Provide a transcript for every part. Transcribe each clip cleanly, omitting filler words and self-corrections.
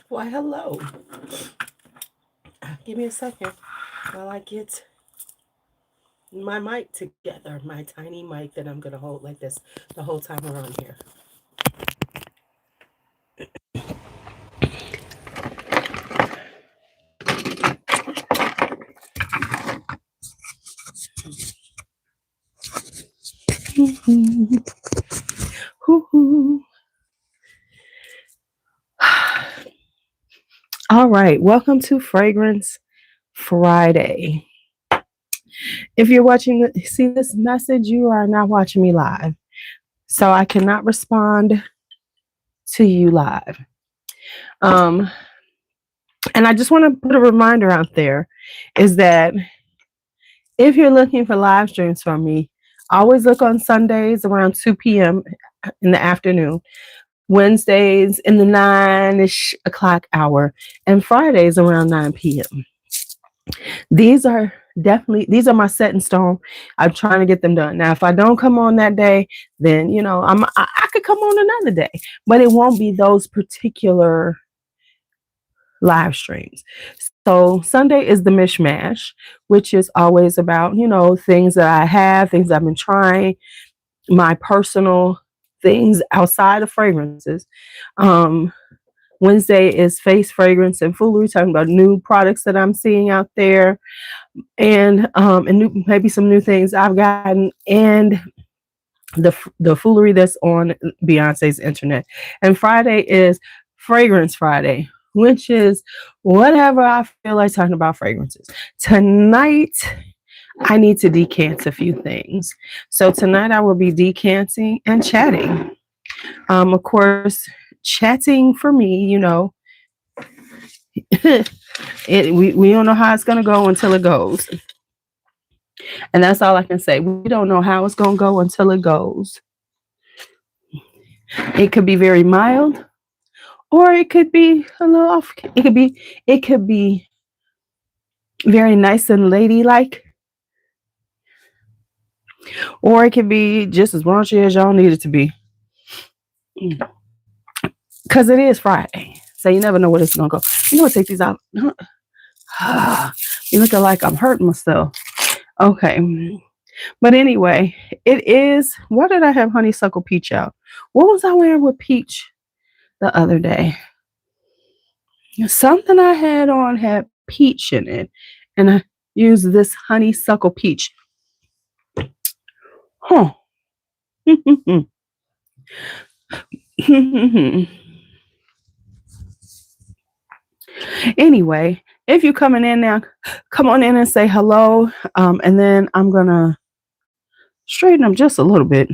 Why, hello. Give me a second while I get my mic together. My tiny mic that I'm going to hold like this the whole time we're on here. Hoo-hoo. All right. Welcome to Fragrance Friday. If you're watching, see this message, you are not watching me live. So I cannot respond to you live. And I just want to put a reminder out there is that if you're looking for live streams from me, always look on Sundays around 2 p.m. in the afternoon, Wednesdays in the 9-ish o'clock hour, and Fridays around 9 p.m. These are my set in stone. I'm trying to get them done. Now, if I don't come on that day, then, I could come on another day, but it won't be those particular live streams. So Sunday is the mishmash, which is always about, things that I have, things I've been trying, my personal things outside of fragrances. Wednesday is face fragrance and foolery, talking about new products that I'm seeing out there, and maybe some new things I've gotten, and the foolery that's on Beyonce's internet. And Friday is Fragrance Friday, which is whatever I feel like talking about fragrances. Tonight, I need to decant a few things. So tonight I will be decanting and chatting. Of course, chatting for me, we don't know how it's going to go until it goes. And that's all I can say. We don't know how it's going to go until it goes. It could be very mild, or it could be a little off. It could be very nice and ladylike, or it could be just as raunchy as y'all need it to be. Because it is Friday, so you never know what it's gonna go. You know what? Take these out. You looking like I'm hurting myself. Okay, but anyway, it is. Why did I have honeysuckle peach out? What was I wearing with peach the other day? Something I had on had peach in it, and I used this honeysuckle peach. Huh. Anyway, if you're coming in now, come on in and say hello, and then I'm gonna straighten them just a little bit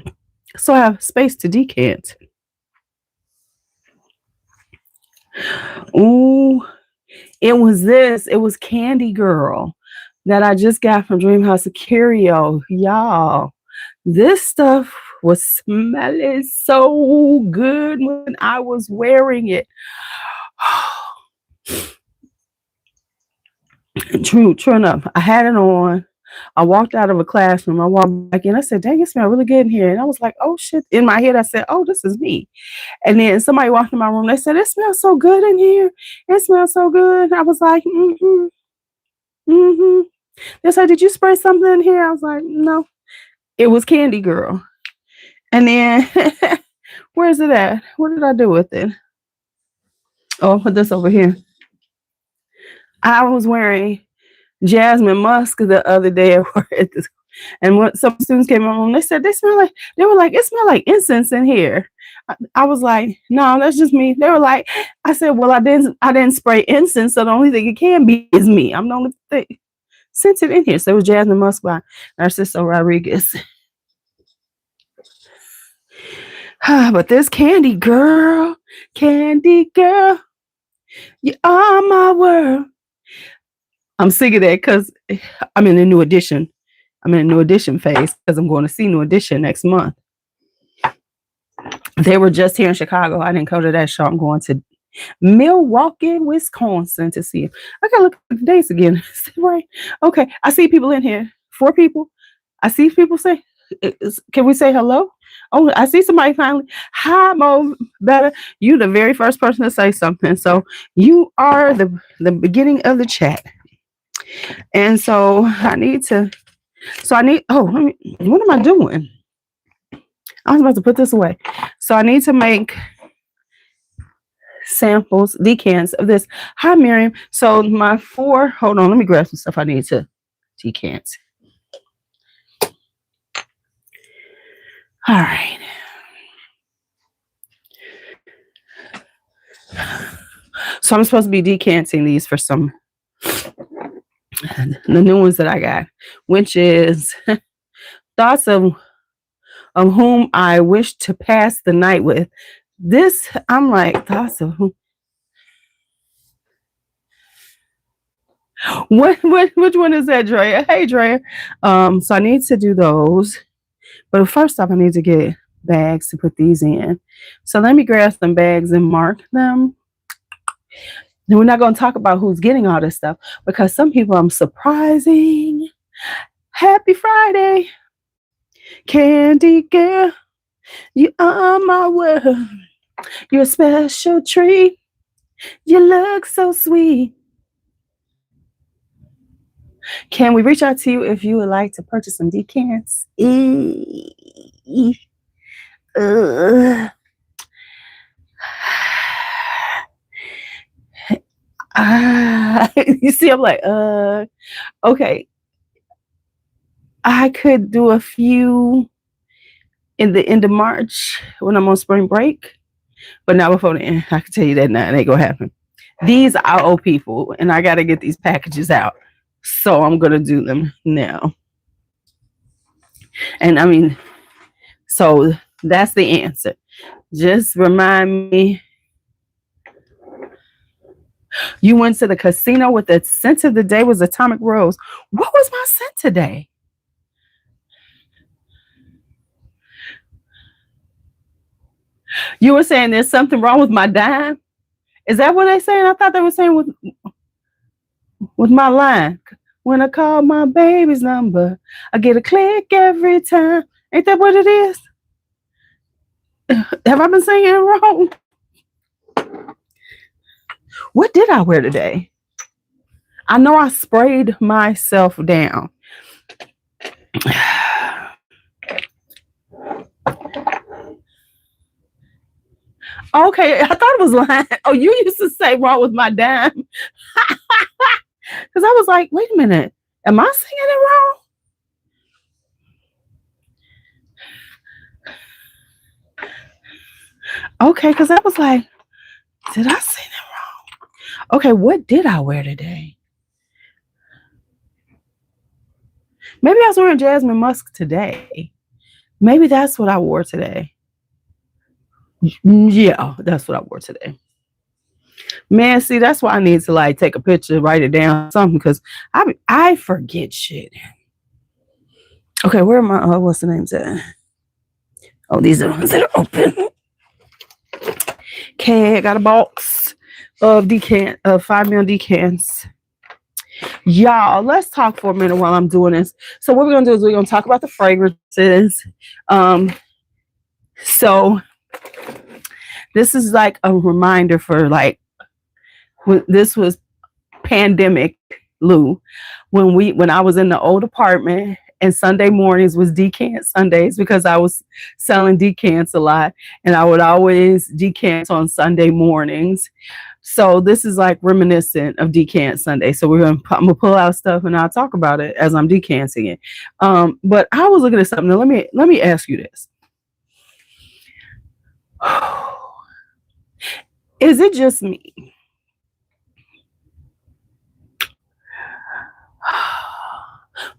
so I have space to decant. Ooh, it was Candy Girl that I just got from Dream House of Curio. Y'all, this stuff was smelling so good when I was wearing it. True enough. I had it on. I walked out of a classroom. I walked back in. I said, dang, it smells really good in here. And I was like, oh, shit. In my head, I said, oh, this is me. And then somebody walked in my room. They said, it smells so good in here. It smells so good. I was like, They said, did you spray something in here? I was like, no. It was Candy Girl. And then, where's it at? What did I do with it? Oh, I'll put this over here. I was wearing jasmine musk the other day at work, and when some students came home, they said it smelled like incense in here. I was like, no, that's just me. They were like, I said, well, I didn't spray incense, so the only thing it can be is me. I'm the only thing scented in here. So it was jasmine musk by Narciso Rodriguez. But this Candy Girl, you are my world. I'm sick of that because I'm in a new edition. I'm in a new edition phase because I'm going to see New Edition next month. They were just here in Chicago. I didn't go to that show. I'm going to Milwaukee, Wisconsin to see him. I gotta look at the dates again. Right? Okay. I see people in here. 4 people. I see people say Can we say hello? Oh, I see somebody finally. Hi, Mo. Better. You the very first person to say something. So you are the beginning of the chat. And so I need to. So I need. Oh, what am I doing? I was about to put this away. So I need to make samples, decants of this. Hi, Miriam. So my 4. Hold on. Let me grab some stuff I need to decant. All right. So I'm supposed to be decanting these for some the new ones that I got, which is thoughts of whom I wish to pass the night with. This I'm like thoughts of whom. Which one is that, Drea? Hey, Drea. So I need to do those, but first off, I need to get bags to put these in. So let me grab some bags and mark them. And we're not going to talk about who's getting all this stuff because some people I'm surprising. Happy Friday, Candy Girl. You are my world. You're a special treat. You look so sweet. Can we reach out to you if you would like to purchase some decants? You see, I'm like, okay. I could do a few in the end of March when I'm on spring break, but not before then. I can tell you that now. It ain't gonna happen. These I owe people, and I got to get these packages out. So I'm gonna do them now. And I mean, so that's the answer. Just remind me. You went to the casino with the scent of the day was Atomic Rose. What was my scent today? You were saying there's something wrong with my dime? Is that what they're saying? I thought they were saying with my line. When I call my baby's number, I get a click every time. Ain't that what it is? Have I been saying it wrong? What did I wear today? I know I sprayed myself down. Okay, I thought it was lying. Oh, you used to say wrong with my dime. Because I was like, wait a minute. Am I singing it wrong? Okay, because I was like, did I sing it wrong? Okay, what did I wear today? Maybe I was wearing Jasmine Musk today. Maybe that's what I wore today. Yeah, that's what I wore today. Man, see, that's why I need to like take a picture, write it down, something, because I forget shit. Okay, where am I? What's the names at? Oh, these are the ones that are open. Okay, I got a box of 5 ml decants. Y'all, let's talk for a minute while I'm doing this. So what we're gonna do is we're gonna talk about the fragrances. So this is like a reminder for like when this was pandemic, Lou, when I was in the old apartment and Sunday mornings was decant Sundays because I was selling decants a lot and I would always decant on Sunday mornings. So this is like reminiscent of decant Sunday. So I'm gonna pull out stuff and I'll talk about it as I'm decanting it. But I was looking at something. Now, let me ask you this. Is it just me?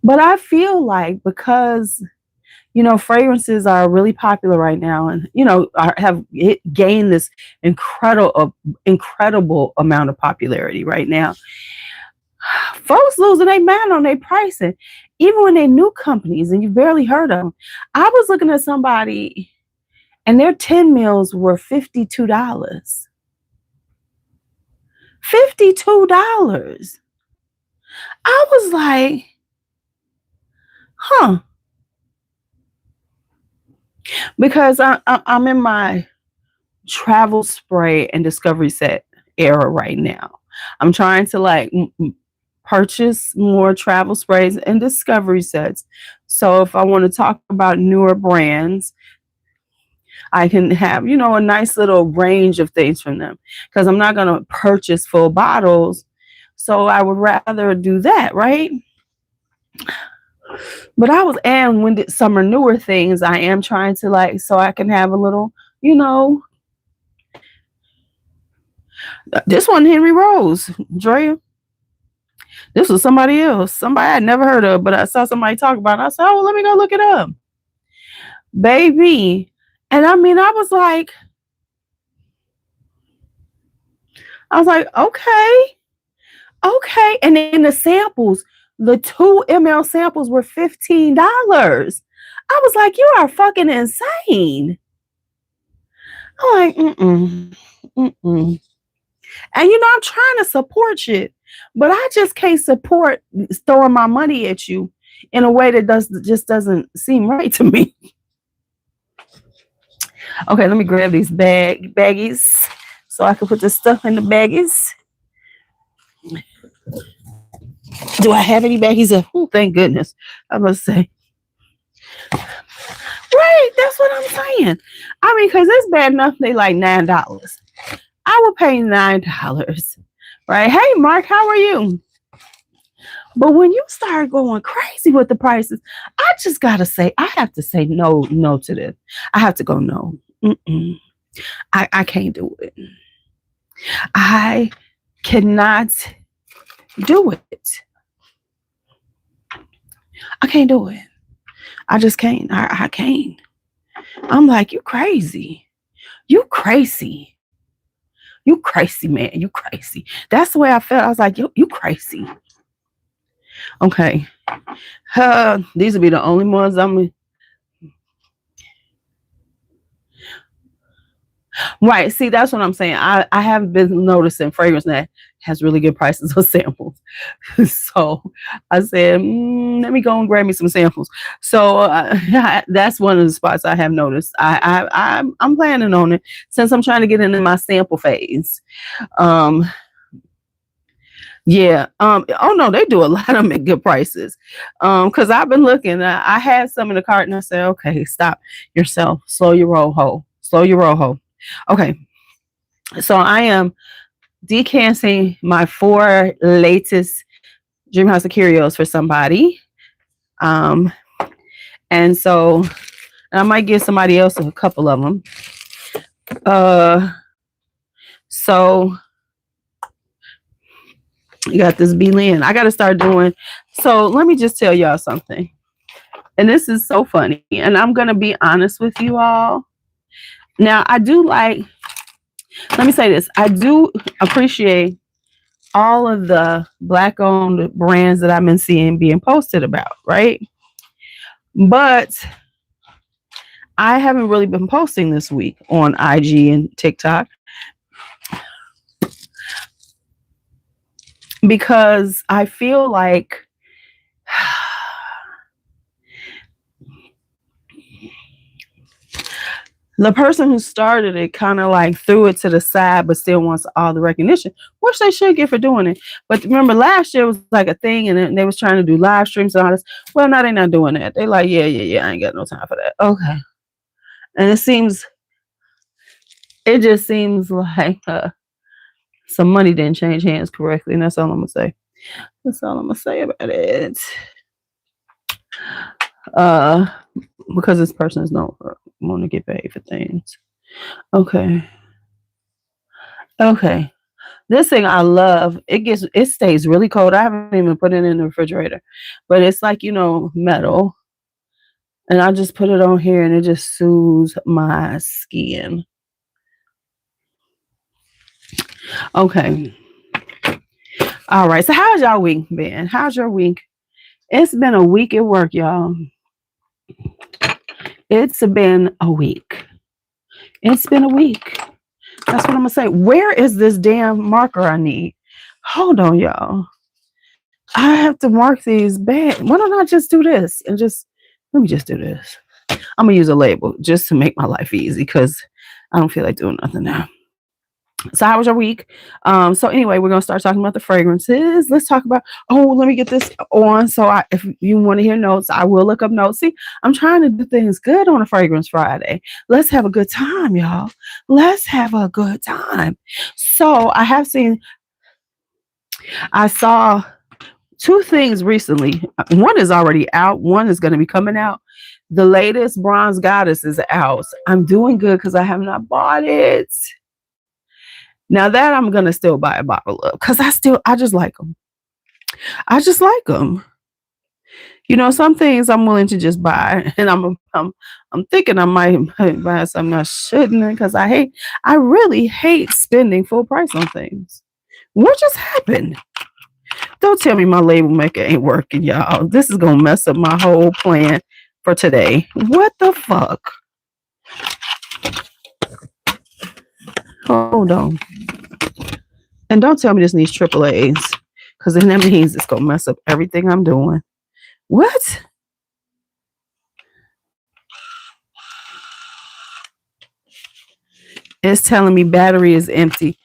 But I feel like because fragrances are really popular right now, and have gained this incredible amount of popularity right now. Folks losing their mind on their pricing, even when they're new companies and you barely heard of them. I was looking at somebody, and their 10 mils were $52. $52. I was like, huh. Because I'm in my travel spray and discovery set era right now. I'm trying to like purchase more travel sprays and discovery sets. So if I want to talk about newer brands, I can have, a nice little range of things from them because I'm not going to purchase full bottles. So I would rather do that, right? But and when did summer newer things, I am trying to like, so I can have a little, this one, Henry Rose, Drea. This was somebody else, somebody I'd never heard of, but I saw somebody talk about it. I said, oh, well, let me go look it up. Baby. And I mean, I was like, okay. And then the samples, the 2 ml samples were $15. I was like, you are fucking insane. I'm like, mm-mm. And I'm trying to support you, but I just can't support throwing my money at you in a way that just doesn't seem right to me. Okay, let me grab these baggies so I can put this stuff in the baggies. Do I have any baggies? Oh, thank goodness. I must say. Right, that's what I'm saying. I mean, because it's bad enough they like $9. I will pay $9. Right? Hey, Mark, how are you? But when you start going crazy with the prices, I just gotta say, I have to say no to this. I have to go no. I can't do it. I cannot do it. I can't do it. I just can't. I can't. I'm like, you crazy. You crazy. You crazy, man. You crazy. That's the way I felt. I was like, you crazy. Okay. These will be the only ones Right. See, that's what I'm saying. I have been noticing fragrance that has really good prices of samples. So I said, let me go and grab me some samples. So that's one of the spots I have noticed. I'm planning on it since I'm trying to get into my sample phase. Yeah. Oh no, they do a lot of them at good prices. Because I've been looking. I had some in the cart and I said, okay, stop yourself. Slow your roll, ho. Slow your roll, ho. Okay. So I am decanting my 4 latest Dream House of Curios for somebody. And so I might give somebody else a couple of them. So you got this B-Lin. I got to start doing. So let me just tell y'all something. And this is so funny. And I'm going to be honest with you all. Now, I do like, let me say this. I do appreciate all of the Black-owned brands that I've been seeing being posted about, right? But I haven't really been posting this week on IG and TikTok because I feel like the person who started it kind of like threw it to the side, but still wants all the recognition, which they should get for doing it. But remember, last year was like a thing, and they was trying to do live streams and all this. Well, now they're not doing that. They like, yeah, I ain't got no time for that. Okay, and it just seems like some money didn't change hands correctly, and that's all I'm gonna say. That's all I'm gonna say about it. Because this person is not want to get paid for things. Okay. This thing I love. It stays really cold. I haven't even put it in the refrigerator, but it's like metal, and I just put it on here, and it just soothes my skin. Okay. All right. So how's y'all week been? How's your week? It's been a week at work, y'all. It's been a week. It's been a week. That's what I'm going to say. Where is this damn marker I need? Hold on, y'all. I have to mark these bags. Why don't I just do this and let me just do this. I'm gonna use a label just to make my life easy because I don't feel like doing nothing now. So how was your week? So anyway, we're gonna start talking about the fragrances. Let's talk about, let me get this on. So if you want to hear notes, I will look up notes. See, I'm trying to do things good on a fragrance Friday. Let's have a good time, y'all. Let's have a good time. So I saw two things recently. One is already out, one is gonna be coming out. The latest Bronze Goddess is out. I'm doing good because I have not bought it. Now that I'm gonna still buy a bottle of, because I just like them. I just like them. You know, some things I'm willing to just buy, and I'm thinking I might buy something I shouldn't, because I really hate spending full price on things. What just happened? Don't tell me my label maker ain't working, y'all. This is gonna mess up my whole plan for today. What the fuck? Hold on. And don't tell me this needs AAAs, because then that means it's going to mess up everything I'm doing. What? It's telling me battery is empty.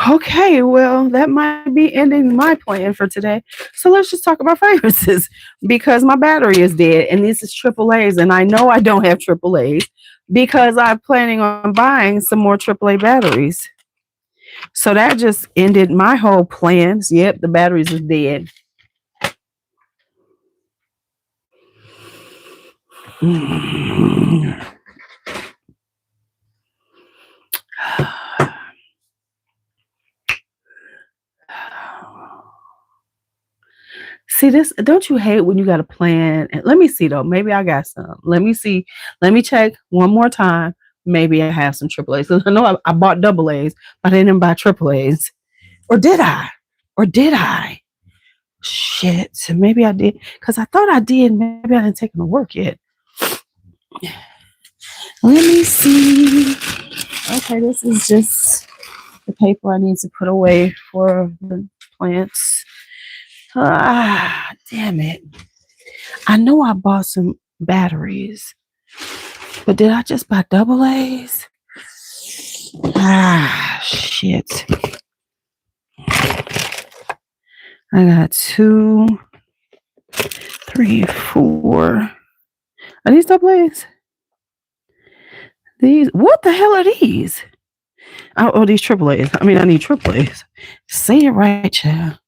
Okay, well, that might be ending my plan for today. So let's just talk about fragrances, because my battery is dead and this is AAAs, and I know I don't have AAAs because I'm planning on buying some more AAA batteries. So that just ended my whole plans. Yep, the batteries are dead. See this? Don't you hate when you got a plan? And let me see though. Maybe I got some. Let me see. Let me check one more time. Maybe I have some AAAs. So I know I bought AA's, but I didn't buy AAAs. Or did I? Or did I? Shit. Maybe I did. Because I thought I did. Maybe I didn't take them to work yet. Let me see. Okay, this is just the paper I need to put away for the plants. Damn it. I know I bought some batteries, but did I just buy AA's? Shit. I got 2, 3, 4. Are these AA's? These, what the hell are these? Oh, these AAA's. I mean, I need AAA's. Say it right, child.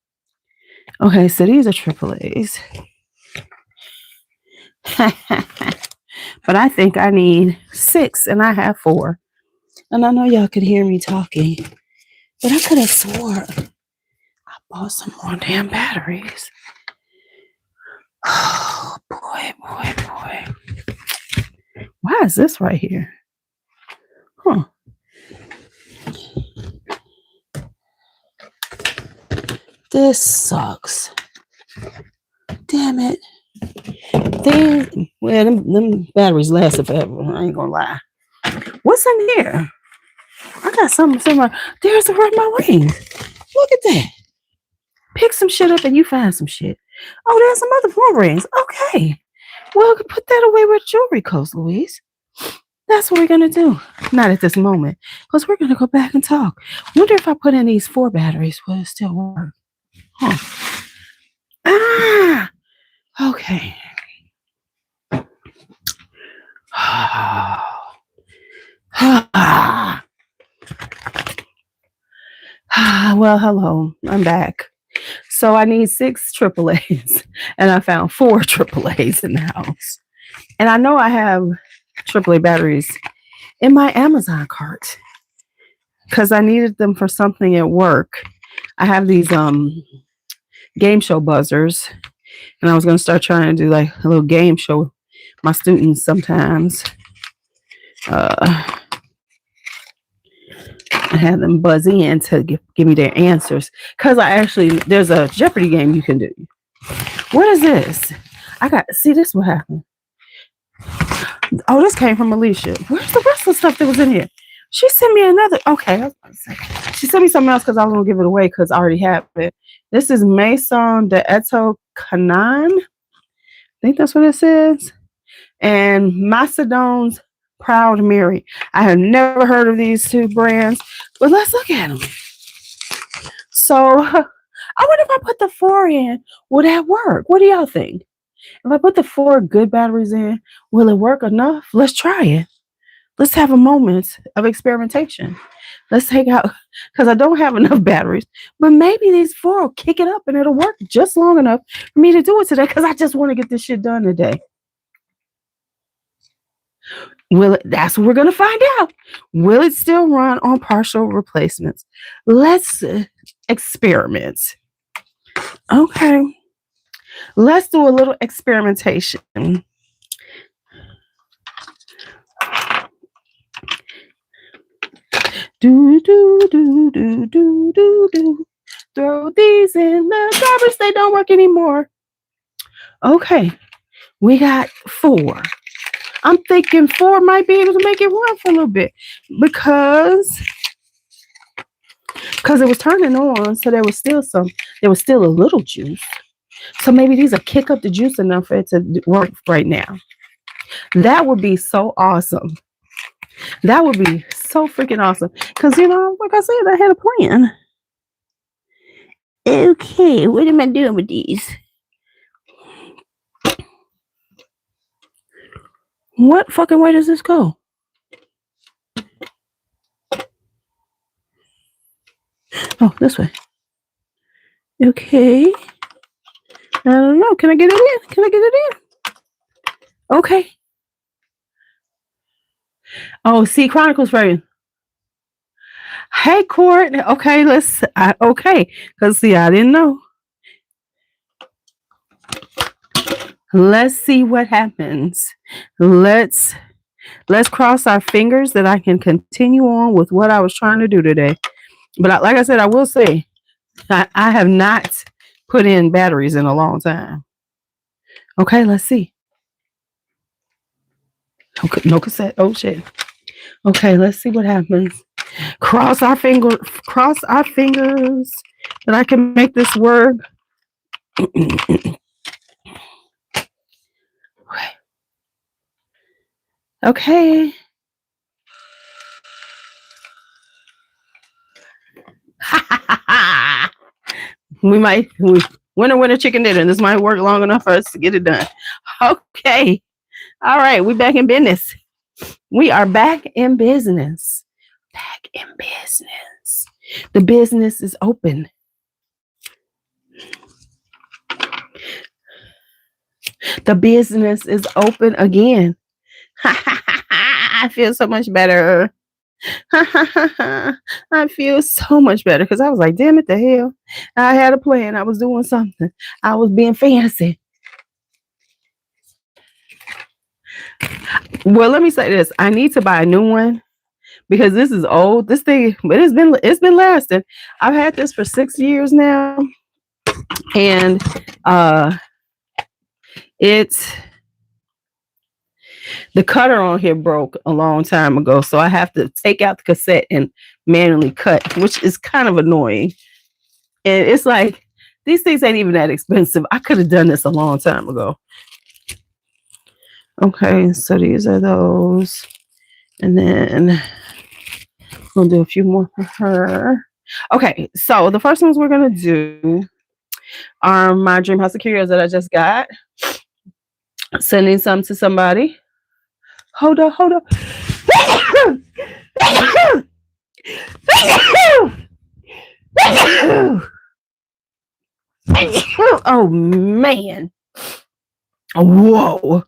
Okay, so these are AAA's. But I think I need 6 and I have 4. And I know y'all could hear me talking, but I could have swore I bought some more damn batteries. Oh, boy. Why is this right here? Huh. This sucks. Damn it. Them batteries lasted forever. I ain't gonna lie. What's in here? I got something similar. There's my rings. Look at that. Pick some shit up and you find some shit. Oh, there's some other more rings. Okay. Well, put that away where jewelry goes, Louise. That's what we're going to do. Not at this moment, because we're going to go back and talk. Wonder if I put in these 4 batteries, will it still work? Huh. Okay. Well, hello. I'm back. So I need 6 AAAs, and I found 4 AAAs in the house. And I know I have AAA batteries in my Amazon cart because I needed them for something at work. I have these game show buzzers, and I was going to start trying to do like a little game show with my students sometimes. I had them buzz in to give me their answers, because there's a Jeopardy game you can do. What is this? See, this what happened. Oh, this came from Alicia. Where's the rest of the stuff that was in here? She sent me another. Okay, I was about to say. She sent me something else because I was gonna give it away because I already have it. This is Maison de Eto Canan. I think that's what it says. And Macedon's Proud Mary. I have never heard of these two brands, but let's look at them. So I wonder if I put the 4 in, will that work? What do y'all think? If I put the 4 good batteries in, will it work enough? Let's try it. Let's have a moment of experimentation. Let's take out, because I don't have enough batteries, but maybe these 4 will kick it up and it'll work just long enough for me to do it today because I just want to get this shit done today. Will it? That's what we're going to find out. Will it still run on partial replacements? Let's experiment. Okay. Let's do a little experimentation. Do, do, do, do, do, do, do. Throw these in the garbage. They don't work anymore. Okay. We got 4. I'm thinking 4 might be able to make it run for a little bit because it was turning on, so there was still a little juice. So maybe these will kick up the juice enough for it to work right now. That would be so awesome. That would be so freaking awesome. Because, like I said, I had a plan. Okay, what am I doing with these? What fucking way does this go? Oh, this way. Okay. I don't know. Can I get it in? Okay. Oh, see, Chronicles Frame. Hey, Court. Okay, okay. Because, see, I didn't know. Let's see what happens. Let's cross our fingers that I can continue on with what I was trying to do today. But like I said, I will say, I have not put in batteries in a long time. Okay, let's see. Okay, no cassette. Oh, shit. Okay, let's see what happens. Cross our fingers that I can make this work. Okay. Winner chicken dinner. This might work long enough for us to get it done. Okay. All right, we back in business. We are back in business. Back in business. The business is open. The business is open again. I feel so much better. I feel so much better because I was like, damn it, the hell. I had a plan. I was doing something. I was being fancy. Well, let me say this. I need to buy a new one because this is old. This thing, but it's been lasting. I've had this for 6 years now. And the cutter on here broke a long time ago, so I have to take out the cassette and manually cut, which is kind of annoying. And it's like, these things ain't even that expensive. I could have done this a long time ago. Okay, so these are those. And then we'll do a few more for her. Okay, so the first ones we're going to do are my Dream House of Curios that I just got. Sending some to somebody. Hold up. Oh, man. Whoa.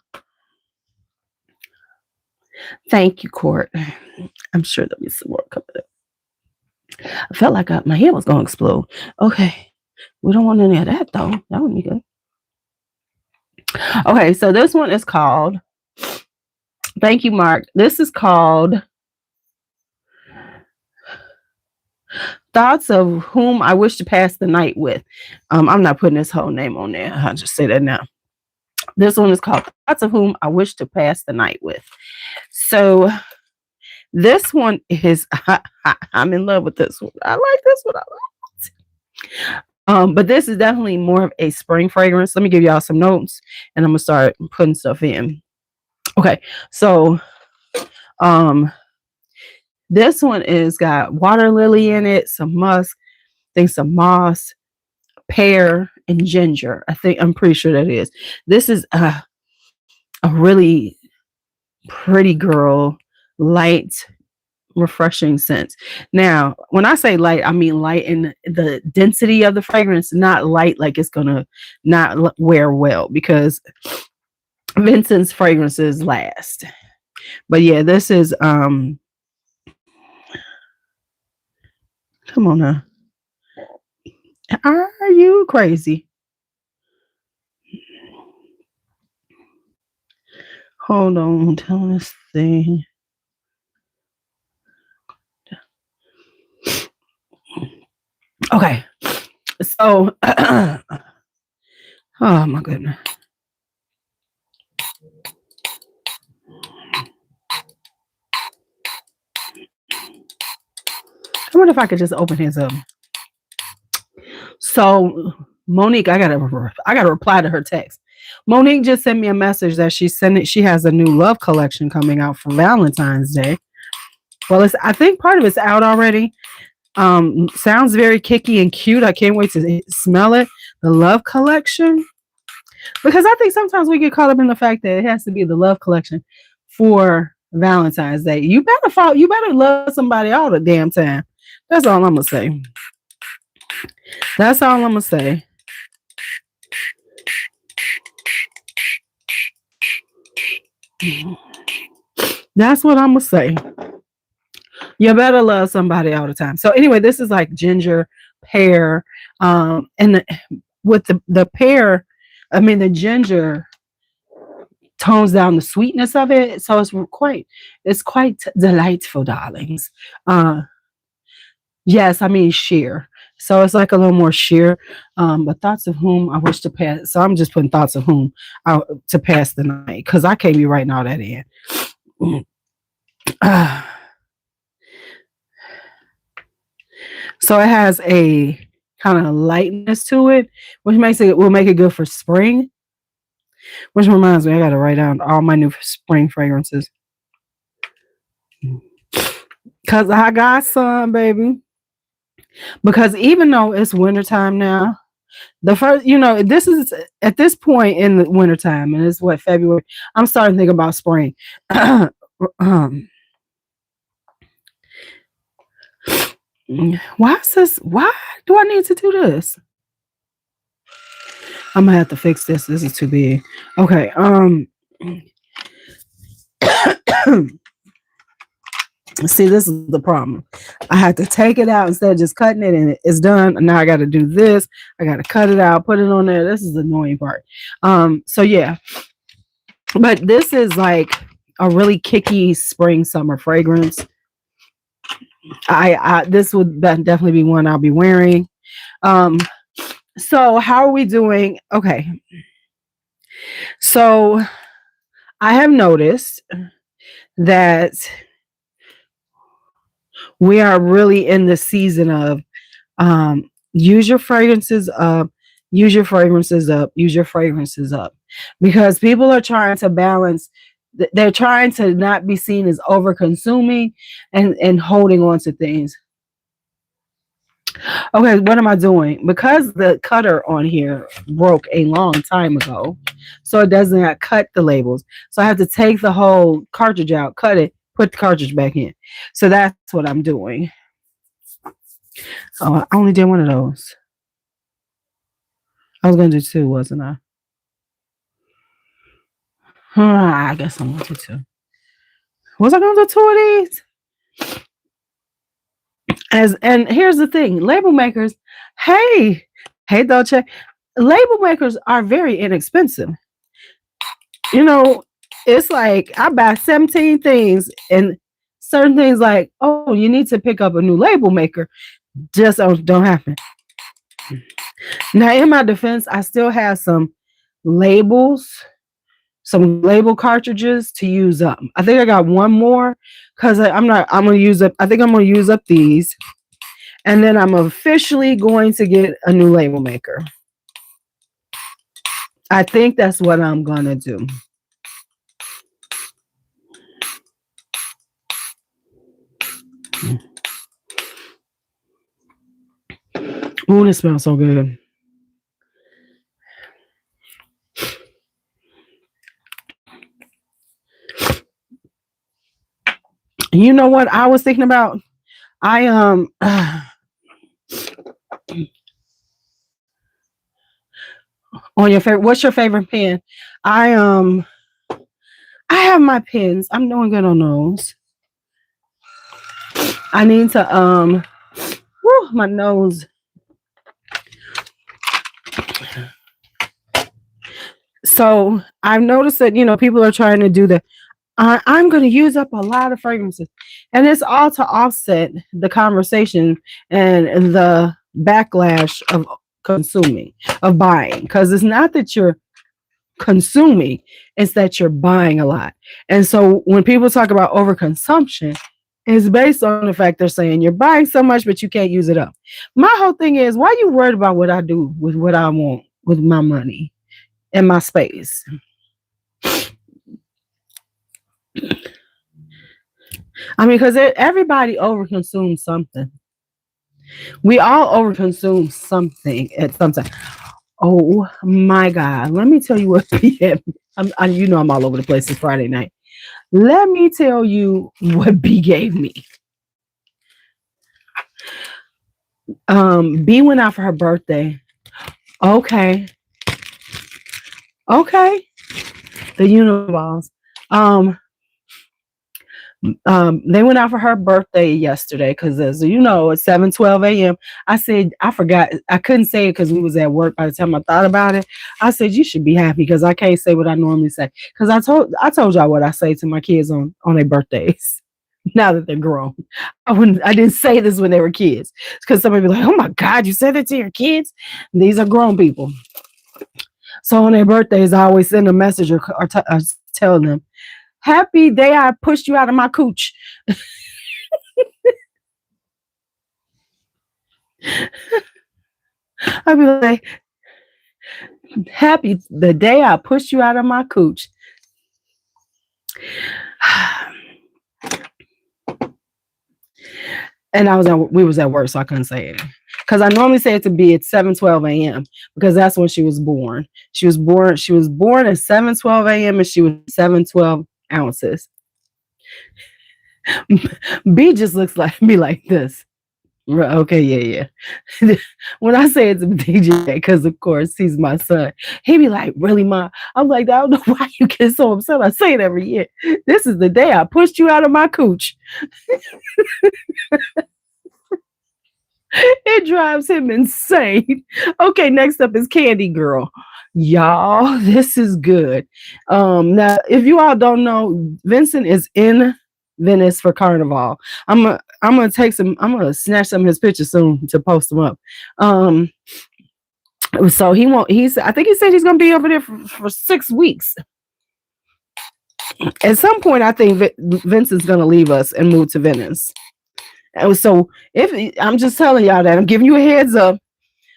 Thank you, Court. I'm sure there'll be some more coming up. I felt like my head was going to explode. Okay. We don't want any of that, though. That would be good. Okay, so this one is called, thank you, Mark. This is called Thoughts of Whom I Wish to Pass the Night With. I'm not putting this whole name on there. I'll just say that now. This one is called Thoughts of Whom I Wish to Pass the Night With. So This one is, I'm in love with this one. I like this one. But this is definitely more of a spring fragrance. Let me give y'all some notes and I'm gonna start putting stuff in. Okay, so this one is got water lily in it, some musk, I think some moss, pear, and ginger. I'm pretty sure that is. This is a really pretty girl, light, refreshing scent. Now, when I say light, I mean light in the density of the fragrance, not light like it's gonna not wear well, because Vincent's fragrances last. But yeah, this is come on now. Are you crazy? Hold on, tell this thing. Okay, so oh my goodness. I wonder if I could just open his up. So Monique, I gotta reply to her text. Monique just sent me a message that she has a new love collection coming out for Valentine's Day. Well, I think part of it's out already. Sounds very kicky and cute. I can't wait to smell it. The love collection. Because I think sometimes we get caught up in the fact that it has to be the love collection for Valentine's Day. You better love somebody all the damn time. That's all I'm gonna say. That's all I'm gonna say. That's what I'm gonna say. You better love somebody all the time. So anyway, this is like ginger, pear, and with the pear, I mean the ginger tones down the sweetness of it, so it's quite delightful, darlings. Yes, I mean sheer. So it's like a little more sheer. But thoughts of whom I wish to pass. So I'm just putting thoughts of whom to pass the night, because I can't be writing all that in. So it has a kind of lightness to it, which will make it good for spring. Which reminds me, I gotta write down all my new spring fragrances. Cause I got some, baby. Because even though it's wintertime now, the first, this is at this point in the wintertime, and it's what, February. I'm starting to think about spring. Why do I need to do this? I'm gonna have to fix this. This is too big. Okay. See, this is the problem. I had to take it out instead of just cutting it, and it's done. Now I got to do this. I got to cut it out, put it on there. This is the annoying part. So yeah, but this is like a really kicky spring summer fragrance. This would definitely be one I'll be wearing. So how are we doing? Okay. So I have noticed that we are really in the season of use your fragrances up, use your fragrances up, use your fragrances up. Because people are trying to balance, they're trying to not be seen as over consuming and holding on to things. Okay, what am I doing? Because the cutter on here broke a long time ago, so it doesn't cut the labels. So I have to take the whole cartridge out, cut it, put the cartridge back in. So that's what I'm doing. Oh, I only did one of those. I was going to do two, wasn't I? I guess I'm going to do two. Was I going to do two of these? And here's the thing, label makers, hey Dolce, label makers are very inexpensive. It's like I buy 17 things, and certain things like, oh, you need to pick up a new label maker, just don't happen. Now, in my defense, I still have some label cartridges to use up. I think I got one more because I'm going to use up, I think I'm going to use up these. And then I'm officially going to get a new label maker. I think that's what I'm going to do. Ooh, this smells so good. You know what I was thinking about? On your favorite, what's your favorite pen? I have my pens. I'm doing good on those. I need to my nose. So I've noticed that, people are trying to do the I'm going to use up a lot of fragrances. And it's all to offset the conversation and the backlash of consuming, of buying. Because it's not that you're consuming, it's that you're buying a lot. And so when people talk about overconsumption, it's based on the fact they're saying you're buying so much, but you can't use it up. My whole thing is, why are you worried about what I do with what I want with my money and my space? I mean, because everybody overconsumes something. We all overconsume something at some time. Oh my God. Let me tell you what I'm all over the place. It's Friday night. Let me tell you what B gave me. B went out for her birthday. Okay. The Uniballs. They went out for her birthday yesterday because, as you know, at 7:12 a.m. I said, I forgot. I couldn't say it because we was at work by the time I thought about it. I said, you should be happy because I can't say what I normally say. Because I told y'all what I say to my kids on their birthdays. Now that they're grown. I didn't say this when they were kids. Because somebody be like, oh my God, you said it to your kids? These are grown people. So on their birthdays, I always send a message or tell them, happy day I pushed you out of my cooch. I'd be like, happy the day I pushed you out of my cooch. And we was at work, so I couldn't say it. Because I normally say it to be at 7:12 a.m. because that's when she was born. She was born at 7:12 a.m. and she was 7:12 ounces. B just looks like me like this. Okay, yeah. When I say it's a DJ, because of course he's my son, he be like, really, Mom? I'm like, I don't know why you get so upset. I say it every year. This is the day I pushed you out of my cooch. It drives him insane. Okay, next up is Candy Girl. Y'all, this is good. Now, if you all don't know, Vincent is in Venice for Carnival. I'm gonna snatch some of his pictures soon to post them up. So I think he said he's gonna be over there for 6 weeks. At some point, I think Vincent's gonna leave us and move to Venice. And so I'm just telling y'all that I'm giving you a heads up.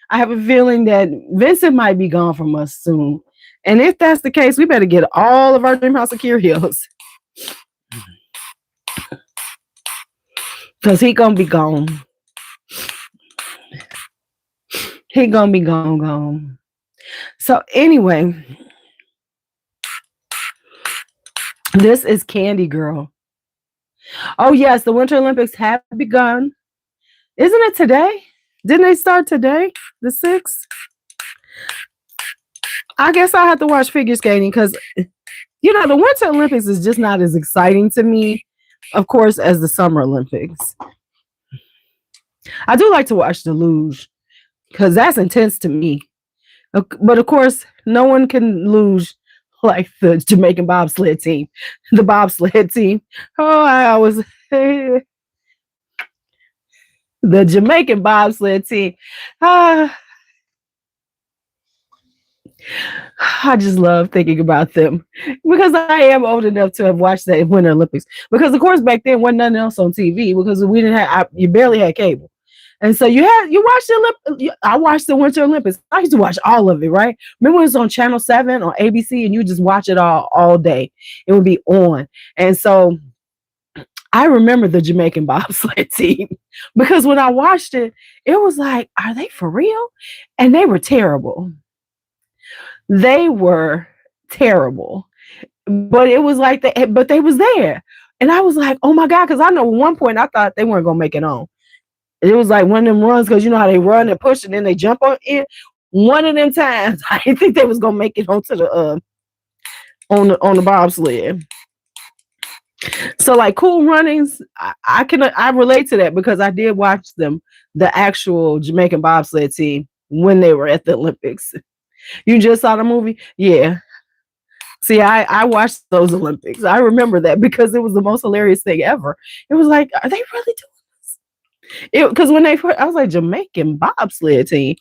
I have a feeling that Vincent might be gone from us soon. And if that's the case, we better get all of our dream house secure hills. Because he gonna be gone. He gonna be gone. So anyway, this is Candy Girl. Oh yes, the Winter Olympics have begun. Isn't it today? Didn't they start today? The 6th? I guess I have to watch figure skating because, the Winter Olympics is just not as exciting to me, of course, as the Summer Olympics. I do like to watch the luge because that's intense to me. But of course, no one can luge like the Jamaican bobsled team. The bobsled team. Oh, I was the Jamaican bobsled team. I just love thinking about them because I am old enough to have watched that Winter Olympics. Because of course back then wasn't nothing else on TV because we didn't have you barely had cable, and so you watched the I watched the Winter Olympics. I used to watch all of it. Right? Remember when it was on Channel 7 on ABC, and you just watch it all day. It would be on, and so I remember the Jamaican bobsled team because when I watched it, it was like, are they for real? And they were terrible. They were terrible. But it was like but they was there. And I was like, oh my God, because I know at one point I thought they weren't gonna make it on. It was like one of them runs because you know how they run and push and then they jump on in. One of them times I didn't think they was gonna make it onto the on the bobsled. So like Cool Runnings, I relate to that because I did watch them, the actual Jamaican bobsled team when they were at the Olympics. You just saw the movie? Yeah. See, I watched those Olympics. I remember that because it was the most hilarious thing ever. It was like, are they really doing this? Because when I was like, Jamaican bobsled team.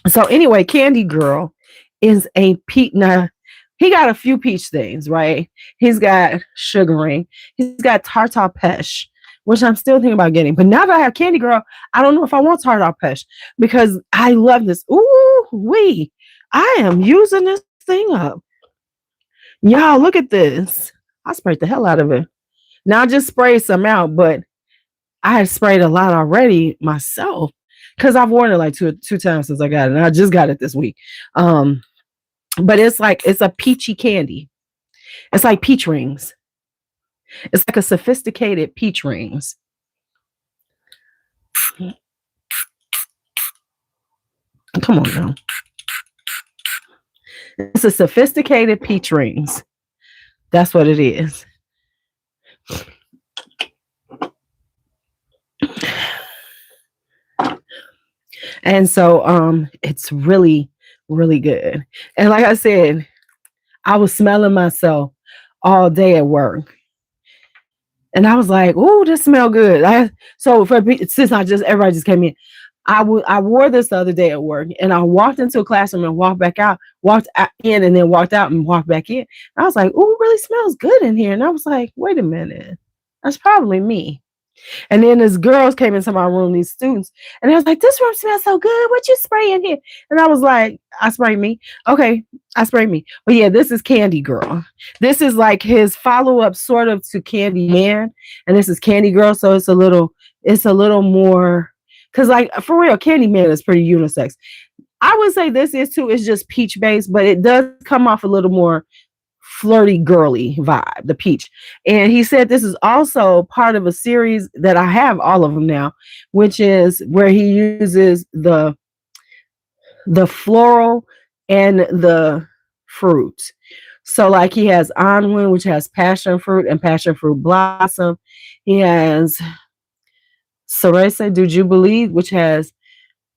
So anyway, Candy Girl is a peach. Now, he got a few peach things, right? He's got sugaring. He's got tartar peche, which I'm still thinking about getting. But now that I have Candy Girl, I don't know if I want tartar peche because I love this. Ooh, wee. I am using this thing up. Y'all, look at this. I sprayed the hell out of it. Now I just sprayed some out, but I had sprayed a lot already myself because I've worn it like two times since I got it. And I just got it this week. But it's a peachy candy. It's like peach rings. It's like a sophisticated peach rings. Come on now. It's a sophisticated peach rings. That's what it is. And so it's really, really good. And like I said, I was smelling myself all day at work. And I was like, "Ooh, this smell good." Since everybody just came in, I wore this the other day at work, and I walked into a classroom and walked in, and then walked out and walked back in. And I was like, "Ooh, it really smells good in here." And I was like, "Wait a minute, that's probably me." And then these girls came into my room, these students, and I was like, "This room smells so good. What you spray in here?" And I was like, "I sprayed me." Okay, I sprayed me. But yeah, this is Candy Girl. This is like his follow-up sort of to Candy Man. And this is Candy Girl. So it's a little more, because like for real, Candy Man is pretty unisex. I would say this is too, it's just peach based, but it does come off a little more flirty girly vibe, the peach. And he said this is also part of a series that I have all of them now, which is where he uses the floral and the fruit. So like he has Anwin, which has passion fruit and passion fruit blossom. He has Cereza do Jubilee, which has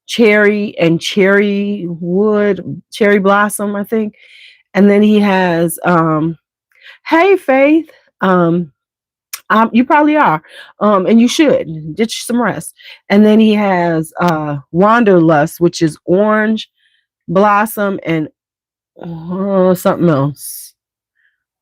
cherry and cherry wood, cherry blossom, I think. And then he has hey Faith, you probably are, and you should get you some rest. And then he has Wanderlust, which is orange blossom and something else,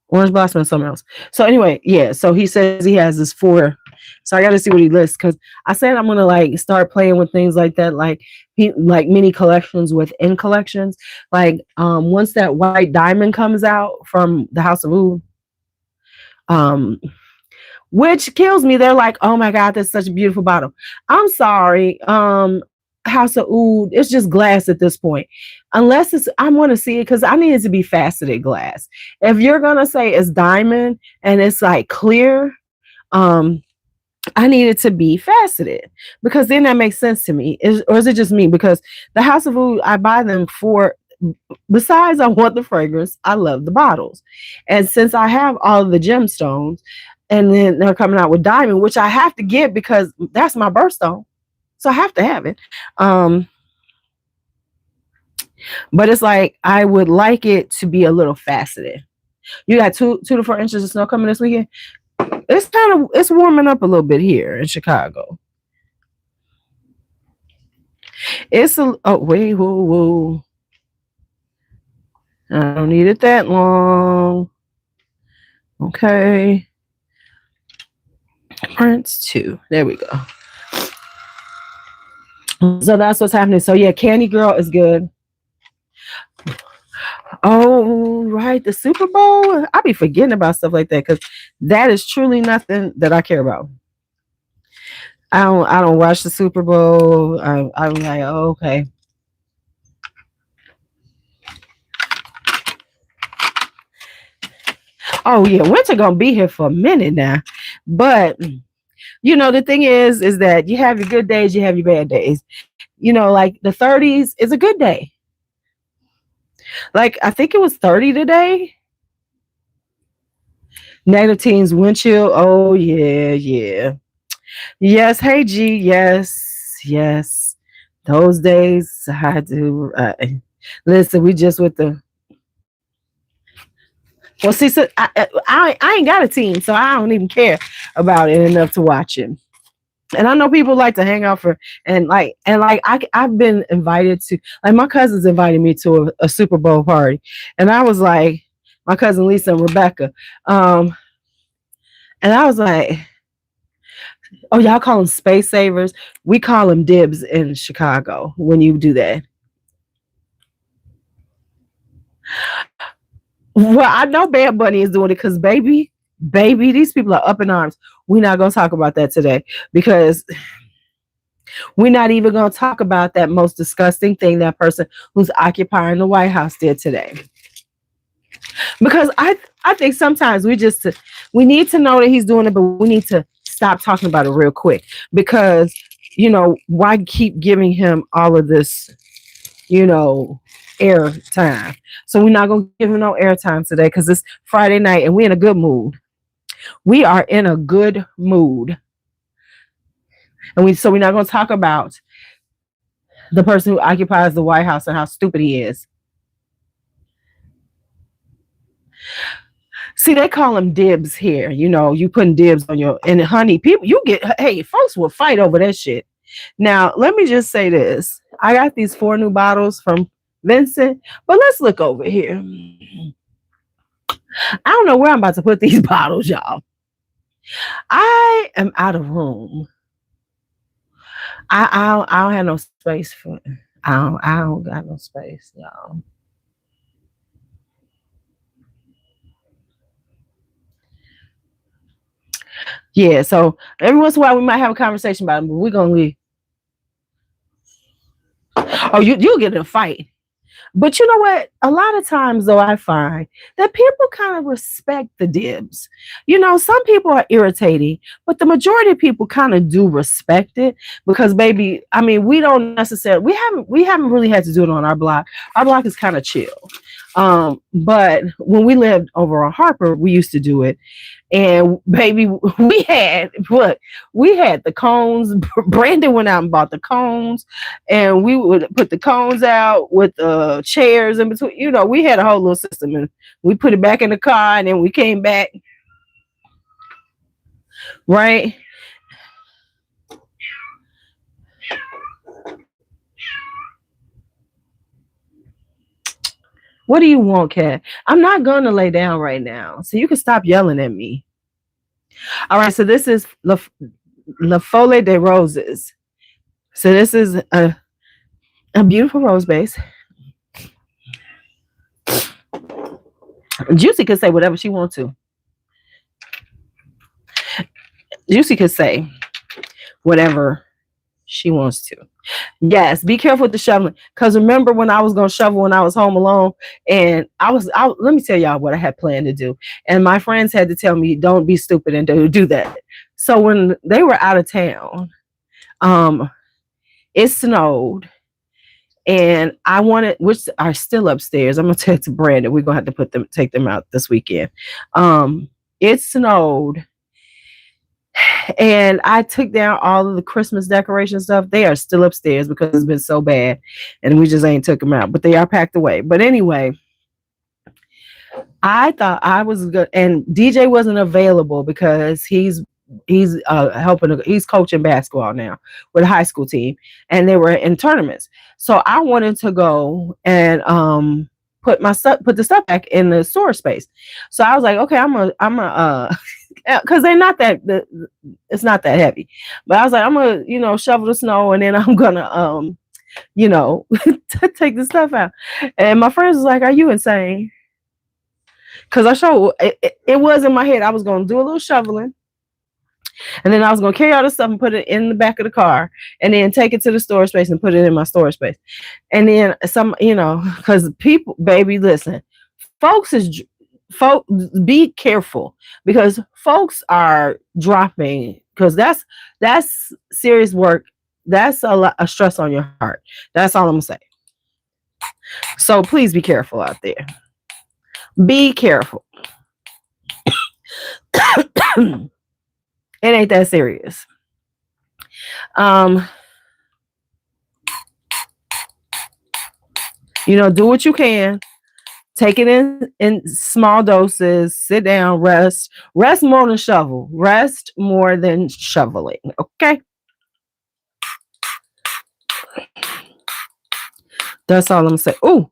orange blossom and something else. So anyway, yeah. So he says he has this 4. So I got to see what he lists, because I said I'm gonna like start playing with things like that, like mini collections within collections. Like once that white diamond comes out from the House of Oud, which kills me. They're like, "Oh my God, that's such a beautiful bottle." I'm sorry, House of Oud, it's just glass at this point. Unless I want to see it, because I need it to be faceted glass. If you're gonna say it's diamond and it's like clear, I need it to be faceted, because then that makes sense to me. Or is it just me? Because the House of Oud, I buy them for, besides I want the fragrance, I love the bottles. And since I have all of the gemstones, and then they're coming out with diamond, which I have to get because that's my birthstone. So I have to have it. But it's like, I would like it to be a little faceted. You got 2 to 4 inches of snow coming this weekend. It's warming up a little bit here in Chicago. It's a oh wait, whoa, whoa. I don't need it that long. Okay. Prince 2. There we go. So that's what's happening. So yeah, Candy Girl is good. Oh, right. The Super Bowl. I be forgetting about stuff like that because that is truly nothing that I care about. I don't watch the Super Bowl. I'm like, oh, okay. Oh yeah, winter gonna be here for a minute now. But the thing is that you have your good days, you have your bad days. Like the 30s is a good day. Like I think it was 30 today. Negative teens, wind chill. Oh yeah, yeah. Yes, hey G. Yes, yes. Those days I do. Listen, we just with the. Well, see, so I ain't got a team, so I don't even care about it enough to watch it. And I know people like to hang out for I've been invited to, like, my cousins invited me to a Super Bowl party, and I was like, my cousin Lisa and Rebecca, and I was like, oh, y'all call them space savers? We call them dibs in Chicago when you do that. Well, I know Bad Bunny is doing it because baby, these people are up in arms. We're not gonna talk about that today because we're not even going to talk about that most disgusting thing that person who's occupying the White House did today. Because I think sometimes we need to know that he's doing it, but we need to stop talking about it real quick because, why keep giving him all of this, air time? So we're not going to give him no air time today because it's Friday night and we're in a good mood. We are in a good mood. And we're not going to talk about the person who occupies the White House and how stupid he is. See, they call them dibs here. You putting dibs on and honey, people, folks will fight over that shit. Now, let me just say this. I got these 4 new bottles from Vincent, but let's look over here. I don't know where I'm about to put these bottles, y'all. I am out of room. I don't have no space for it. I don't got no space, y'all. Yeah, so every once in a while we might have a conversation about it, but we're gonna leave. Oh, you'll get in a fight. But you know what? A lot of times, though, I find that people kind of respect the dibs. Some people are irritating, but the majority of people kind of do respect it because, baby, I mean, we don't necessarily we haven't really had to do it on our block. Our block is kind of chill. But when we lived over on Harper, we used to do it. And baby, we had the cones. Brandon went out and bought the cones, and we would put the cones out with the chairs in between. We had a whole little system, and we put it back in the car, and then we came back. Right? What do you want, Kat? I'm not going to lay down right now, so you can stop yelling at me. All right, so this is La Folie de Roses. So this is a beautiful rose base. Juicy could say whatever she wants to. Juicy could say whatever she wants to. Yes, be careful with the shoveling. Because remember when I was going to shovel when I was home alone, and let me tell y'all what I had planned to do. And my friends had to tell me, don't be stupid and do that. So when they were out of town, it snowed. And I wanted, which are still upstairs. I'm going to text Brandon. We're going to have to take them out this weekend. It snowed. And I took down all of the Christmas decoration stuff. They are still upstairs because it's been so bad. And we just ain't took them out. But they are packed away. But anyway, I thought I was good. And DJ wasn't available because he's he's coaching basketball now with a high school team, and they were in tournaments. So I wanted to go and put the stuff back in the storage space. So I was like, okay, I'm a because they're not it's not that heavy, but I was like, I'm gonna shovel the snow, and then I'm gonna take the stuff out. And my friends was like, are you insane? Because it was in my head. I was going to do a little shoveling, and then I was going to carry all the stuff and put it in the back of the car, and then take it to the storage space and put it in my storage space. And then because people, baby, listen, folks, be careful, because folks are dropping, because that's serious work. That's a stress on your heart. That's all I'm gonna say. So please be careful out there. Be careful. It ain't that serious. Do what you can. Take it in small doses. Sit down, rest more than shovel. Rest more than shoveling. Okay. That's all I'm gonna say. Oh,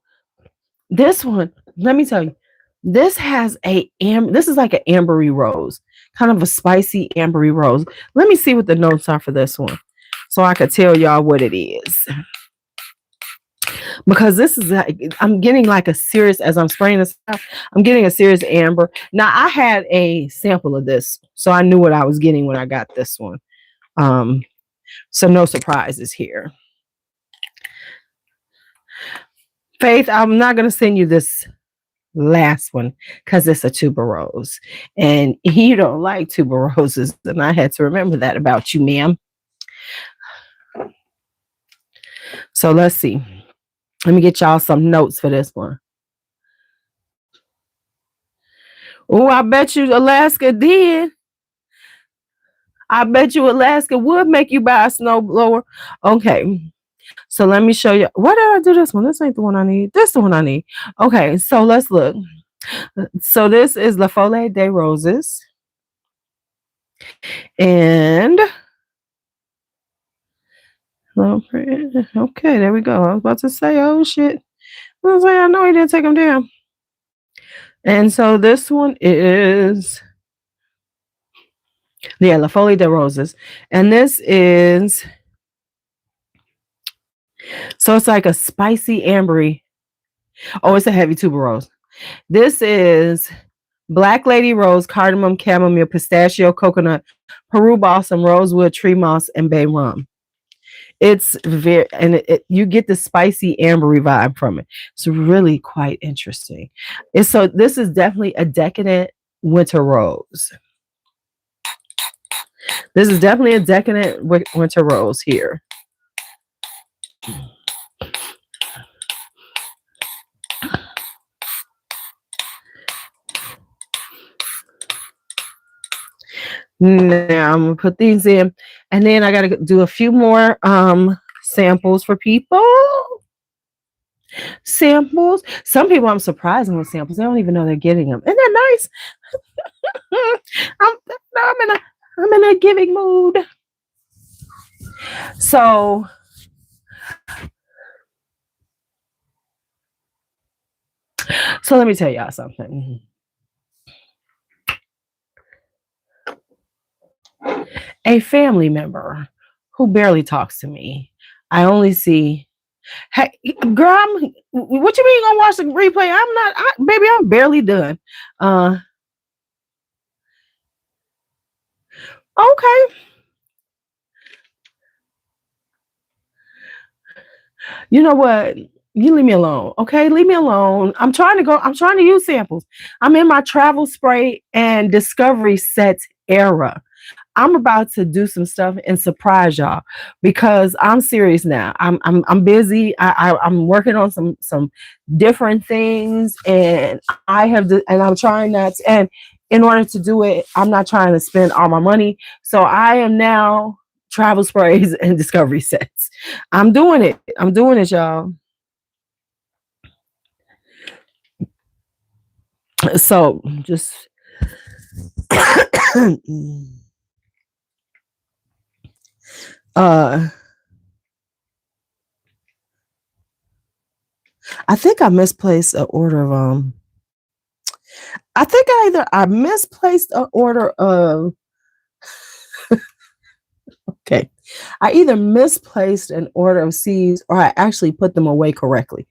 this one, let me tell you, this has this is like an ambery rose, kind of a spicy ambery rose. Let me see what the notes are for this one, so I could tell y'all what it is. Because this is I'm getting like a serious, as I'm spraying this out, I'm getting a serious amber. Now I had a sample of this, so I knew what I was getting when I got this one. So no surprises here. Faith, I'm not going to send you this last one because it's a tuberose, and you don't like tuberoses, and I had to remember that about you, ma'am. So let's see. Let me get y'all some notes for this one. Oh, I bet you Alaska did. I bet you Alaska would make you buy a snowblower. Okay. So let me show you. Why did I do this one? This ain't the one I need. This is the one I need. Okay. So let's look. So this is La Folie des Roses. And okay, there we go. I was about to say, oh shit. I was like, I know he didn't take them down. And so this one is La Folie des Roses. And this is, so it's like a spicy ambery. Oh, it's a heavy tuberose. This is Black Lady Rose, cardamom, chamomile, pistachio, coconut, Peru balsam, rosewood, tree moss, and bay rum. It's very, and you get the spicy ambery vibe from it. It's really quite interesting. So this is definitely a decadent winter rose. This is definitely a decadent winter rose here. Now I'm gonna put these in, and then I gotta do a few more samples for people. Samples. Some people I'm surprising with samples. They don't even know they're getting them. Isn't that nice? I'm in a giving mood. So let me tell y'all something. A family member who barely talks to me. I only see, hey, girl, what you mean you gonna watch the replay? I'm not, baby, I'm barely done. Okay. You know what? You leave me alone. Okay, leave me alone. I'm trying to use samples. I'm in my travel spray and discovery sets era. I'm about to do some stuff and surprise y'all, because I'm serious now. I'm busy. I'm working on some different things, and I'm trying not to, and in order to do it, I'm not trying to spend all my money. So I am now travel sprays and discovery sets. I'm doing it. Y'all. So just I think I misplaced an order of I think I misplaced an order of okay. I either misplaced an order of seeds or I actually put them away correctly.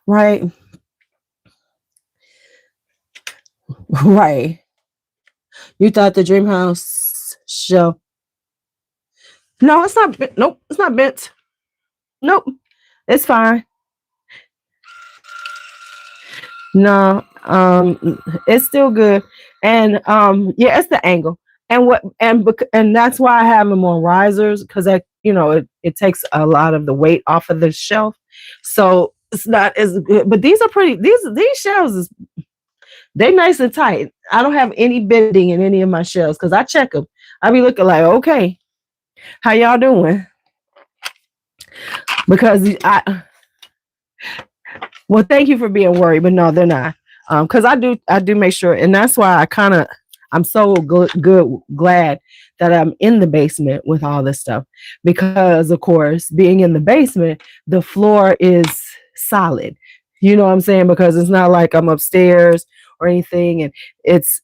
Right. Right. You thought the dream house show. No, it's not. Nope, it's not bent. Nope, it's fine. No, it's still good, and yeah, it's the angle, and that's why I have them on risers because it takes a lot of the weight off of the shelf, so it's not as good. But these are pretty. These shelves they nice and tight. I don't have any bending in any of my shelves because I check them. I be looking like, okay, how y'all doing? Because well, thank you for being worried, but no, they're not. Because I do make sure, and that's why I'm so glad that I'm in the basement with all this stuff. Because of course, being in the basement, the floor is solid. You know what I'm saying? Because it's not like I'm upstairs or anything, and it's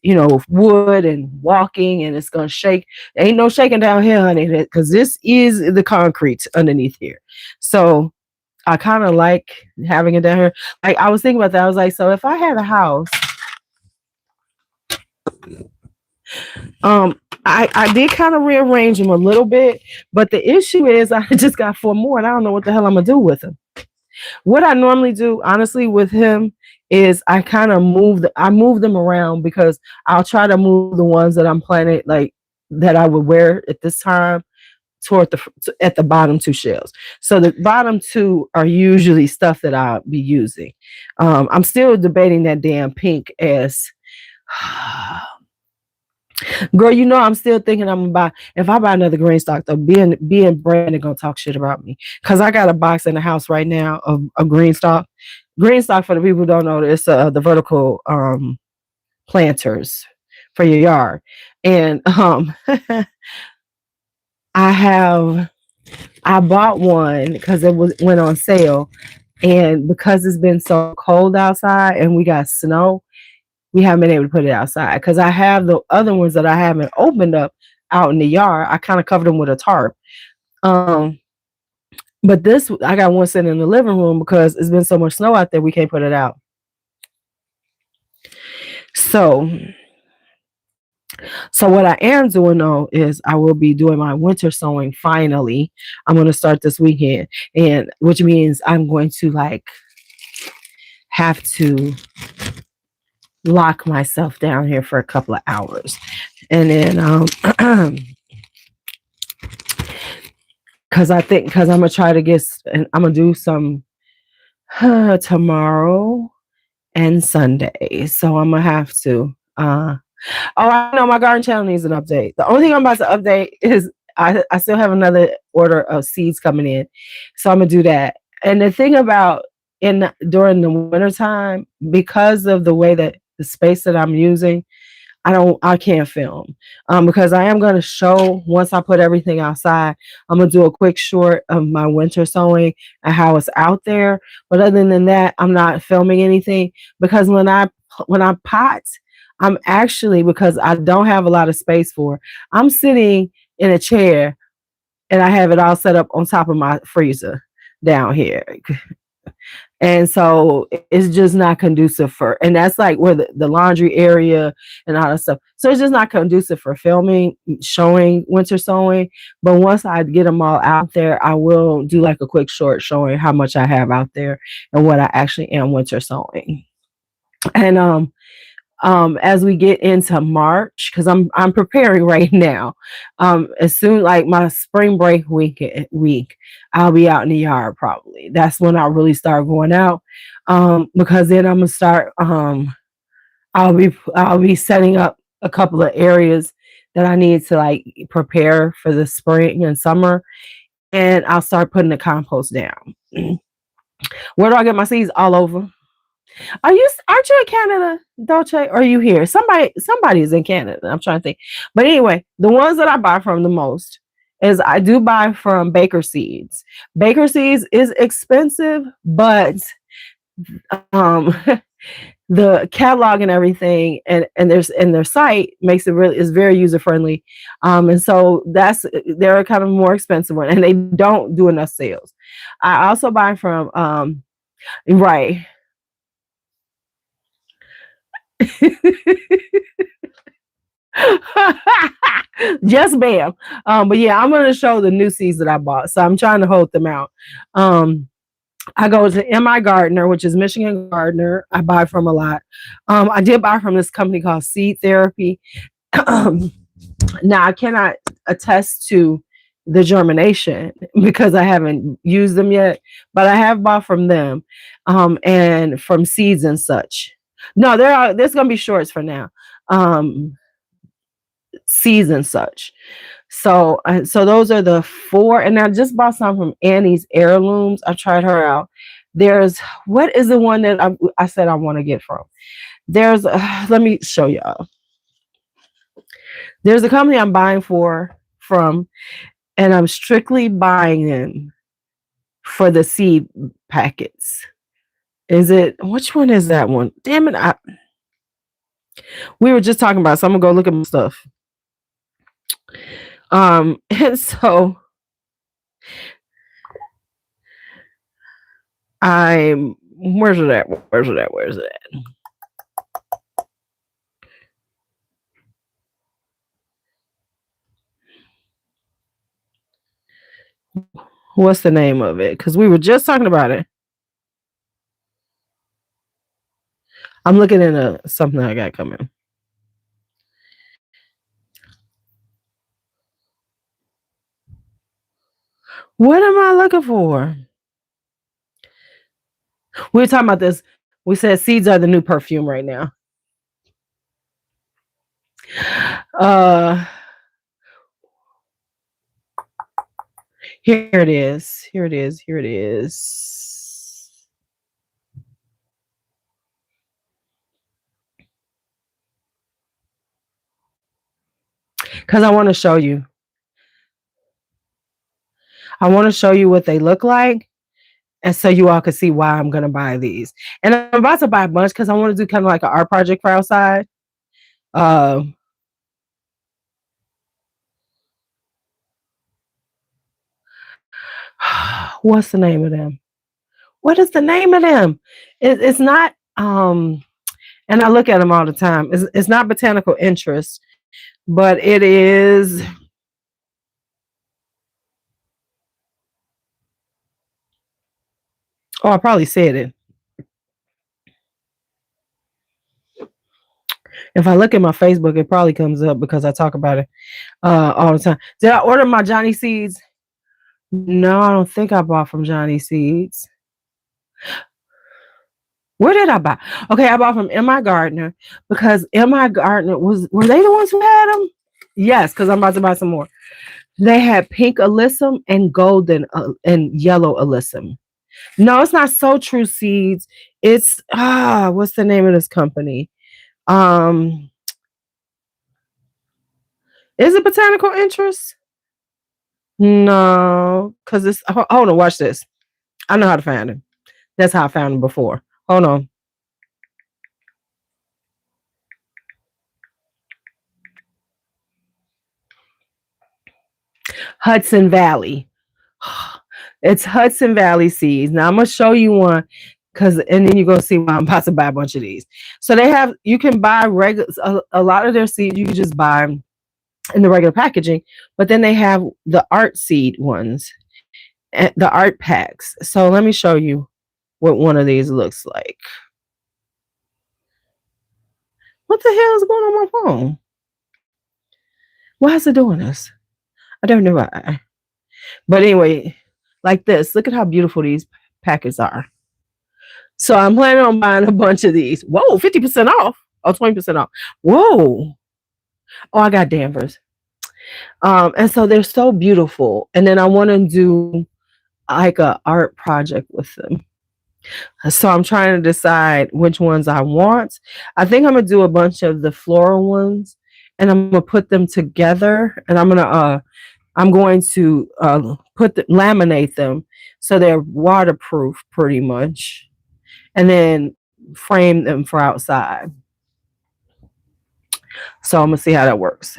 wood and walking, and it's gonna shake. There ain't no shaking down here, honey, because this is the concrete underneath here. So I kind of like having it down here. Like I was thinking about that. I was like, so if I had a house, I did kind of rearrange them a little bit, but the issue is I just got 4 more, and I don't know what the hell I'm gonna do with them. What I normally do, honestly, with him is I kind of move them around because I'll try to move the ones that I'm planning like that I would wear at this time at the bottom 2 shelves. So the bottom 2 are usually stuff that I'll be using. I'm still debating that damn pink as girl. I'm still thinking I'm gonna buy if I buy another green stock though. Being Brandon gonna talk shit about me because I got a box in the house right now of green stock. Green stock for the people who don't know, it's the vertical planters for your yard, and I bought one because went on sale, and because it's been so cold outside and we got snow, we haven't been able to put it outside. Because I have the other ones that I haven't opened up out in the yard. I kind of covered them with a tarp. But this I got one sitting in the living room because it's been so much snow out there we can't put it out. So what I am doing though is I will be doing my winter sewing finally. I'm going to start this weekend, and which means I'm going to have to lock myself down here for a couple of hours, and then because I'm gonna try to and I'm gonna do some tomorrow and Sunday, so I'm gonna have to oh, I know my garden channel needs an update. The only thing I'm about to update is I still have another order of seeds coming in, so I'm gonna do that. And the thing about during the wintertime, because of the way that the space that I'm using, I can't film because I am going to show once I put everything outside. I'm going to do a quick short of my winter sewing and how it's out there. But other than that, I'm not filming anything because when I pot, I'm actually, because I don't have a lot of space I'm sitting in a chair and I have it all set up on top of my freezer down here. And so it's just not conducive and that's like where the laundry area and all that stuff. So it's just not conducive for filming, showing winter sewing. But once I get them all out there, I will do like a quick short showing how much I have out there and what I actually am winter sewing. And as we get into March, because I'm preparing right now. As soon like my spring break week, I'll be out in the yard probably. That's when I'll really start going out. Because then I'm gonna start. I'll be setting up a couple of areas that I need to like prepare for the spring and summer, and I'll start putting the compost down. Where do I get my seeds? All over. Aren't you in Canada, Dolce? Or are you here? Somebody is in Canada. I'm trying to think. But anyway, the ones that I buy from the most is I do buy from Baker Seeds. Baker Seeds is expensive, but um the catalog and everything and their site makes it really is very user friendly, and so they're a kind of more expensive one and they don't do enough sales. I also buy from right. Yes ma'am. But yeah, I'm going to show the new seeds that I bought, so I'm trying to hold them out. I go to MI Gardner, which is Michigan Gardner. I buy from a lot. I did buy from this company called Seed Therapy. Now I cannot attest to the germination because I haven't used them yet, but I have bought from them, and from Seeds and such. No, there's gonna be shorts for now. Seeds and such. So those are the four, and I just bought some from Annie's Heirlooms. I tried her out. There's what is the one that I said I want to get from? There's let me show y'all. There's a company I'm buying from, and I'm strictly buying them for the seed packets. Is it which one is that one? Damn it! We were just talking about it, so I'm gonna go look at my stuff. And so I'm where's it at? Where's it at? Where's it at? What's the name of it? Because we were just talking about it. I'm looking into something I got coming. What am I looking for? We were talking about this. We said seeds are the new perfume right now. Here it is. Here it is. Here it is. Because I want to show you. I want to show you what they look like. And so you all can see why I'm going to buy these. And I'm about to buy a bunch because I want to do kind of like an art project for outside. What's the name of them? What is the name of them? It's not, and I look at them all the time. It's not botanical interest, but it is. Oh, I probably said it. If I look at my Facebook, it probably comes up because I talk about it all the time. Did I order my Johnny Seeds? No, I don't think I bought from Johnny Seeds. Where did I buy? Okay, I bought from MI Gardner because MI Gardner were they the ones who had them? Yes, because I'm about to buy some more. They had pink alyssum and golden and yellow alyssum. No, it's not So True Seeds. It's what's the name of this company? Is it botanical interest? No, because it's hold on, watch this. I know how to find him. That's how I found him before. Hold on. Hudson Valley. It's Hudson Valley Seeds. Now I'm gonna show you one and then you're gonna see why I'm about to buy a bunch of these. So you can buy a lot of their seeds you can just buy in the regular packaging, but then they have the art seed ones, the art packs. So let me show you what one of these looks like. What the hell is going on my phone? Why is it doing this? I don't know why. But anyway, like this. Look at how beautiful these packets are. So I'm planning on buying a bunch of these. Whoa, 50% off. Oh, 20% off. Whoa. Oh, I got Danvers. And so they're so beautiful. And then I want to do like an art project with them. So I'm trying to decide which ones I want. I think I'm gonna do a bunch of the floral ones, and I'm gonna put them together, and I'm going to laminate them so they're waterproof pretty much, and then frame them for outside. So I'm gonna see how that works.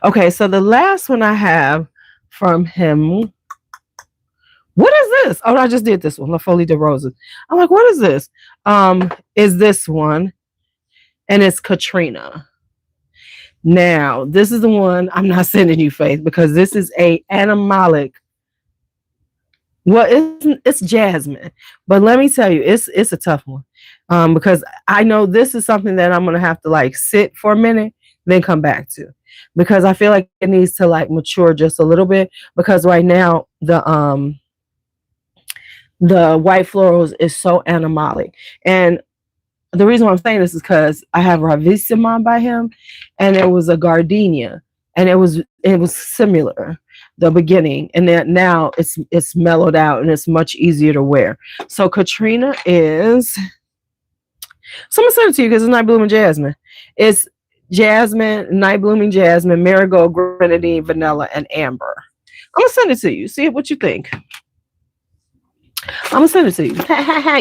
Okay, so the last one I have from him. What is this? Oh, I just did this one, La Folie de Roses. I'm like, what is this? Is this one, and it's Katrina. Now, this is the one I'm not sending you, Faith, because this is a animalic. Well, it's jasmine, but let me tell you, it's a tough one, because I know this is something that I'm gonna have to like sit for a minute, then come back to, because I feel like it needs to like mature just a little bit. Because right now the white florals is so animalic, and the reason why I'm saying this is because I have Ravissima by him, and it was a gardenia, and it was similar the beginning, and then now it's mellowed out and it's much easier to wear. So Katrina is. So I'm gonna send it to you because it's night blooming jasmine. It's jasmine, night blooming jasmine, marigold, grenadine, vanilla, and amber. I'm gonna send it to you. See what you think. I'm gonna send it to you.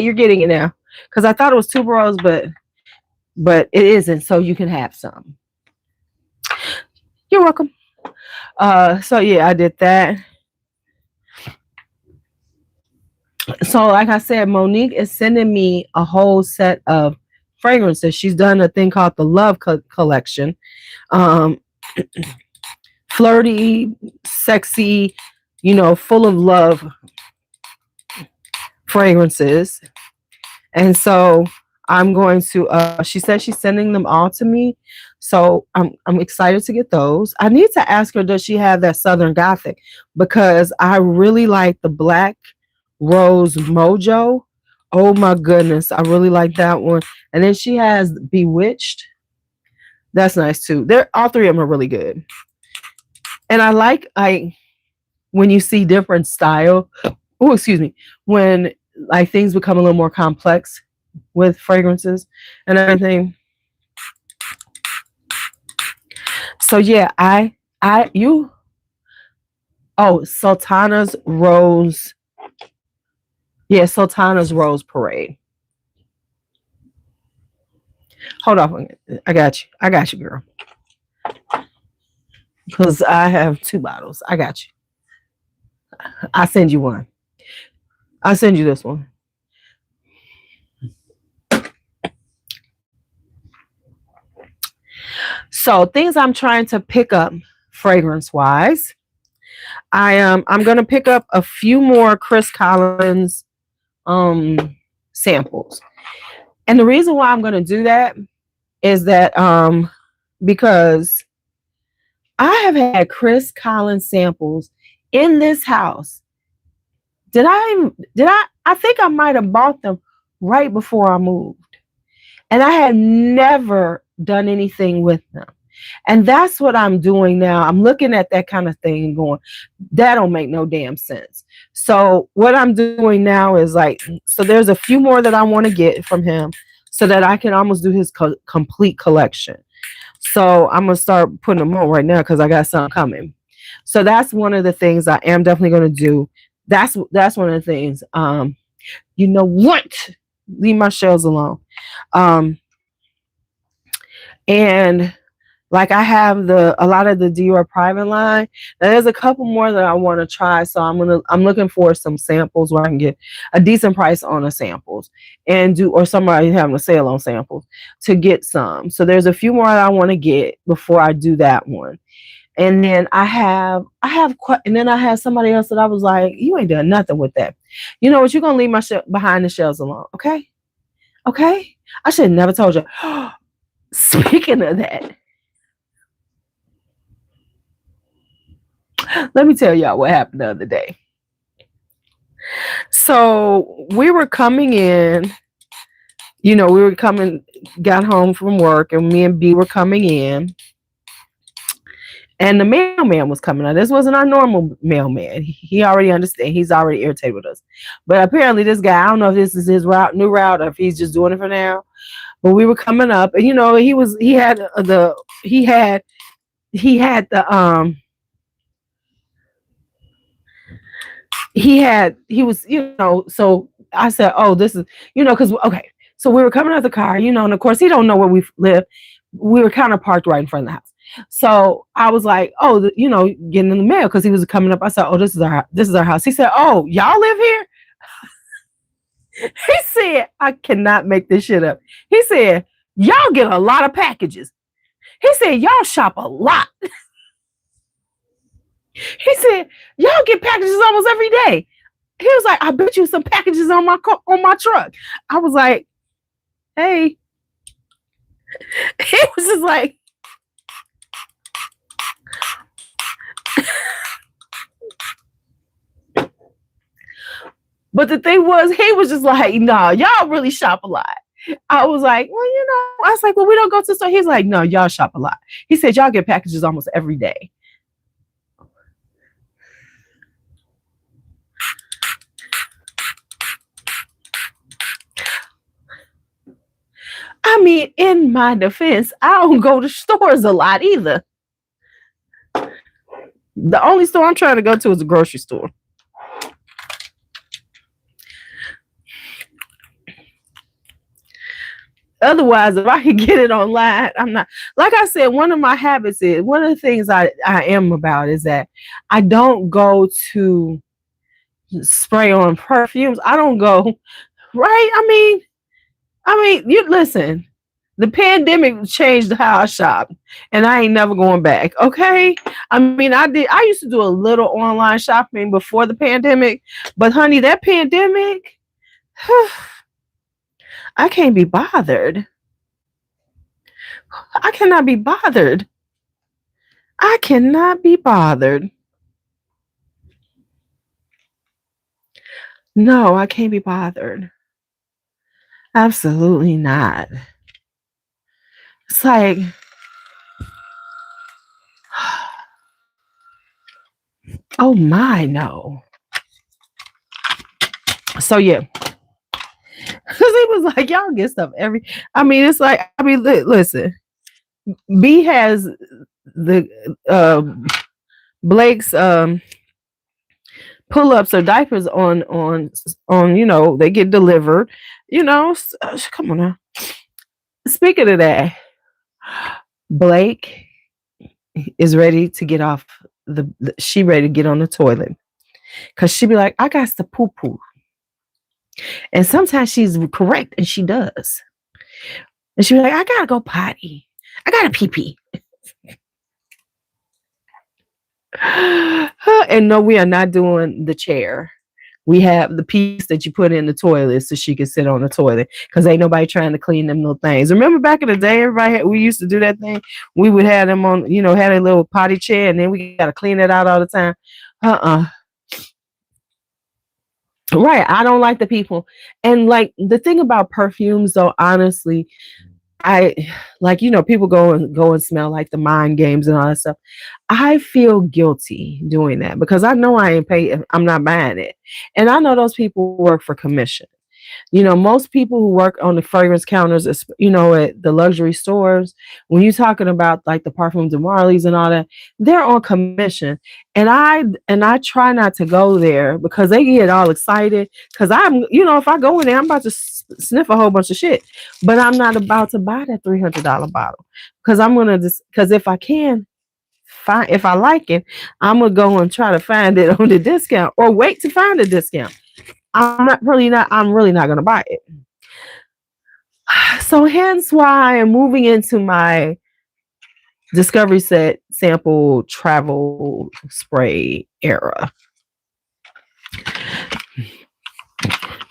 You're getting it now. Because I thought it was tuberose, but it isn't, so you can have some. You're welcome. So yeah, I did that. So like I said, Monique is sending me a whole set of fragrances. She's done a thing called the Love Collection. Flirty, sexy, full of love fragrances. And so I'm going to she said she's sending them all to me. So I'm excited to get those. I need to ask her, does she have that Southern Gothic? Because I really like the Black Rose Mojo. Oh my goodness, I really like that one. And then she has Bewitched. That's nice too. All three of them are really good. And I like when you see different style. Oh, excuse me. When like things become a little more complex with fragrances and everything. So yeah, Sultana's Rose. Yeah, Sultana's Rose Parade. Hold on. I got you, girl. Because I have 2 bottles. I got you. I'll send you one. I'll send you this one. So things I'm trying to pick up fragrance wise. I'm gonna pick up a few more Chris Collins samples. And the reason why I'm gonna do that is that because I have had Chris Collins samples in this house. I think I might have bought them right before I moved. And I had never done anything with them. And that's what I'm doing now. I'm looking at that kind of thing and going, that don't make no damn sense. So what I'm doing now is so there's a few more that I want to get from him so that I can almost do his complete collection. So I'm going to start putting them on right now because I got something coming. So that's one of the things I am definitely going to do. That's one of the things. You know what? Leave my shells alone. And like I have a lot of the Dior private line. Now there's a couple more that I want to try. So I'm looking for some samples where I can get a decent price on the samples or somebody having a sale on samples to get some. So there's a few more that I want to get before I do that one. And then I have somebody else that I was like, you ain't done nothing with that. You know what? You're going to leave my behind the shelves alone. Okay. Okay. I should have never told you. Speaking of that, let me tell y'all what happened the other day. So we were coming in, got home from work, and me and B were coming in. And the mailman was coming out. This wasn't our normal mailman. He already understand. He's already irritated with us. But apparently this guy, I don't know if this is his new route or if he's just doing it for now. But we were coming up, and he had the he was, so I said, oh, this is, because, okay, so we were coming out the car, and of course he don't know where we live. We were kind of parked right in front of the house. So I was like, oh, getting in the mail, because he was coming up. I said, oh, this is our house. He said, oh, y'all live here? He said, I cannot make this shit up. He said, y'all get a lot of packages. He said, y'all shop a lot. He said, y'all get packages almost every day. He was like, I bet you some packages on my truck. I was like, hey. He was just like, but the thing was, he was just like, nah, y'all really shop a lot. I was like, well, I was like, well, we don't go to the store. He's like, no, y'all shop a lot. He said, y'all get packages almost every day. I mean, in my defense, I don't go to stores a lot either. The only store I'm trying to go to is a grocery store. Otherwise, if I can get it online, I'm not. Like I said, one of the things I am about is that I don't go to spray on perfumes. I don't go, right? I mean, you listen. The pandemic changed how I shop, and I ain't never going back. Okay. I mean, I used to do a little online shopping before the pandemic, but honey, that pandemic, I can't be bothered. I cannot be bothered. I cannot be bothered. No, I can't be bothered. Absolutely not. It's like, oh my, no. So yeah. Because he was like, y'all get stuff it's like, listen, B has the Blake's pull-ups or diapers on they get delivered, come on now. Speaking of that, Blake is ready to get off she ready to get on the toilet, because she be like, I got to poo-poo. And sometimes she's correct, and she does. And she be like, I gotta go potty. I gotta pee-pee. And no, we are not doing the chair. We have the piece that you put in the toilet so she can sit on the toilet, because ain't nobody trying to clean them little things. Remember back in the day, we used to do that thing. We would have them on, had a little potty chair, and then we got to clean it out all the time. Right. I don't like the people. And like the thing about perfumes, though, honestly, I people go and smell like the mind games and all that stuff. I feel guilty doing that, because I know I ain't paid. I'm not buying it. And I know those people work for commission. Most people who work on the fragrance counters, at the luxury stores, when you're talking about like the Parfums de Marley's and all that, they're on commission. And I try not to go there, because they get all excited. Because I'm, if I go in there, I'm about to sniff a whole bunch of shit. But I'm not about to buy that $300 bottle, because because if I can if I like it, I'm gonna go and try to find it on the discount, or wait to find a discount. I'm really not going to buy it. So hence why I'm moving into my Discovery Set sample travel spray era.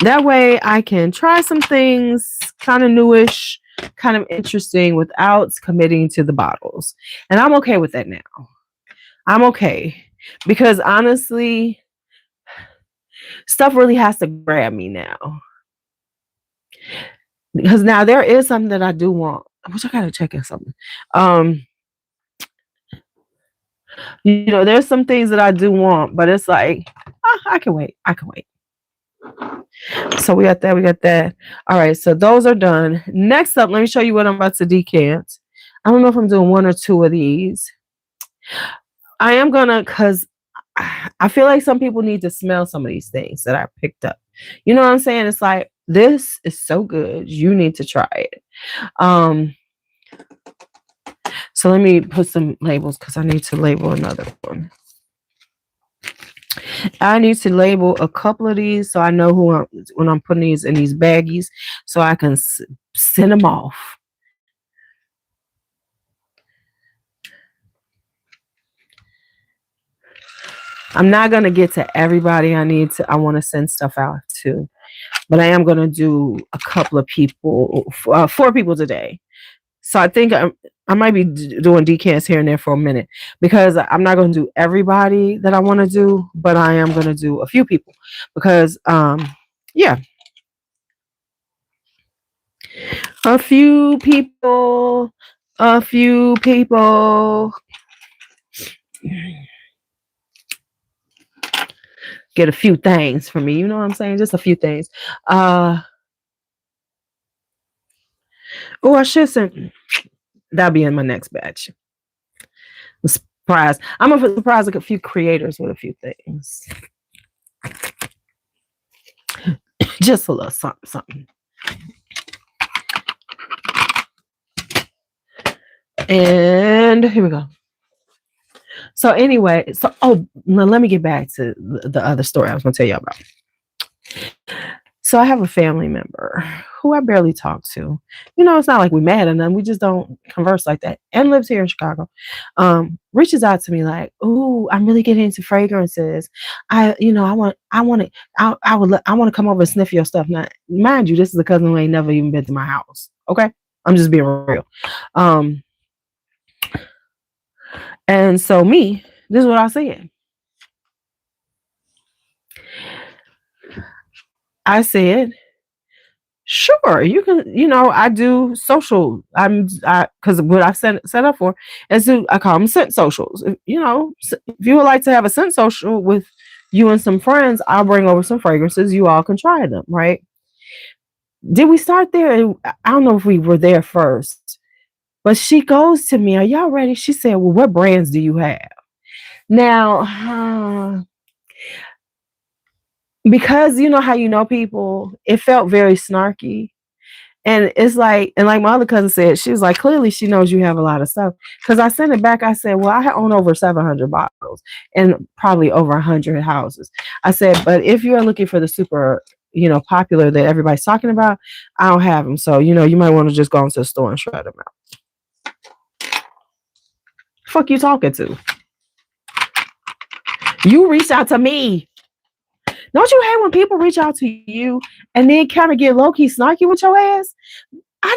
That way I can try some things kind of newish, kind of interesting, without committing to the bottles. And I'm okay with that now. I'm okay, because honestly, stuff really has to grab me now. Because now there is something that I do want. I wish I gotta check in something. There's some things that I do want, but it's like, I can wait. I can wait. So we got that. We got that. All right. So those are done. Next up, let me show you what I'm about to decant. I don't know if I'm doing one or two of these. I am gonna, cause I feel like some people need to smell some of these things that I picked up. You know what I'm saying? It's like, this is so good. You need to try it. So let me put some labels because I need to label another one. I need to label a couple of these so I know when I'm putting these in these baggies so I can send them off. I'm not going to get to everybody I want to send stuff out to, but I am going to do a couple of people, 4 people today. So I think I might be doing decants here and there for a minute because I'm not going to do everybody that I want to do, but I am going to do a few people because, yeah. A few people. Get a few things for me. You know what I'm saying? Just a few things. I should send. That'll be in my next batch. Surprise. I'm going to surprise like a few creators with a few things. Just a little something. And here we go. So anyway, let me get back to the other story I was going to tell you about. So I have a family member who I barely talk to. It's not like we're mad or nothing. We just don't converse like that. And lives here in Chicago. Reaches out to me like, "Ooh, I'm really getting into fragrances. I want to come over and sniff your stuff." Now, mind you, this is a cousin who ain't never even been to my house. Okay, I'm just being real. And so this is what I said. I said, sure, you can, I do social. Because what I set up for is I call them scent socials. If you would like to have a scent social with you and some friends, I'll bring over some fragrances. You all can try them, right? Did we start there? I don't know if we were there first, but she goes to me, "Are y'all ready?" She said, "Well, what brands do you have?" Now, because how people, it felt very snarky. And it's like, and like my other cousin said, she was like, clearly she knows you have a lot of stuff. Because I sent it back. I said, well, I own over 700 bottles and probably over 100 houses. I said, but if you're looking for the super, popular that everybody's talking about, I don't have them. So, you might want to just go into the store and shred them out. Fuck you talking to? You reached out to me. Don't you hate when people reach out to you and then kind of get low-key snarky with your ass? You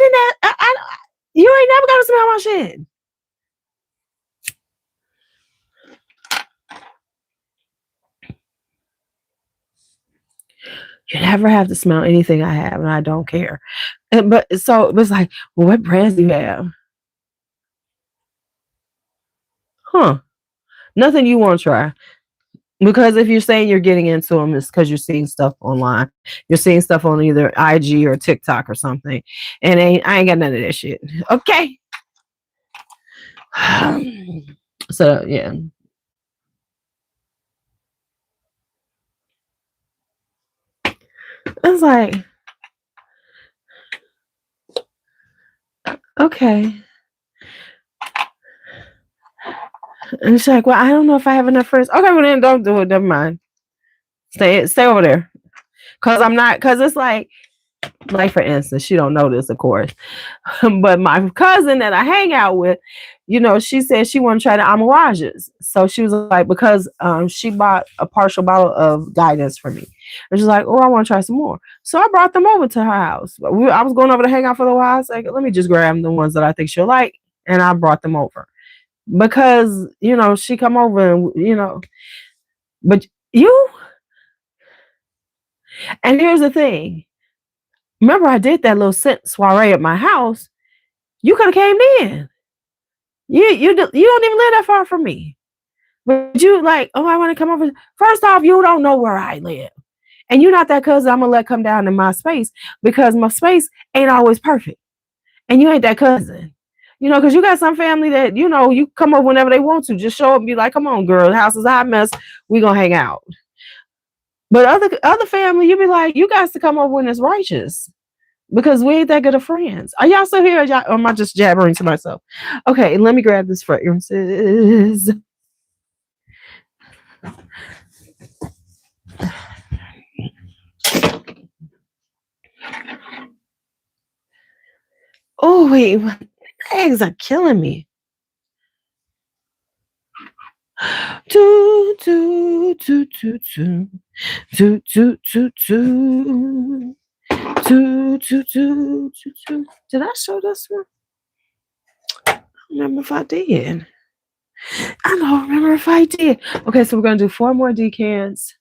ain't never gonna smell my shit. You never have to smell anything I have, and I don't care. But so it was like, well, what brands do you have? Huh? Nothing you want to try. Because if you're saying you're getting into them, it's because you're seeing stuff online. You're seeing stuff on either IG or TikTok or something. And I ain't got none of that shit. Okay. So, yeah. It's like, okay. And she's like, well, I don't know if I have enough friends. Okay, well then don't do it. Never mind. Stay over there. Cause it's like for instance, she don't know this, of course. But my cousin that I hang out with, she said she wanted to try the amouages. So she was like, because she bought a partial bottle of guidance for me. And she's like, oh, I want to try some more. So I brought them over to her house. I was going over to hang out for a while. I was like, let me just grab the ones that I think she'll like. And I brought them over. Because, she come over and, but and here's the thing. Remember I did that little scent soiree at my house. You could have came in. You don't even live that far from me. But you like, oh, I want to come over. First off, you don't know where I live. And you're not that cousin I'm going to let come down in my space because my space ain't always perfect. And you ain't that cousin. Because you got some family that, you come up whenever they want to. Just show up and be like, come on, girl, the house is a hot mess. We going to hang out. But other family, you be like, you guys to come up when it's righteous. Because we ain't that good of friends. Are y'all still here? Or am I just jabbering to myself? Okay, let me grab this fragrances. Oh, wait. My legs are killing me. Did I show this one? I don't remember if I did. I don't remember if I did. Okay, so we're going to do 4 more decants.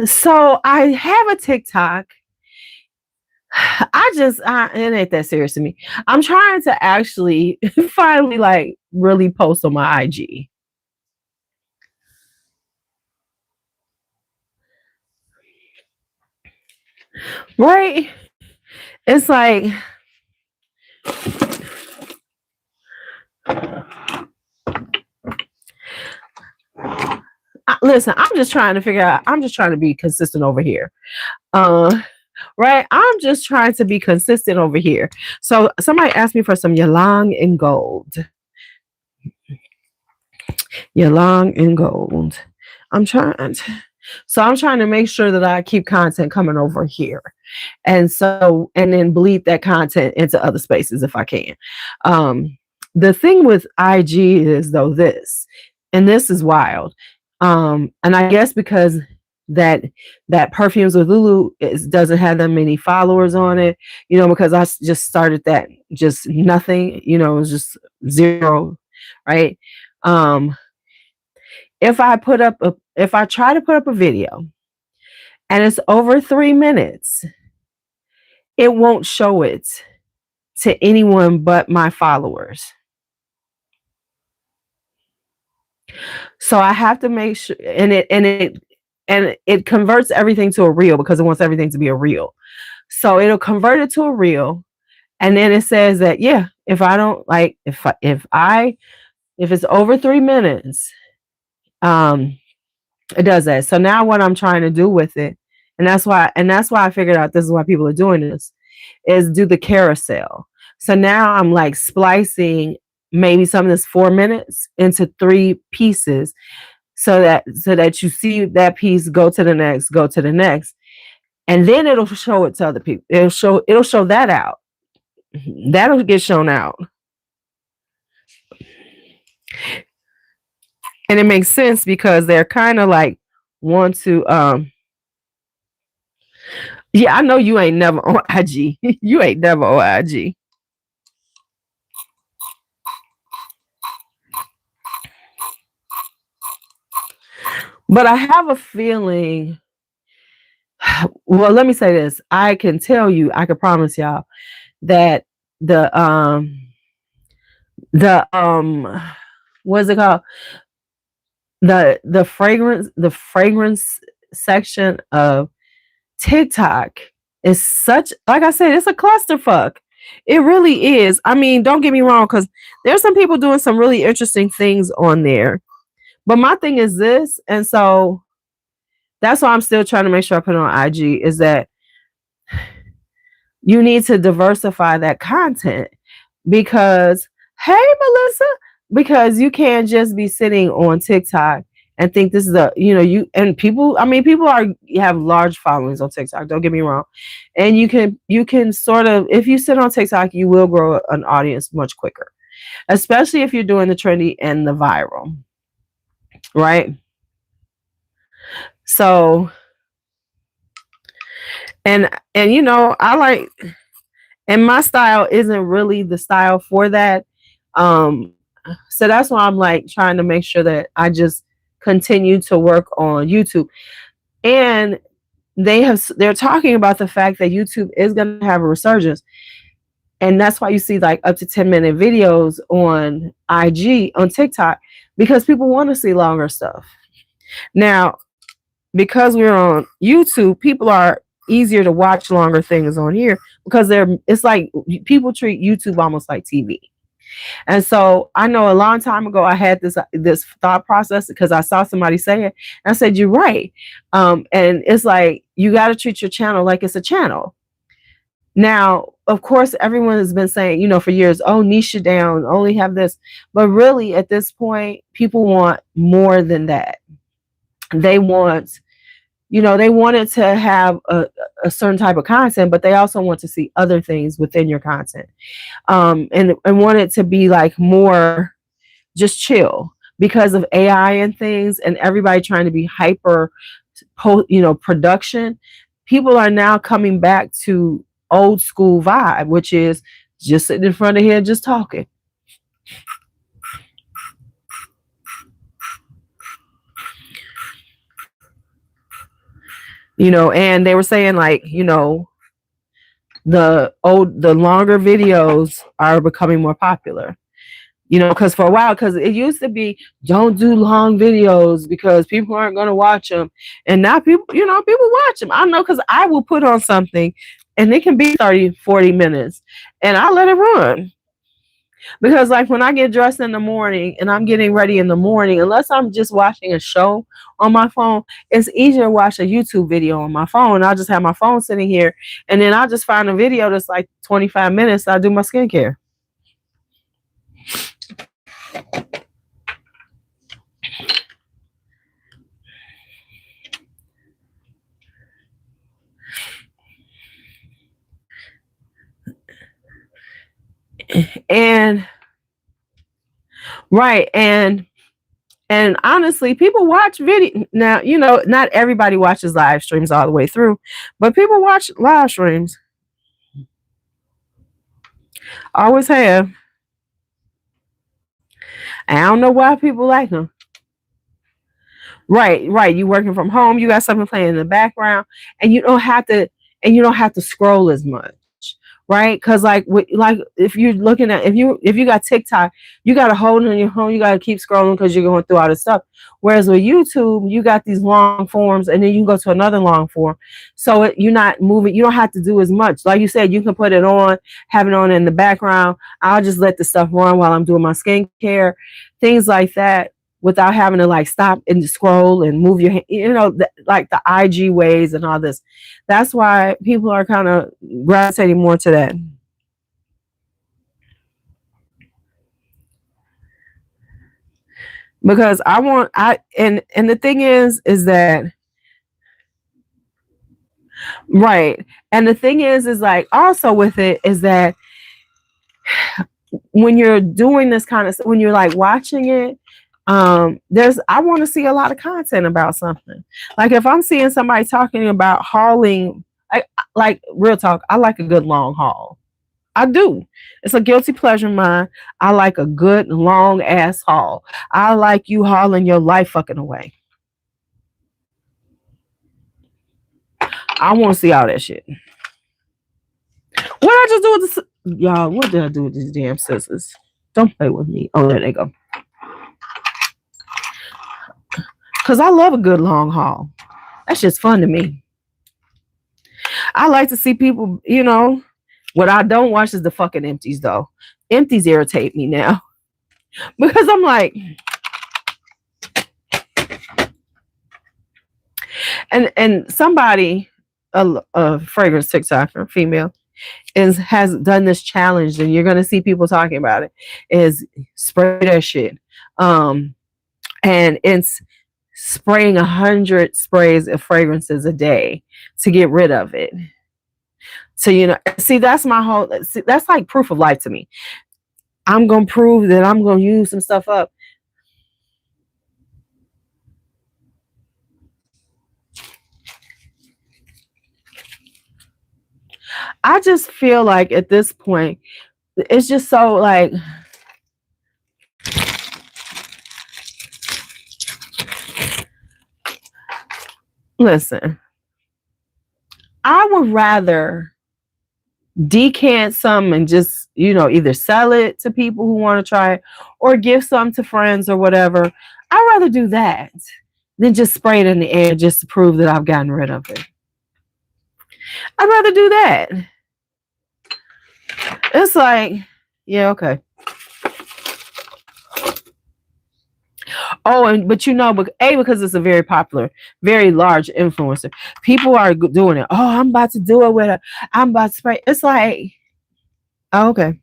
So I have a TikTok. It ain't that serious to me. I'm trying to actually finally like really post on my IG. Right? It's like, listen, I'm just trying to be consistent over here. Right? I'm just trying to be consistent over here. So somebody asked me for some ylang in gold. Ylang in gold. I'm trying to make sure that I keep content coming over here. And then bleed that content into other spaces if I can. The thing with IG is though this, and this is wild. And I guess because that Perfumes with LuuLuu doesn't have that many followers on it, because I just started that, just nothing, it was just 0, right? If I try to put up a video and it's over 3 minutes, it won't show it to anyone but my followers. So I have to make sure, and it converts everything to a reel because it wants everything to be a reel. So it'll convert it to a reel, and then it says that if I don't like if it's over 3 minutes, it does that. So now what I'm trying to do with it, and that's why I figured out this is why people are doing this, is do the carousel. So now I'm like splicing maybe some of this 4 minutes into 3 pieces so that you see that piece, go to the next, and then it'll show it to other people. It'll show that out. That'll get shown out. And it makes sense because they're kind of like want to I know you ain't never on IG. You ain't never on IG. But I have a feeling, well, let me say this. I can promise y'all that what's it called? The fragrance section of TikTok is such, like I said, it's a clusterfuck. It really is. I mean, don't get me wrong, because there's some people doing some really interesting things on there. But my thing is this, and so that's why I'm still trying to make sure I put it on IG, is that you need to diversify that content because, hey, Melissa, because you can't just be sitting on TikTok and think this is people have large followings on TikTok. Don't get me wrong. And you can sort of, if you sit on TikTok, you will grow an audience much quicker, especially if you're doing the trendy and the viral. Right. So, and I like, and my style isn't really the style for that. So that's why I'm like trying to make sure that I just continue to work on YouTube. And they're talking about the fact that YouTube is going to have a resurgence. And that's why you see like up to 10-minute videos on IG, on TikTok, because people want to see longer stuff. Now, because we're on YouTube, people are easier to watch longer things on here because it's like people treat YouTube almost like TV. And so I know a long time ago I had this thought process because I saw somebody say it. And I said, you're right. And it's like you got to treat your channel like it's a channel. Now, of course, everyone has been saying, for years, oh, niche it down, only have this. But really, at this point, people want more than that. They want, they wanted to have a certain type of content, but they also want to see other things within your content. And want it to be like more just chill because of AI and things and everybody trying to be hyper, production. People are now coming back to old school vibe, which is just sitting in front of here just talking. And they were saying like, the longer videos are becoming more popular. Because for a while, because it used to be don't do long videos because people aren't going to watch them. And now people watch them. I know, because I will put on something and it can be 30, 40 minutes and I let it run. Because like when I get dressed in the morning and I'm getting ready in the morning, unless I'm just watching a show on my phone, it's easier to watch a YouTube video on my phone. I'll just have my phone sitting here and then I'll just find a video that's like 25 minutes. I'll do my skincare. And right, and honestly, people watch video now. Not everybody watches live streams all the way through, but people watch live streams. Always have. I don't know why people like them. Right. You working from home, you got something playing in the background, and you don't have to scroll as much. Right, because like if you're looking at if you got TikTok, you got to hold it on your phone, you got to keep scrolling because you're going through all this stuff. Whereas with YouTube, you got these long forms, and then you can go to another long form, so you're not moving. You don't have to do as much. Like you said, you can put it on, have it on in the background. I'll just let the stuff run while I'm doing my skincare, things like that, without having to like stop and scroll and move your hand, like the IG ways and all this. That's why people are kind of gravitating more to that. Because and the thing is that right. And the thing is like also with it is that when you're doing this kind of, when you're like watching it, I want to see a lot of content about something. Like if I'm seeing somebody talking about hauling, like real talk, I like a good long haul. I do. It's a guilty pleasure of mine. I like a good long ass haul. I like you hauling your life fucking away. I want to see all that shit. What I just do with this, y'all? What did I do with these damn scissors? Don't play with me. Oh, there they go. Because I love a good long haul. That's just fun to me. I like to see people, what I don't watch is the fucking empties, though. Empties irritate me now. Because I'm like, and somebody, a fragrance TikToker, female, has done this challenge, and you're gonna see people talking about it, is spray that shit. And it's spraying 100 sprays of fragrances a day to get rid of it. So, see, that's my whole, that's like proof of life to me. I'm going to prove that I'm going to use some stuff up. I just feel like at this point, it's just so like, listen, I would rather decant some and just, either sell it to people who want to try it or give some to friends or whatever. I'd rather do that than just spray it in the air just to prove that I've gotten rid of it. I'd rather do that. It's like, yeah, okay. Oh, but because it's a very popular, very large influencer. People are doing it. Oh, I'm about to do it with her. I'm about to spray. It's like, oh, okay.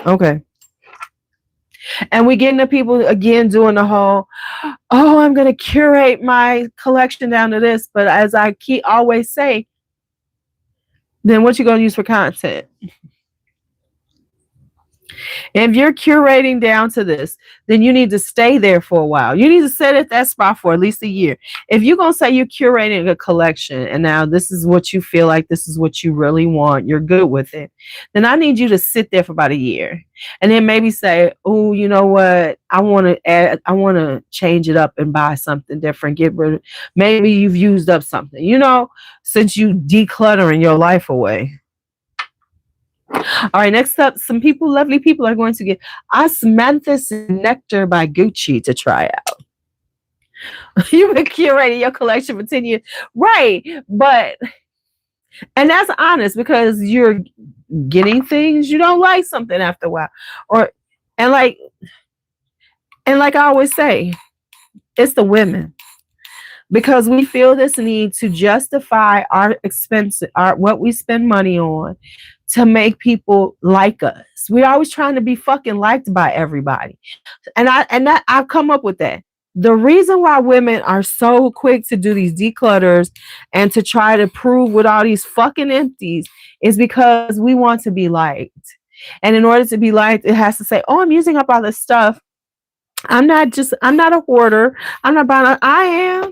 Okay. And we get into people again doing the whole, oh, I'm going to curate my collection down to this. But as I always say, then what you going to use for content? If you're curating down to this, then you need to stay there for a while. You need to sit at that spot for at least a year. If you're going to say you're curating a collection and now this is what you feel like, this is what you really want, you're good with it, then I need you to sit there for about a year and then maybe say, oh, you know what? I want to change it up and buy something different. Get rid of, maybe you've used up something, since you decluttering your life away. All right, next up, lovely people are going to get Osmanthus Nectar by Gucci to try out. You've been curating your collection for 10 years. Right, and that's honest because you're getting things you don't like something after a while. And like I always say, it's the women. Because we feel this need to justify our expense, what we spend money on to make people like us. We're always trying to be fucking liked by everybody. And I've come up with that. The reason why women are so quick to do these declutters and to try to prove with all these fucking empties is because we want to be liked. And in order to be liked, it has to say, oh, I'm using up all this stuff. I'm not a hoarder. I'm not buying. I am.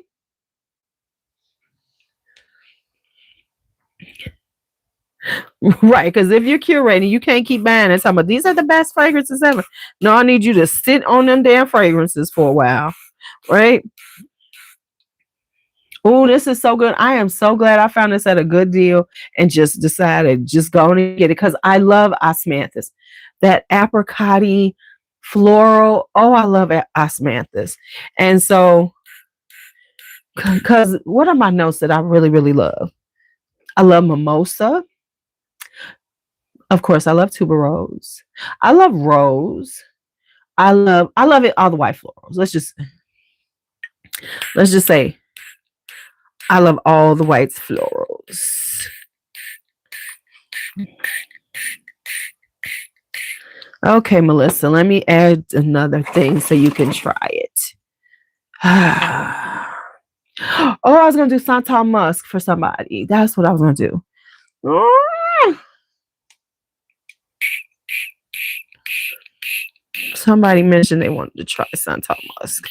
Right, because if you're curating, you can't keep buying and talking about these are the best fragrances ever. No, I need you to sit on them damn fragrances for a while, right? Oh, this is so good. I am so glad I found this at a good deal and just decided just go and get it because I love osmanthus. That apricot-y floral. Oh, I love osmanthus. And so, because what are my notes that I really, really love? I love mimosa. Of course, I love tuberose. I love rose. I love it, all the white florals. Let's just say I love all the white florals. Okay, Melissa, let me add another thing so you can try it. Oh, I was going to do Santal Musk for somebody. That's what I was going to do. Somebody mentioned they wanted to try Santal Musk.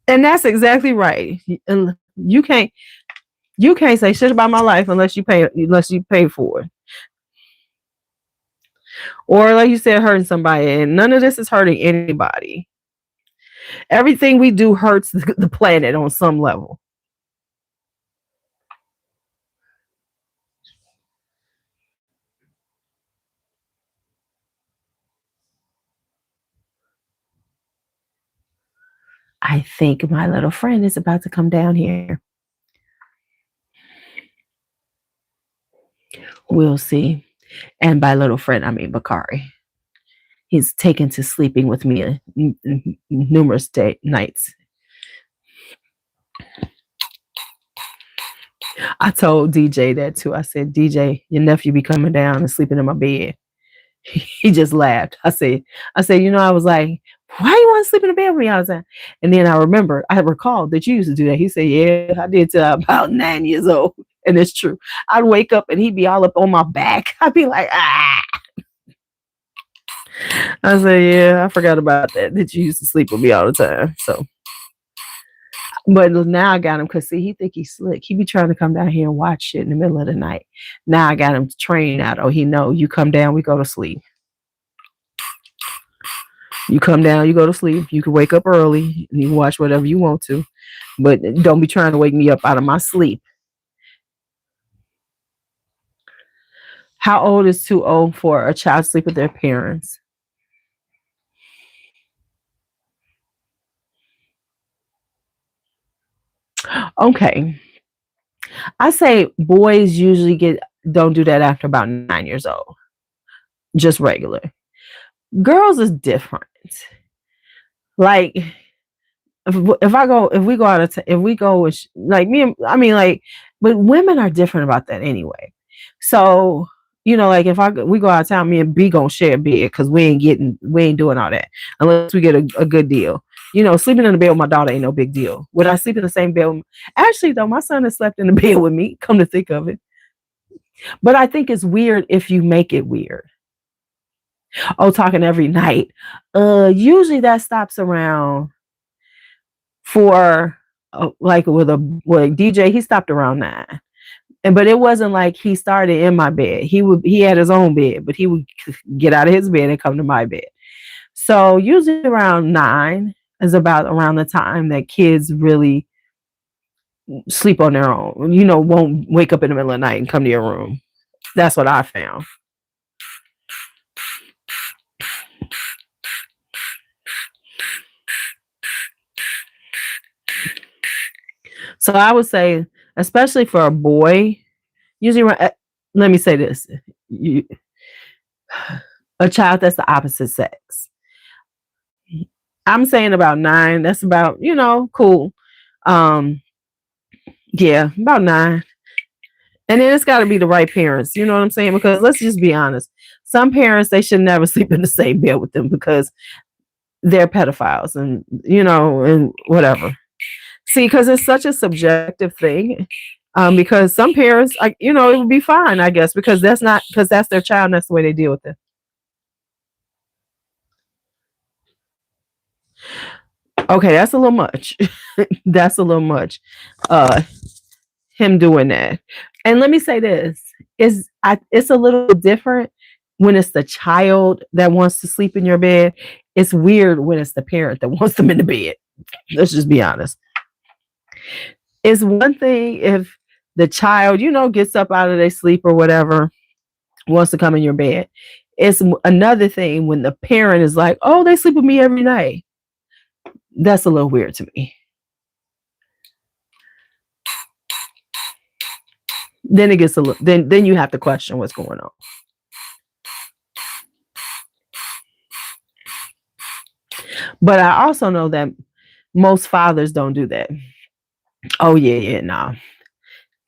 And that's exactly right. And you can't say shit about my life unless you pay for it. Or like you said, hurting somebody, and none of this is hurting anybody. Everything we do hurts the planet on some level. I think my little friend is about to come down here. We'll see. And by little friend, I mean Bakari. He's taken to sleeping with me numerous nights. I told DJ that too. I said, DJ, your nephew be coming down and sleeping in my bed. He just laughed. I said, I was like, why you want to sleep in the bed with me all the time? And then I recalled that you used to do that. He said, yeah, I did till about 9 years old. And it's true. I'd wake up and he'd be all up on my back. I'd be like, ah. I said, yeah, I forgot about that you used to sleep with me all the time. So, but now I got him because see, he think he's slick. He be trying to come down here and watch shit in the middle of the night. Now I got him trained out. Oh, he know you come down, we go to sleep. You come down, you go to sleep. You can wake up early. You can watch whatever you want to, but don't be trying to wake me up out of my sleep. How old is too old for a child to sleep with their parents? Okay. I say boys usually don't do that after about 9 years old. Just regular. Girls is different. Like if we go out of if we go with like me and I mean like, but women are different about that anyway. So like if we go out of town, me and B gonna share a bed because we ain't doing all that unless we get a good deal. Sleeping in the bed with my daughter ain't no big deal. Would I sleep in the same bed? Actually, though, my son has slept in the bed with me. Come to think of it, but I think it's weird if you make it weird. Oh, talking every night. Usually that stops around for like with DJ. He stopped around 9. But it wasn't like he started in my bed. He had his own bed, but he would get out of his bed and come to my bed. So usually around 9 is about around the time that kids really sleep on their own. Won't wake up in the middle of the night and come to your room. That's what I found. So I would say, especially for a boy, usually, let me say this. A child that's the opposite sex. I'm saying about 9. That's about, cool. Yeah, about 9. And then it's got to be the right parents. You know what I'm saying? Because let's just be honest. Some parents, they should never sleep in the same bed with them because they're pedophiles and whatever. See, because it's such a subjective thing. Because some parents, it would be fine, I guess, because that's their child and that's the way they deal with it. Okay, that's a little much. That's a little much. Him doing that. And let me say this: it's a little different when it's the child that wants to sleep in your bed. It's weird when it's the parent that wants them in the bed. Let's just be honest. It's one thing if the child, gets up out of their sleep or whatever, wants to come in your bed. It's another thing when the parent is like, "Oh, they sleep with me every night." That's a little weird to me. Then it gets a little. Then you have to question what's going on. But I also know that most fathers don't do that. Oh yeah, no.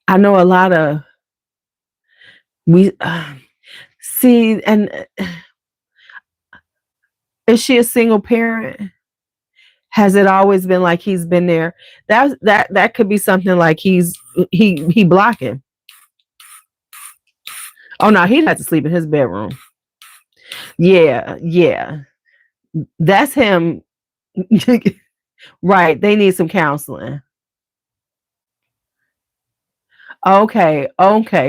I know a lot of we see, and is she a single parent? Has it always been like he's been there? That could be something like he blocking. Oh no, he'd have to sleep in his bedroom. Yeah. That's him. Right. They need some counseling. Okay.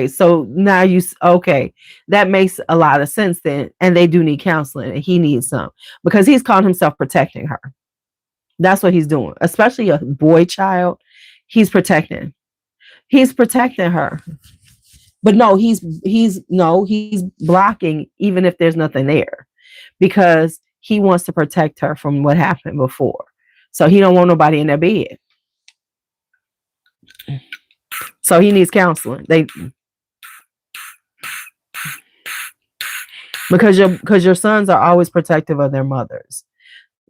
So now that makes a lot of sense then. And they do need counseling and he needs some because he's calling himself protecting her. That's what he's doing, especially a boy child. He's protecting her. But no, he's blocking even if there's nothing there because he wants to protect her from what happened before. So he don't want nobody in their bed. So he needs counseling. Because your sons are always protective of their mothers.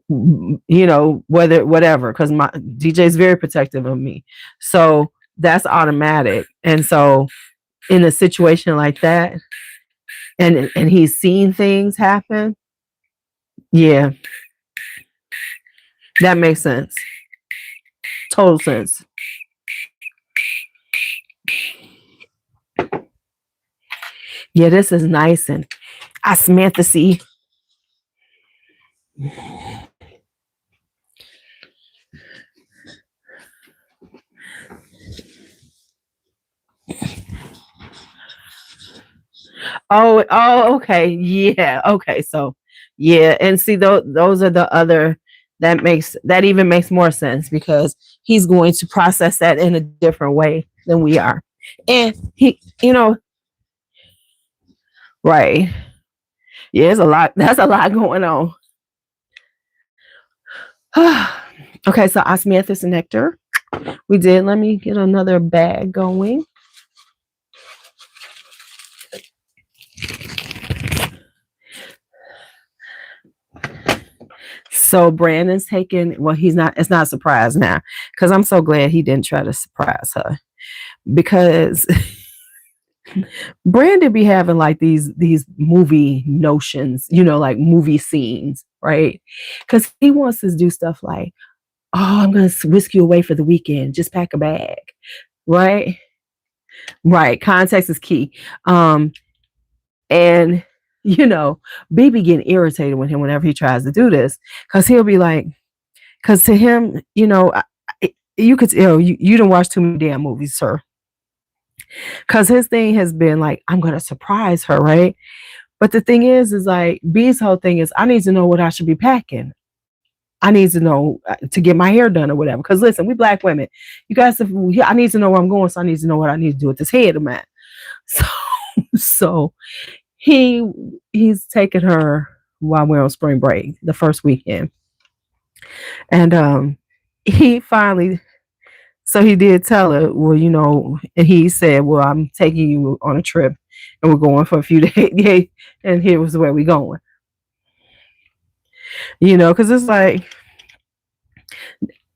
Whatever, because my DJ is very protective of me. So that's automatic. And so in a situation like that, and he's seen things happen, yeah, that makes sense. Total sense. Yeah, this is nice and osmanthusy. Oh, okay. Yeah. Okay. So Yeah, and see, those are the other, that even makes more sense because he's going to process that in a different way than we are. And he, right. Yeah, it's a lot. That's a lot going on. Okay, so osmanthus and nectar. We did. Let me get another bag going. So Brandon's taking, well, it's not a surprise now because I'm so glad he didn't try to surprise her because Brandon be having like these movie notions, like movie scenes, right? Because he wants to do stuff like, oh, I'm going to whisk you away for the weekend. Just pack a bag, right? Right. Context is key. And BB getting irritated with him whenever he tries to do this because he'll be like, because to him, you could, you don't watch too many damn movies, sir. Because his thing has been like, I'm going to surprise her, right? But the thing is like, B's whole thing is, I need to know what I should be packing. I need to know to get my hair done or whatever. Because listen, we Black women, you guys, I need to know where I'm going, so I need to know what I need to do with this head of mine. So he's taking her while we're on spring break, the first weekend, and he finally. So he did tell her, well, and he said, well, I'm taking you on a trip and we're going for a few days. And here was where we're going. Because it's like,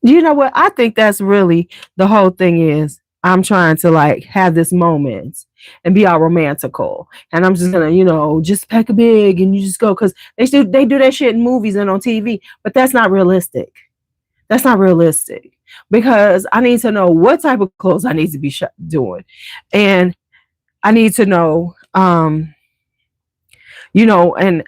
you know what? I think that's really the whole thing is I'm trying to like have this moment and be all romantical. And I'm just going to, just pack a bag and you just go. Because they do that shit in movies and on TV. But that's not realistic. That's not realistic because I need to know what type of clothes I need to be doing. And I need to know, and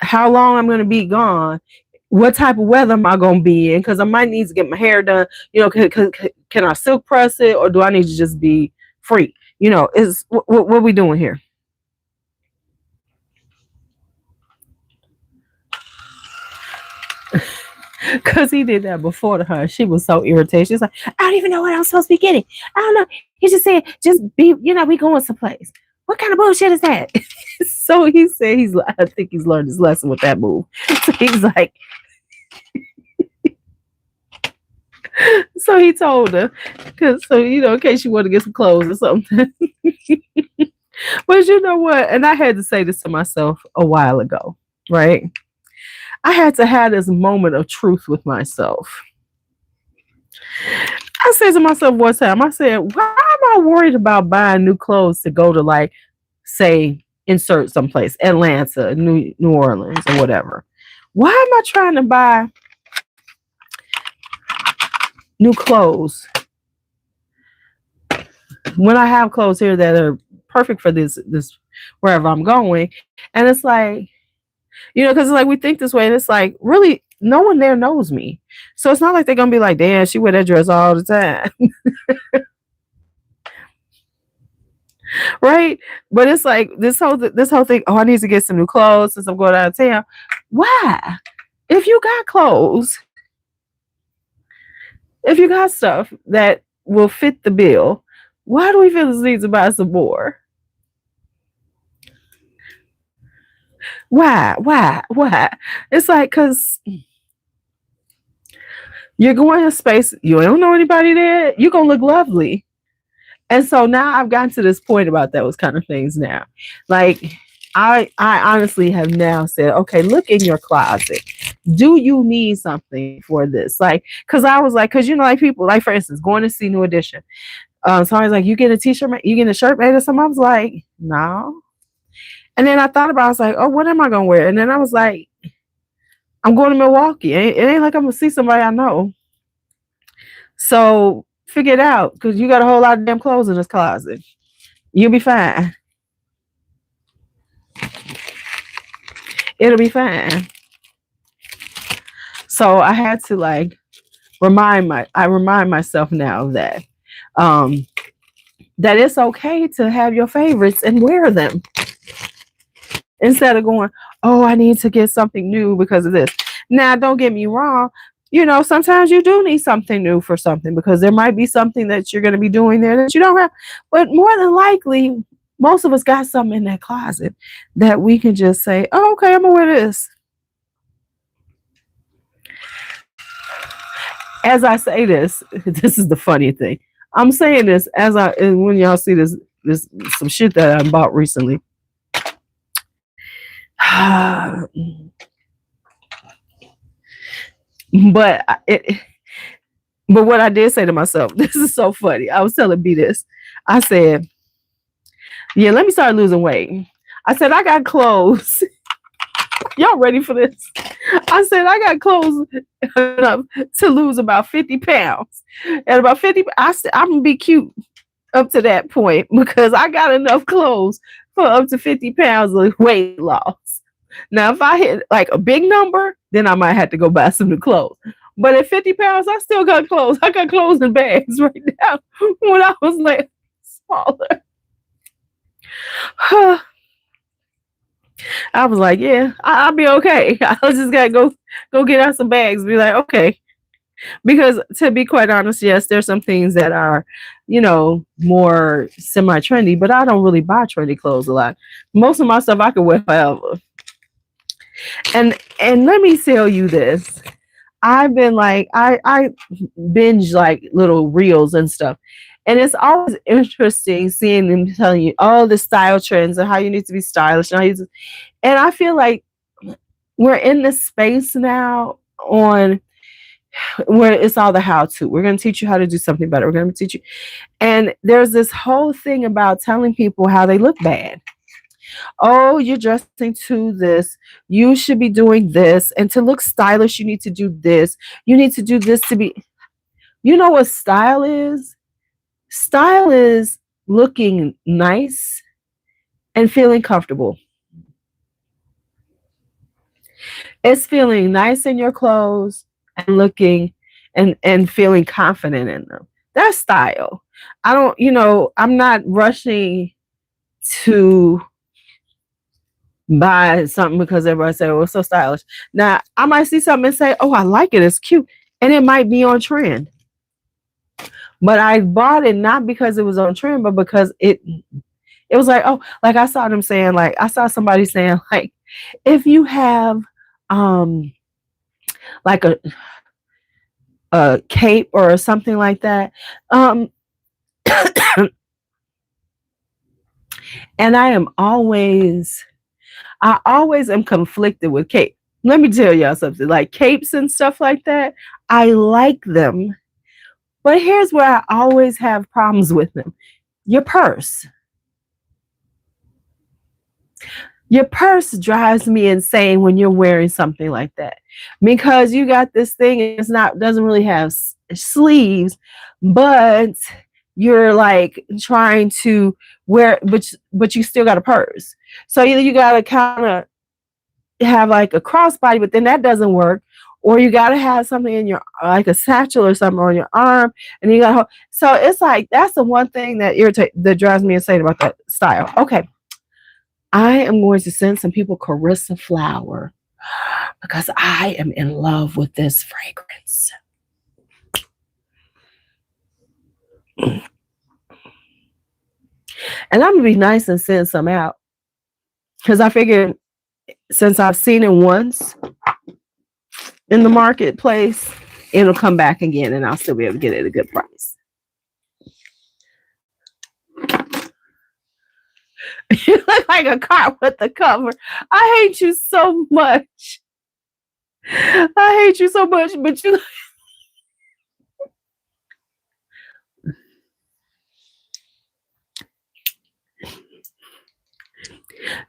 how long I'm going to be gone. What type of weather am I going to be in? Because I might need to get my hair done. Can I silk press it or do I need to just be free? Is what are we doing here? Because he did that before to her. She was so irritated. She's like, I don't even know what I'm supposed to be getting. I don't know. He just said, just be, we going someplace. What kind of bullshit is that? So he said I think he's learned his lesson with that move. So he's like, so he told her, in case you want to get some clothes or something. But you know what? And I had to say this to myself a while ago, right? I had to have this moment of truth with myself. I said to myself one time, I said, why am I worried about buying new clothes to go to, like, say, insert someplace, Atlanta, New Orleans, or whatever? Why am I trying to buy new clothes when I have clothes here that are perfect for this wherever I'm going? And it's like, because it's like we think this way, and it's like really no one there knows me, so it's not like they're gonna be like, damn, she wear that dress all the time. Right? But it's like this whole thing, oh, I need to get some new clothes since I'm going out of town. Why? If you got clothes, if you got stuff that will fit the bill, why do we feel this need to buy some more? Why? It's like, because you're going to space, you don't know anybody there, you're going to look lovely. And so now I've gotten to this point about those kind of things now. Like, I honestly have now said, okay, look in your closet. Do you need something for this? Like, because I was like, because, like people, like, for instance, going to see New Edition. So I was like, you get a t-shirt, you get a shirt made or something? I was like, no. And then I thought about it, I was like, oh, what am I going to wear? And then I was like, I'm going to Milwaukee. It ain't like I'm going to see somebody I know. So figure it out, because you got a whole lot of damn clothes in this closet. You'll be fine. It'll be fine. So I had to like remind myself now that that it's okay to have your favorites and wear them. instead of going, oh, I need to get something new because of this. Now, don't get me wrong. Sometimes you do need something new for something because there might be something that you're going to be doing there that you don't have. But more than likely, most of us got something in that closet that we can just say, oh, okay, I'm going to wear this. As I say this, this is the funny thing. I'm saying this and when y'all see this some shit that I bought recently. But what I did say to myself, this is so funny. I was telling B this. I said, yeah, let me start losing weight. I said, I got clothes. Y'all ready for this? I said, I got clothes enough to lose about 50 pounds. And about 50, I'm going to be cute up to that point because I got enough clothes for up to 50 pounds of weight loss. Now, if I hit like a big number, then I might have to go buy some new clothes. But at 50 pounds, I still got clothes. I got clothes in bags right now when I was like smaller. I was like, yeah, I'll be okay. I just got to go get out some bags, be like, okay. Because to be quite honest, yes, there's some things that are, more semi-trendy, but I don't really buy trendy clothes a lot. Most of my stuff I can wear forever. And let me tell you this. I've been like, I binge like little reels and stuff. And it's always interesting seeing them telling you all the style trends and how you need to be stylish. And I feel like we're in this space now on where it's all the how to. We're going to teach you how to do something better. We're going to teach you. And there's this whole thing about telling people how they look bad. Oh, you're dressing to this. You should be doing this. And to look stylish, you need to do this. You need to do this to be. You know what style is? Style is looking nice and feeling comfortable. It's feeling nice in your clothes and looking and feeling confident in them. That's style. I'm not rushing to buy something because everybody say, oh, it's so stylish. Now, I might see something and say, oh, I like it. It's cute. And it might be on trend. But I bought it not because it was on trend, but because it was like, oh, like I saw them saying, like, I saw somebody saying, like, if you have like a cape or something like that, and I always am conflicted with cape. Let me tell y'all something. Like capes and stuff like that, I like them. But here's where I always have problems with them. Your purse. Your purse drives me insane when you're wearing something like that. Because you got this thing, and doesn't really have sleeves, but you're like trying to wear, but you still got a purse. So either you got to kind of have like a crossbody, but then that doesn't work. Or you got to have something in your, like a satchel or something on your arm, and you got to. So it's like that's the one thing that drives me insane about that style. Okay, I am going to send some people Carissa flower because I am in love with this fragrance. And I'm gonna be nice and send some out because I figured since I've seen it once in the marketplace, it'll come back again and I'll still be able to get it at a good price. You look like a car with the cover. I hate you so much. I hate you so much, but you.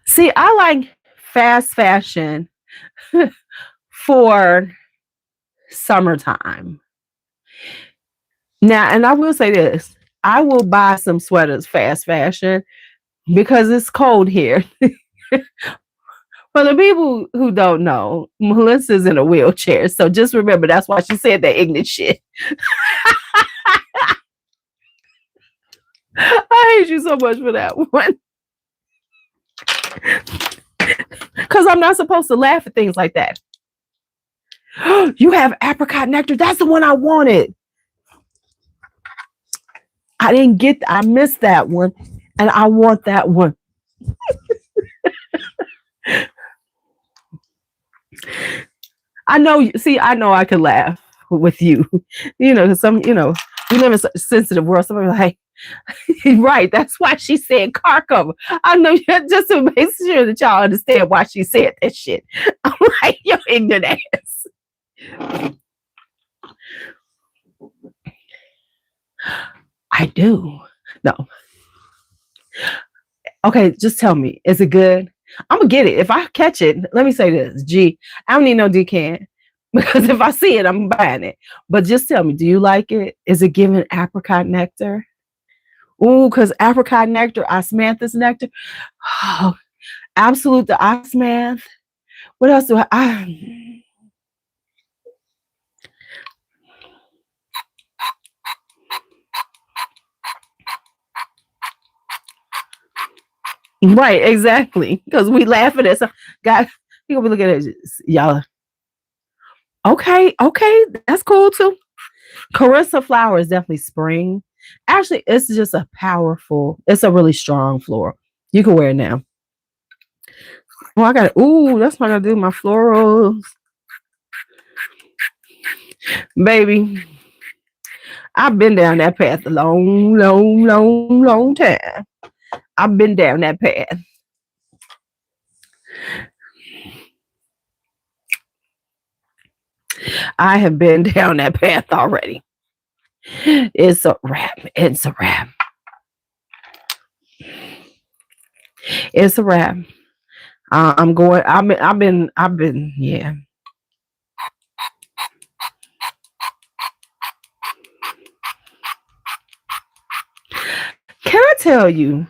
See, I like fast fashion for summertime. Now, and I will say this, I will buy some sweaters fast fashion because it's cold here. For the people who don't know, Melissa's in a wheelchair. So just remember, that's why she said that ignorant shit. I hate you so much for that one. Because I'm not supposed to laugh at things like that. You have apricot nectar. That's the one I wanted. I didn't get, I missed that one. And I want that one. I know, see, I know I can laugh with you. You know, some, you know, we live in such a sensitive world. Somebody like, right, that's why she said car cover. I know, just to make sure that y'all understand why she said that shit. I'm like, you're ignorant ass. I do. No. Okay, just tell me, is it good? I'm gonna get it. If I catch it, let me say this. Gee, I don't need no decant. Because if I see it, I'm buying it. But just tell me, do you like it? Is it giving apricot nectar? Ooh, because apricot nectar, osmanthus nectar. Oh, absolute the osmanth. What else do I right, exactly. Because we laugh at it. So, guys, people be looking at it, y'all. Okay, that's cool too. Carissa flower is definitely spring. Actually, it's just a powerful, it's a really strong floral. You can wear it now. Oh, I got it. Ooh, that's what I gotta do. My florals. Baby, I've been down that path a long time. I've been down that path. I have been down that path already. It's a wrap. It's a wrap. It's a wrap. I'm going. I've been. Yeah. Can I tell you?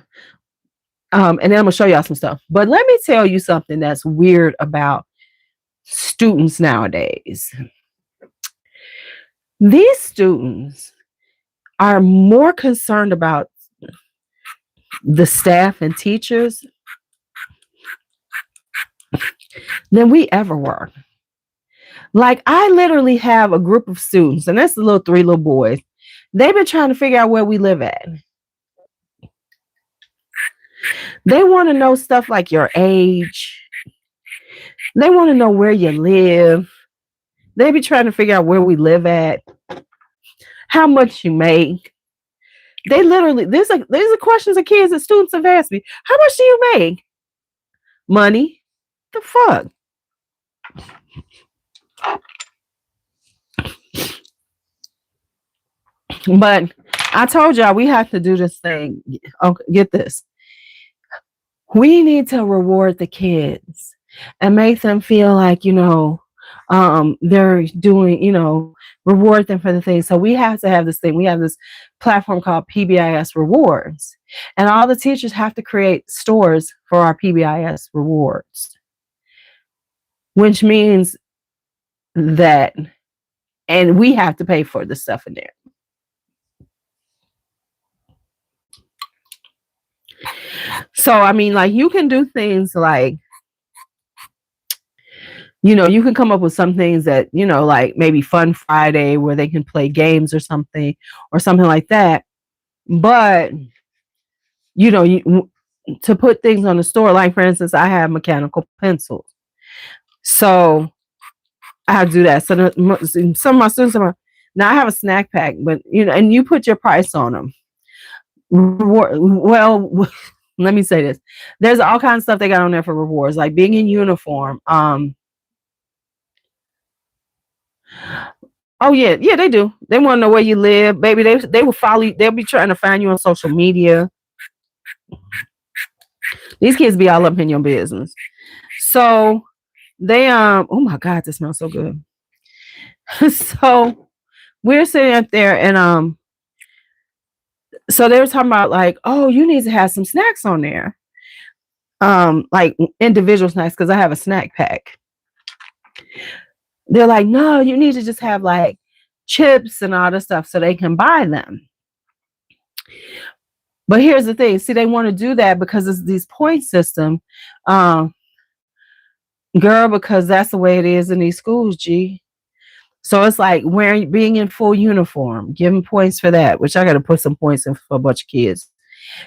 And then I'm gonna show y'all some stuff. But let me tell you something that's weird about students nowadays. These students are more concerned about the staff and teachers than we ever were. Like, I literally have a group of students, and that's the three little boys. They've been trying to figure out where we live at. They want to know stuff like your age. They want to know where you live. They be trying to figure out where we live at, how much you make. They literally, these are questions that kids and students have asked me. How much do you make? Money? The fuck? But I told y'all we have to do this thing. Okay, get this. We need to reward the kids and make them feel like, you know, they're doing, you know, reward them for the things. So we have to have this thing. We have this platform called PBIS Rewards. And all the teachers have to create stores for our PBIS Rewards, which means that, and we have to pay for the stuff in there. So, I mean, like, you can do things like, you know, you can come up with some things that, you know, like maybe Fun Friday where they can play games or something like that. But, you know, to put things on the store, like, for instance, I have mechanical pencils. So I have to do that. So some of my students are, now I have a snack pack, but, you know, and you put your price on them. Well, let me say this. There's all kinds of stuff they got on there for rewards, like being in uniform. Oh yeah, they do. They want to know where you live, baby. They will follow you. They'll be trying to find you on social media. These kids be all up in your business. So they oh my God, this smells so good. So we're sitting up there and so they were talking about like, oh, you need to have some snacks on there. Like individual snacks, because I have a snack pack. They're like, no, you need to just have like chips and all this stuff so they can buy them. But here's the thing. See, they want to do that because it's these point system. Girl, because that's the way it is in these schools, G. So it's like being in full uniform, giving points for that, which I got to put some points in for a bunch of kids.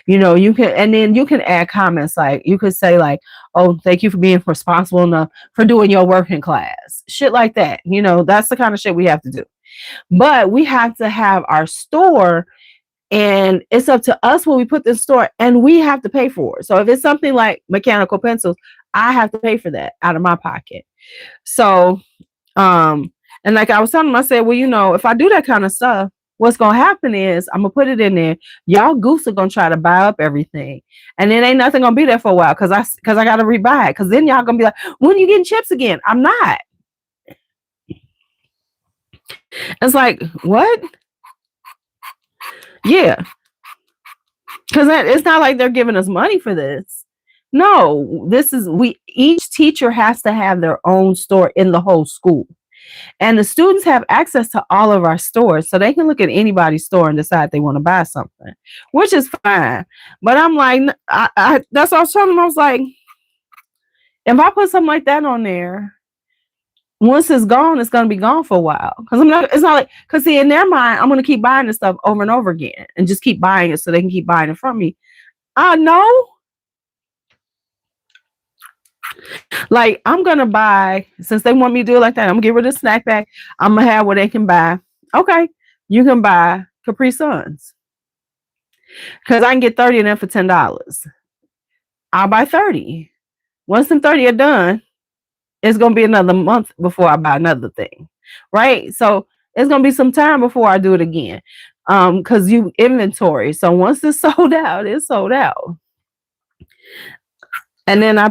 You can, and then you can add comments like you could say like, "Oh, thank you for being responsible enough for doing your work in class," shit like that. That's the kind of shit we have to do. But we have to have our store, and it's up to us when we put the store, and we have to pay for it. So if it's something like mechanical pencils, I have to pay for that out of my pocket. So, and like I was telling them, I said, well, if I do that kind of stuff, what's gonna happen is I'm gonna put it in there. Y'all goofs are gonna try to buy up everything, and then ain't nothing gonna be there for a while because I gotta rebuy it. Because then y'all gonna be like, when you getting chips again? I'm not. It's like, what? Yeah, because it's not like they're giving us money for this. No, each teacher has to have their own store in the whole school. And the students have access to all of our stores, so they can look at anybody's store and decide they want to buy something, which is fine. But I'm like, that's what I was telling them. I was like, if I put something like that on there, once it's gone, it's going to be gone for a while. Because it's not like, because see, in their mind, I'm going to keep buying this stuff over and over again and just keep buying it so they can keep buying it from me. I know. Like, I'm going to buy, since they want me to do it like that, I'm going to get rid of the snack bag. I'm going to have where they can buy. Okay, you can buy Capri Suns. Because I can get 30 of them for $10. I'll buy 30. Once them 30 are done, it's going to be another month before I buy another thing. Right? So it's going to be some time before I do it again. Because you inventory. So once it's sold out, it's sold out. And then I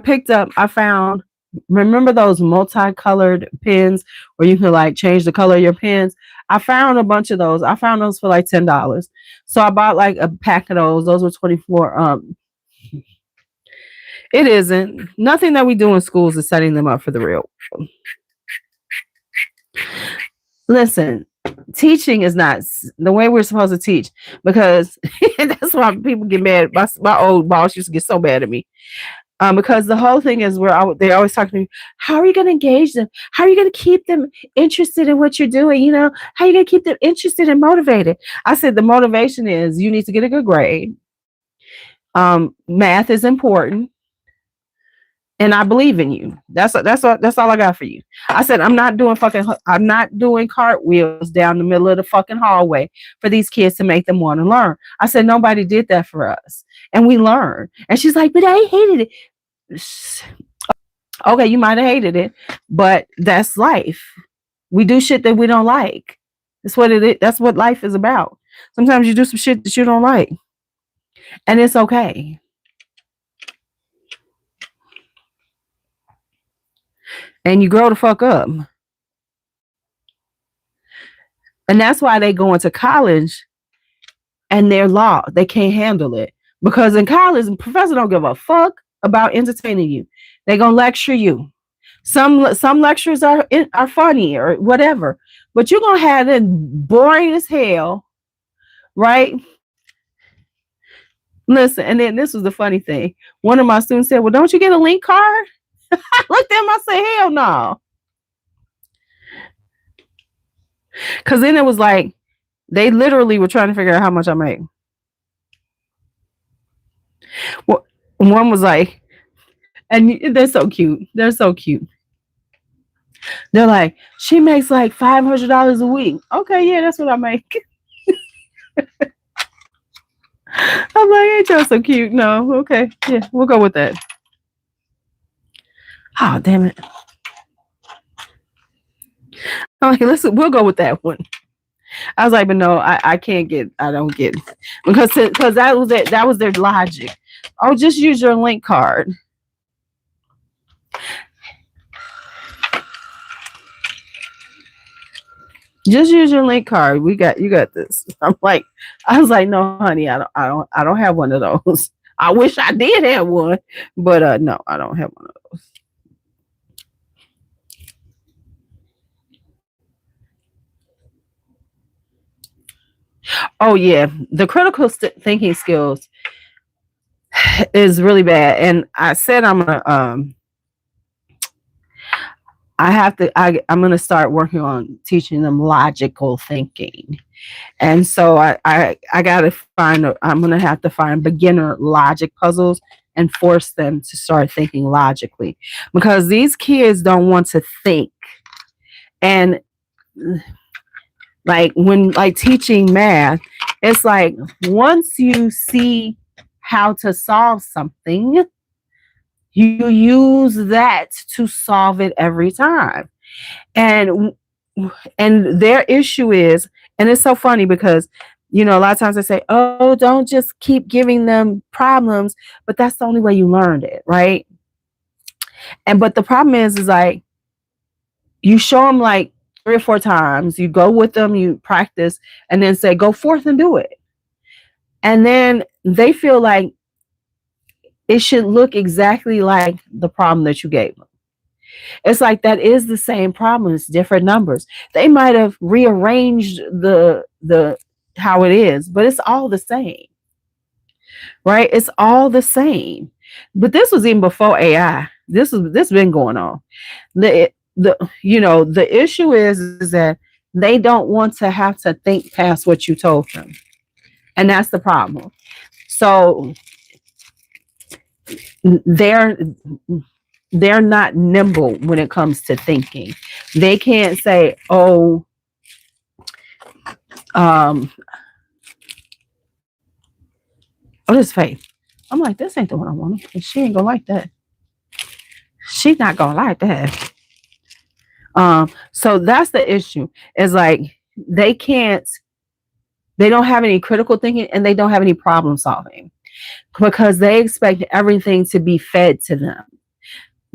found, remember those multicolored pens where you can like change the color of your pens? I found a bunch of those. I found those for like $10. So I bought like a pack of those. Those were 24. It isn't. Nothing that we do in schools is setting them up for the real world. Listen, teaching is not the way we're supposed to teach, because that's why people get mad. My old boss used to get so mad at me. Because the whole thing is they always talk to me, how are you going to engage them? How are you going to keep them interested in what you're doing? How are you going to keep them interested and motivated? I said, the motivation is you need to get a good grade. Math is important. And I believe in you. That's all I got for you. I said, I'm not doing cartwheels down the middle of the fucking hallway for these kids to make them want to learn. I said, nobody did that for us. And we learned. And she's like, but I hated it. Okay, you might have hated it, but that's life. We do shit that we don't like. That's what it is. That's what life is about. Sometimes you do some shit that you don't like, and it's okay. And you grow the fuck up. And that's why they go into college and they're lost. They can't handle it. Because in college, the professor don't give a fuck about entertaining you. They're going to lecture you. Some lectures are funny or whatever. But you're going to have it boring as hell. Right? Listen, and then this was the funny thing. One of my students said, well, don't you get a link card? I looked at him, I said, hell no. Because then it was like, they literally were trying to figure out how much I make. Well, one was like, and they're so cute. They're so cute. They're like, she makes like $500 a week. Okay, yeah, that's what I make. I'm like, ain't y'all so cute? No, okay, yeah, we'll go with that. Oh, damn it. I'm like, listen, we'll go with that one. I was like, but no, I don't get it. Because that was it. That was their logic. Oh, just use your link card. Just use your link card. You got this. I was like, no, honey, I don't have one of those. I wish I did have one, but no, I don't have one of those. Oh yeah, the critical thinking skills is really bad, and I said I'm gonna I'm going to start working on teaching them logical thinking. And so I got to I'm going to have to find beginner logic puzzles and force them to start thinking logically, because these kids don't want to think. And like when like teaching math, it's like once you see how to solve something, you use that to solve it every time. And their issue is, and it's so funny because a lot of times I say, oh, don't just keep giving them problems, but that's the only way you learned it, right? But the problem is like you show them like 3 or 4 times, you go with them, you practice, and then say, go forth and do it. And then they feel like it should look exactly like the problem that you gave them. It's like that is the same problem. It's different numbers. They might have rearranged the how it is, but it's all the same, right? It's all the same. But this was even before AI. This been going on. The issue is that they don't want to have to think past what you told them, and that's the problem. So they're not nimble when it comes to thinking. They can't say, oh, this Faith. I'm like, this ain't the one I want. She ain't gonna like that. She's not gonna like that. So that's the issue. Is like they don't have any critical thinking, and they don't have any problem solving, because they expect everything to be fed to them.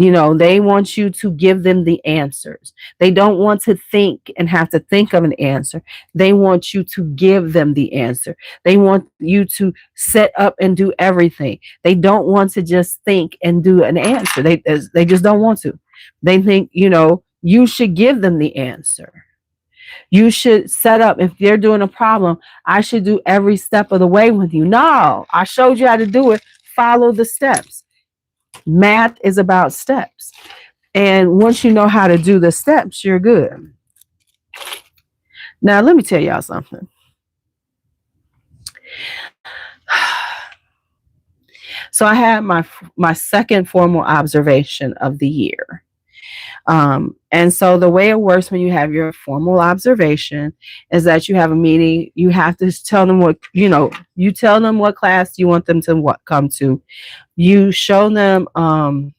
They want you to give them the answers. They don't want to think and have to think of an answer. They want you to give them the answer. They want you to set up and do everything. They don't want to just think and do an answer. They just don't want to. They think, you should give them the answer. You should set up, if they're doing a problem, I should do every step of the way with you. No, I showed you how to do it. Follow the steps. Math is about steps. And once you know how to do the steps, you're good. Now, let me tell y'all something. So I had my second formal observation of the year. And so the way it works when you have your formal observation is that you have a meeting. You have to tell them you tell them what class you want them to come to. You show them, oh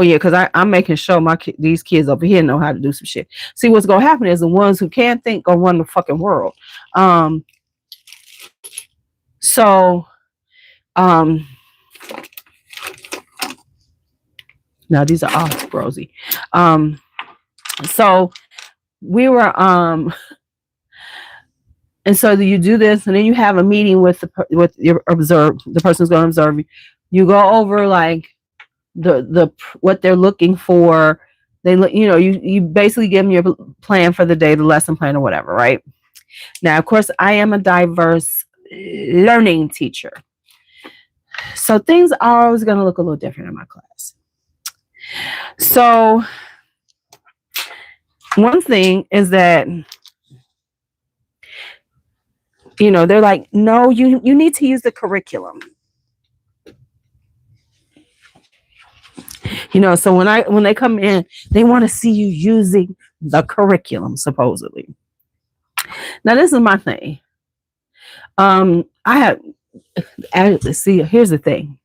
yeah, because I'm making sure these kids over here know how to do some shit. See, what's going to happen is the ones who can't think going to run the fucking world. Now these are all rosy. So we were, and so you do this, and then you have a meeting with the person who's going to observe you. You go over like the what they're looking for. You basically give them your plan for the day, the lesson plan or whatever, right? Now, of course, I am a diverse learning teacher, so things are always going to look a little different in my class. So one thing is that, they're like, no, you need to use the curriculum. So when they come in, they want to see you using the curriculum, supposedly. Now, this is my thing. Here's the thing.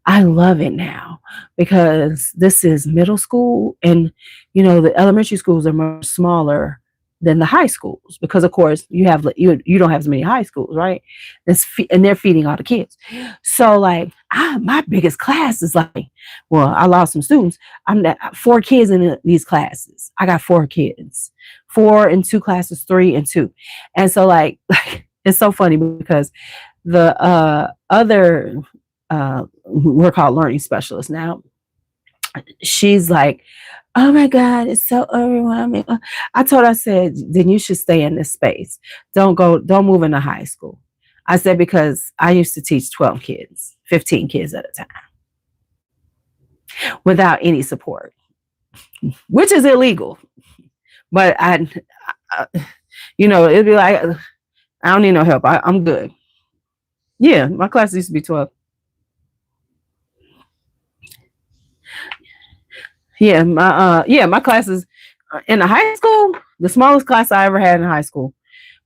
I love it now because this is middle school, and the elementary schools are much smaller than the high schools, because of course you don't have as many high schools, right? And they're feeding all the kids. So like my biggest class is like, well, I lost some students. I'm 4 kids in these classes. I got 4 kids, 4 in 2 classes, 3 and 2. And so like it's so funny because the other we're called learning specialists now. She's like, oh my God, it's so overwhelming. I told her, I said, then you should stay in this space. Don't move into high school. I said, because I used to teach 12 kids, 15 kids at a time without any support. which is illegal. But it'd be like, I don't need no help. I'm good. Yeah, my class used to be 12. My classes in the high school, the smallest class I ever had in high school.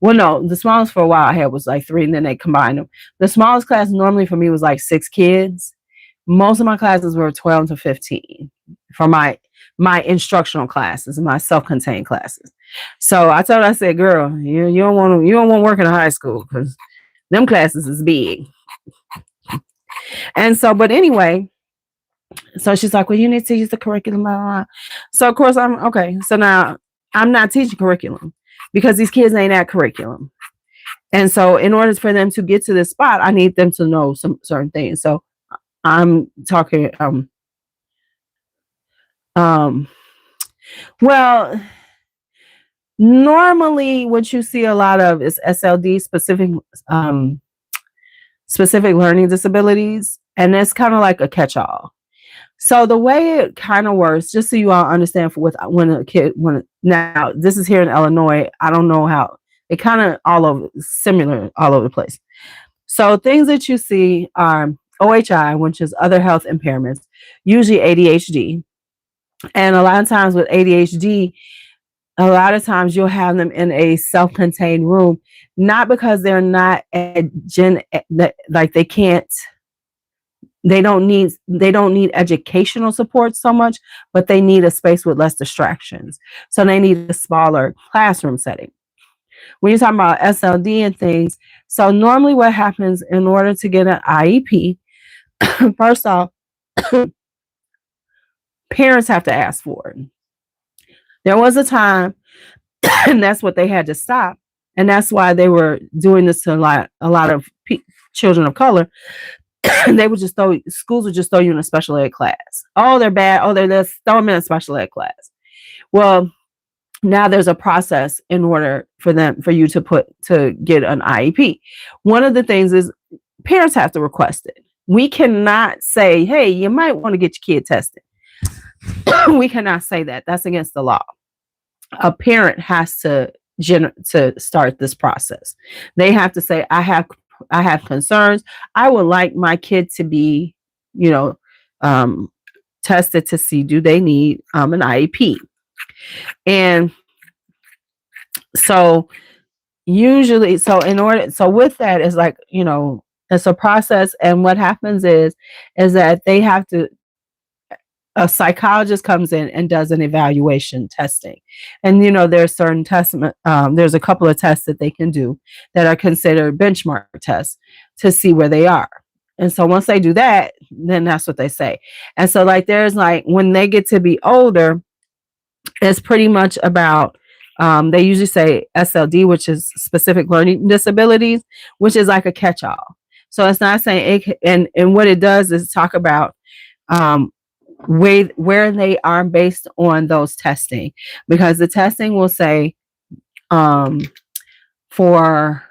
Well, no, the smallest for a while I had was like 3, and then they combined them. The smallest class normally for me was like 6 kids. Most of my classes were 12 to 15 for my instructional classes, my self-contained classes. So I said, girl, you don't want to work in a high school because them classes is big. And so, but anyway, so she's like, well, you need to use the curriculum. Blah, blah, blah. So of course I'm okay. So now I'm not teaching curriculum because these kids ain't at curriculum. And so in order for them to get to this spot, I need them to know some certain things. So I'm talking, well, normally what you see a lot of is SLD, specific learning disabilities. And it's kind of like a catch-all. So the way it kind of works, just so you all understand, now this is here in Illinois, I don't know how, it kind of similar all over the place. So things that you see are OHI, which is other health impairments, usually ADHD. And a lot of times with ADHD, a lot of times you'll have them in a self-contained room, not because they're not like they don't need educational support so much, but they need a space with less distractions. So they need a smaller classroom setting. When you're talking about SLD and things, so normally what happens in order to get an IEP, first off, parents have to ask for it. There was a time, and that's what they had to stop. And that's why they were doing this to a lot of children of color. They would just schools would just throw you in a special ed class. Oh, they're bad. Oh, they're this. Throw them in a special ed class. Well, now there's a process in order for you to get an IEP. One of the things is parents have to request it. We cannot say, hey, you might want to get your kid tested. We cannot say that. That's against the law. A parent has to start this process. They have to say, I have concerns. I would like my kid to be, tested to see, do they need an IEP? And so usually, with that is like, it's a process. And what happens is that they have to, a psychologist comes in and does an evaluation testing. And, there's certain tests, there's a couple of tests that they can do that are considered benchmark tests to see where they are. And so once they do that, then that's what they say. And so there's when they get to be older, it's pretty much about, they usually say SLD, which is specific learning disabilities, which is like a catch-all. So it's not saying it, and what it does is talk about, where they are based on those testing, because the testing will say for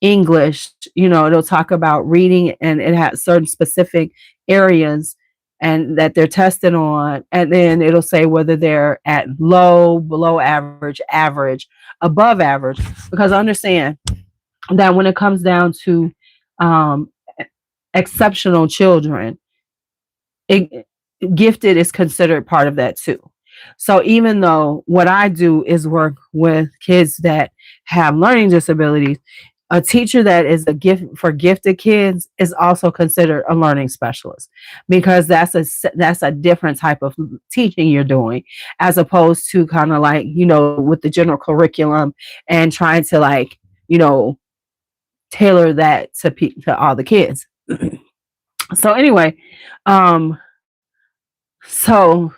English, it'll talk about reading, and it has certain specific areas and that they're tested on, and then it'll say whether they're at low, below average, average, above average, because I understand that when it comes down to exceptional children, gifted is considered part of that too. So even though what I do is work with kids that have learning disabilities, a teacher that is a gift for gifted kids is also considered a learning specialist, because that's a different type of teaching you're doing, as opposed to kind of with the general curriculum and trying to tailor that to all the kids. So anyway, So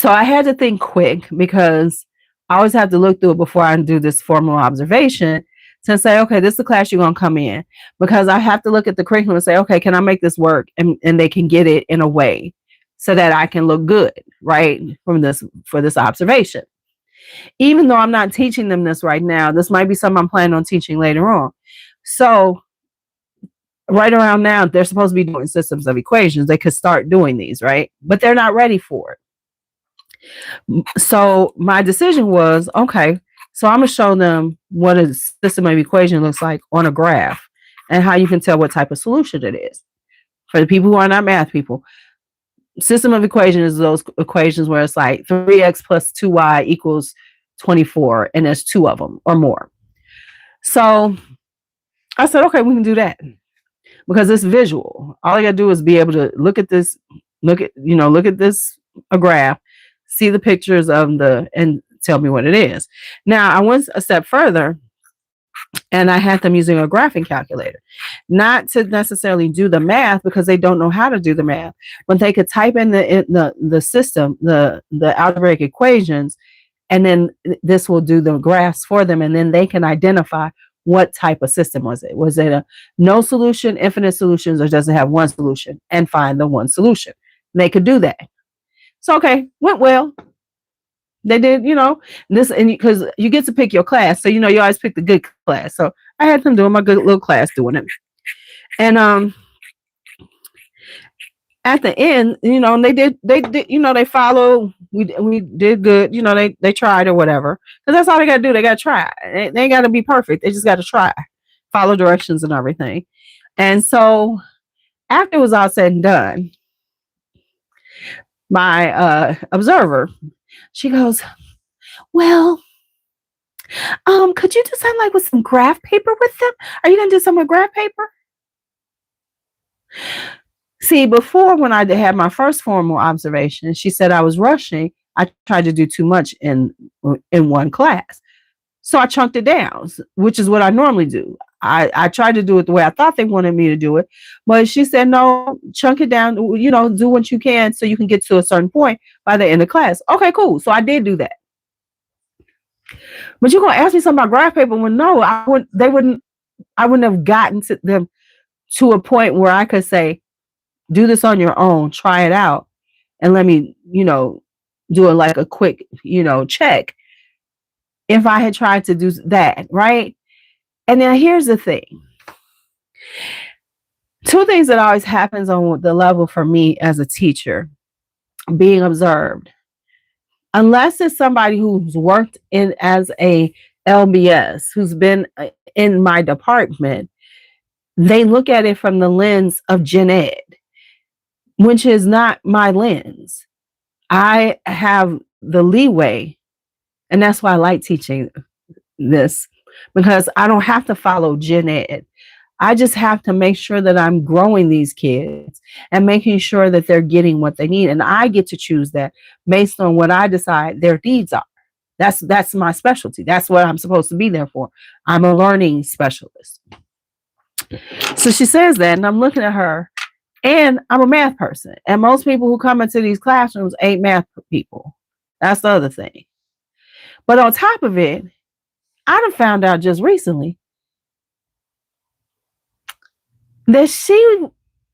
I had to think quick, because I always have to look through it before I do this formal observation to say, okay, this is the class you're going to come in, because I have to look at the curriculum and say, okay, can I make this work? And they can get it in a way so that I can look good, right, for this observation. Even though I'm not teaching them this right now, this might be something I'm planning on teaching later on. So right around now, they're supposed to be doing systems of equations. They could start doing these, right? But they're not ready for it. So my decision was, okay, so I'm going to show them what a system of equation looks like on a graph and how you can tell what type of solution it is. For the people who are not math people, system of equation is those equations where it's like 3x plus 2y equals 24, and there's two of them or more. So I said, okay, we can do that because it's visual. All I got to do is be able to look at this, look at this a graph, see the pictures of and tell me what it is. Now I went a step further, and I had them using a graphing calculator, not to necessarily do the math because they don't know how to do the math, but they could type in the system, the algebraic equations, and then this will do the graphs for them, and then they can identify what type of system was it. Was it a no solution, infinite solutions, or does it have one solution, and find the one solution. And they could do that. So okay, went well. They did, this, and because you get to pick your class, so you always pick the good class. So I had them doing my good little class doing it, and at the end, they did, they follow. We did good, they tried or whatever, because that's all they got to do. They got to try. They ain't got to be perfect. They just got to try, follow directions and everything. And so after it was all said and done, my observer, she goes, well, could you do something like with some graph paper with them? Are you gonna do some with graph paper? See, before, when I had my first formal observation, she said I was rushing. I tried to do too much in one class. So I chunked it down, which is what I normally do. I tried to do it the way I thought they wanted me to do it. But she said, no, chunk it down, do what you can so you can get to a certain point by the end of class. Okay, cool. So I did do that. But you're going to ask me something about graph paper? Well, no, I wouldn't have gotten to them to a point where I could say, do this on your own, try it out, and let me, do it like a quick, check. If I had tried to do that, right? And now here's the thing. Two things that always happens on the level for me as a teacher, being observed. Unless it's somebody who's worked in as a LBS, who's been in my department, they look at it from the lens of gen ed, which is not my lens. I have the leeway, and that's why I like teaching this, because I don't have to follow gen ed. I just have to make sure that I'm growing these kids and making sure that they're getting what they need. And I get to choose that based on what I decide their needs are. That's my specialty. That's what I'm supposed to be there for. I'm a learning specialist. So she says that, and I'm looking at her, and I'm a math person. And most people who come into these classrooms ain't math people. That's the other thing. But on top of it, I done found out just recently that she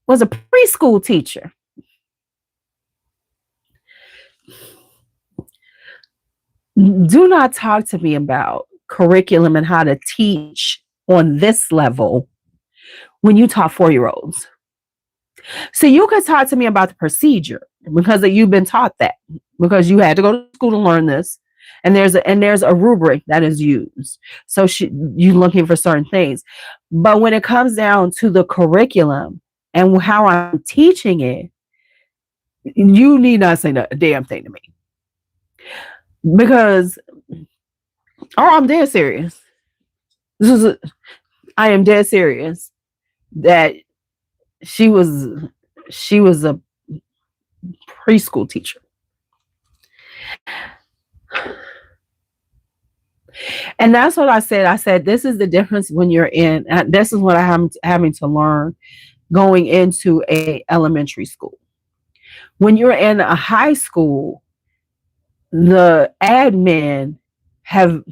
was a preschool teacher. Do not talk to me about curriculum and how to teach on this level when you taught 4-year-olds. So you could talk to me about the procedure because you've been taught that, because you had to go to school to learn this. And there's a rubric that is used. So you're looking for certain things. But when it comes down to the curriculum and how I'm teaching it, you need not say a damn thing to me. Because, I'm dead serious. I am dead serious that she was a preschool teacher. And that's what I said. I said, this is the difference when you're in, this is what I'm having to learn going into a elementary school. When you're in a high school, the admin have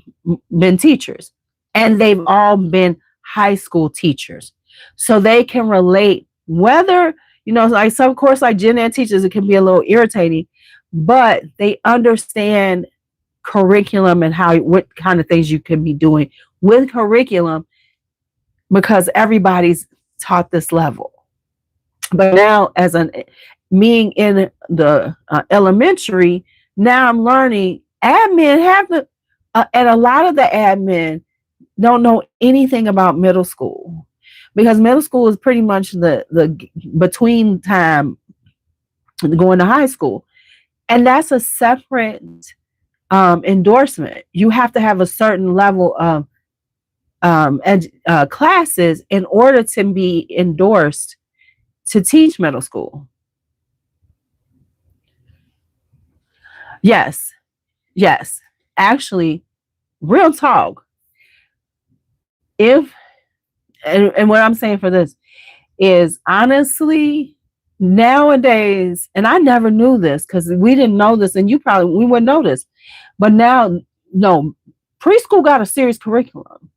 been teachers, and they've all been high school teachers. So they can relate, whether, like some course like gen ed teachers, it can be a little irritating, but they understand curriculum and what kind of things you can be doing with curriculum, because everybody's taught this level. But now, as an being in the elementary, now I'm learning admin have to, and a lot of the admin don't know anything about middle school, because middle school is pretty much the between time going to high school, and that's a separate endorsement. You have to have a certain level of classes in order to be endorsed to teach middle school. Yes, yes. Actually, real talk. If and what I'm saying for this is, honestly, nowadays, and I never knew this because we didn't know this, and we wouldn't know this, but now, no, preschool got a serious curriculum,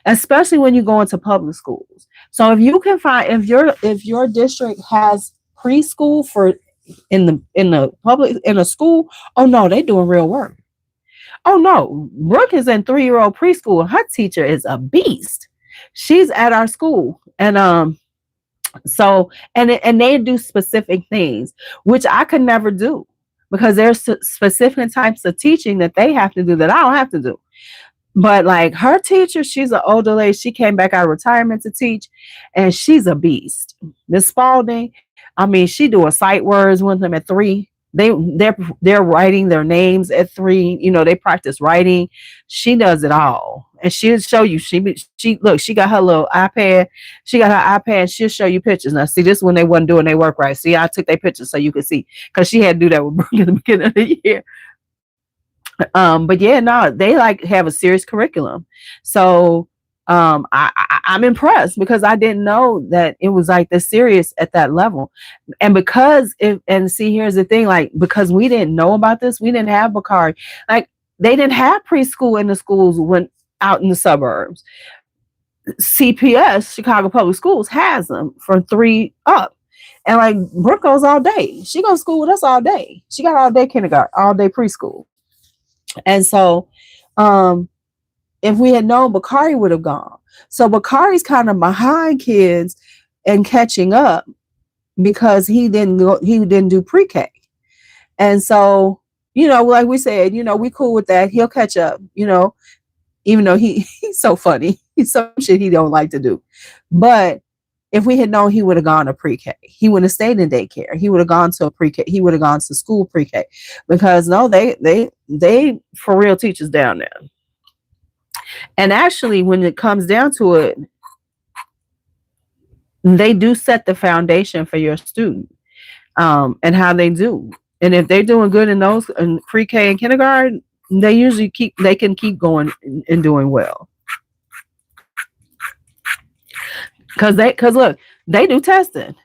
especially when you go into public schools. So if you can find, if your district has preschool for in the public in a school, oh no, they doing real work. Oh no, Brooke is in 3-year-old preschool. Her teacher is a beast. She's at our school, and so and they do specific things which I could never do, because there's specific types of teaching that they have to do that I don't have to do. But like her teacher, she's an older lady. She came back out of retirement to teach, and she's a beast. Miss Spalding, I mean, she doing sight words with them at 3. They're writing their names at 3. You know, they practice writing. She does it all, and she'll show you. She look. She got her little iPad. She got her iPad. She'll show you pictures. Now, see, this is when they wasn't doing their work right. See, I took their pictures so you could see, because she had to do that with Brooke in the beginning of the year. But yeah, no, they like have a serious curriculum. So I'm impressed, because I didn't know that it was like this serious at that level. And and see, here's the thing, like, because we didn't know about this, we didn't have Bakari. Like, they didn't have preschool in the schools when out in the suburbs. CPS, Chicago Public Schools, has them for 3 up. And like, Brooke goes all day. She goes to school with us all day. She got all day kindergarten, all day preschool. And so, if we had known, Bakari would have gone. So Bakari's kind of behind kids and catching up, because he didn't do pre-K. And so, like we said, we cool with that. He'll catch up, even though he's so funny. He's some shit he don't like to do. But if we had known, he would have gone to pre-K. He would have stayed in daycare. He would have gone to a pre-K. He would have gone to school pre-K, because no, they for real teachers down there. And actually, when it comes down to it, they do set the foundation for your student, and how they do. And if they're doing good in those in pre-K and kindergarten, they usually can keep going and doing well. Because look, they do testing.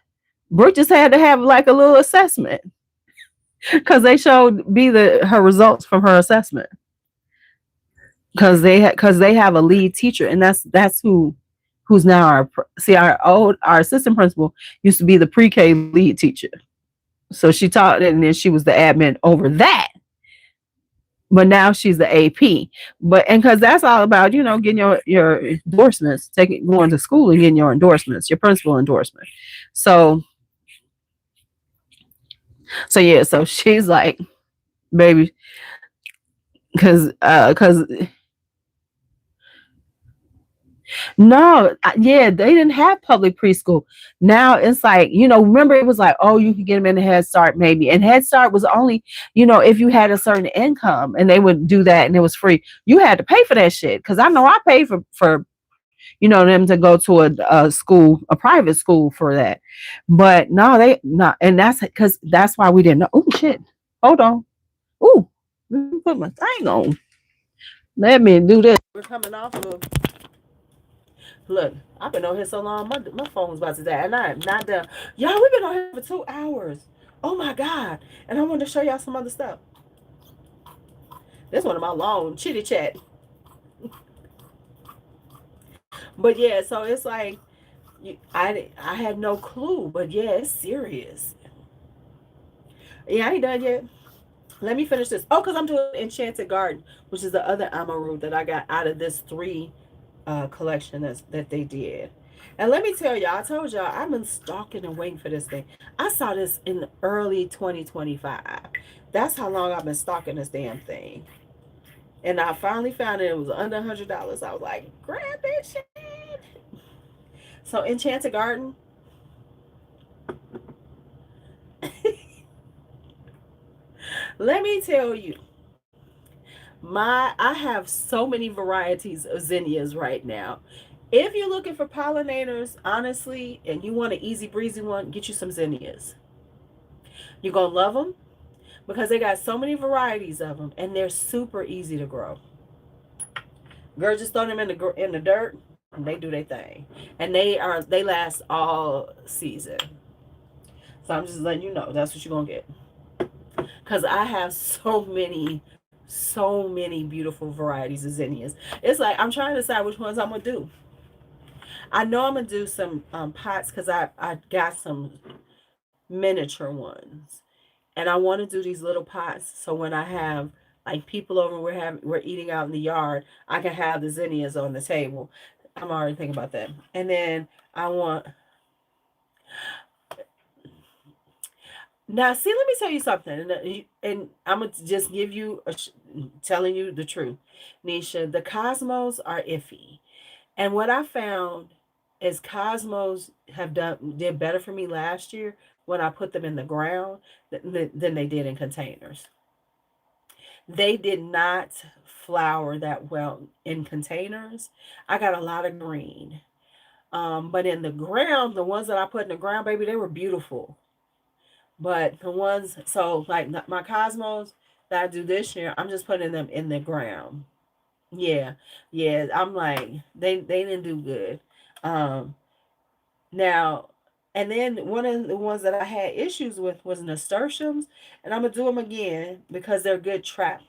Brooke just had to have like a little assessment, because they showed her results from her assessment. Because they have a lead teacher, and that's who's now our assistant principal used to be the pre-K lead teacher. So she taught it, and then she was the admin over that. But now she's the AP. And because that's all about, getting your endorsements, going to school and getting your endorsements, your principal endorsement. So yeah, so she's like, baby, because no, yeah, they didn't have public preschool. Now it's like, remember it was like, oh, you could get them in the Head Start maybe. And Head Start was only, if you had a certain income, and they would do that and it was free. You had to pay for that shit. Because I know I paid for them to go to a school, a private school for that. But no, they not. And that's why we didn't know. Oh, shit. Hold on. Oh, let me put my thing on. Let me do this. We're coming off of. Look, I've been on here so long, my phone's about to die, and I am not done. Y'all, we've been on here for 2 hours. Oh my God. And I wanted to show y'all some other stuff. This one of my long chitty chat. But yeah, so it's like, I had no clue, but yeah, it's serious. Yeah, I ain't done yet. Let me finish this. Oh, because I'm doing Enchanted Garden, which is the other Amaru that I got out of this 3 collection that they did. And let me tell y'all, I told y'all I've been stalking and waiting for this thing. I saw this in early 2025. That's how long I've been stalking this damn thing. And I finally found it. It was under $100. I was like, grab this shit. So Enchanted Garden, let me tell you, I have so many varieties of zinnias right now. If you're looking for pollinators, honestly, and you want an easy breezy one, get you some zinnias. You're gonna love them because they got so many varieties of them, and they're super easy to grow. Girl, just throw them in the dirt, and they do their thing, and they last all season. So I'm just letting you know that's what you're gonna get. Cause I have so many beautiful varieties of zinnias. It's like I'm trying to decide which ones I'm gonna do. I know I'm gonna do some pots because I got some miniature ones, and I want to do these little pots so when I have like people over, we're eating out in the yard, I can have the zinnias on the table. I'm already thinking about that. And then I want now see, let me tell you something, and I'm gonna just give you telling you the truth, Nisha. The cosmos are iffy, and what I found is cosmos did better for me last year when I put them in the ground than they did in containers. They did not flower that well in containers. I got a lot of green. But in the ground, the ones that I put in the ground, baby, they were beautiful. But the ones, so like my cosmos that I do this year, I'm just putting them in the ground. Yeah, yeah. I'm like they didn't do good. Um, now, and then one of the ones that I had issues with was nasturtiums, and I'm gonna do them again because they're good trap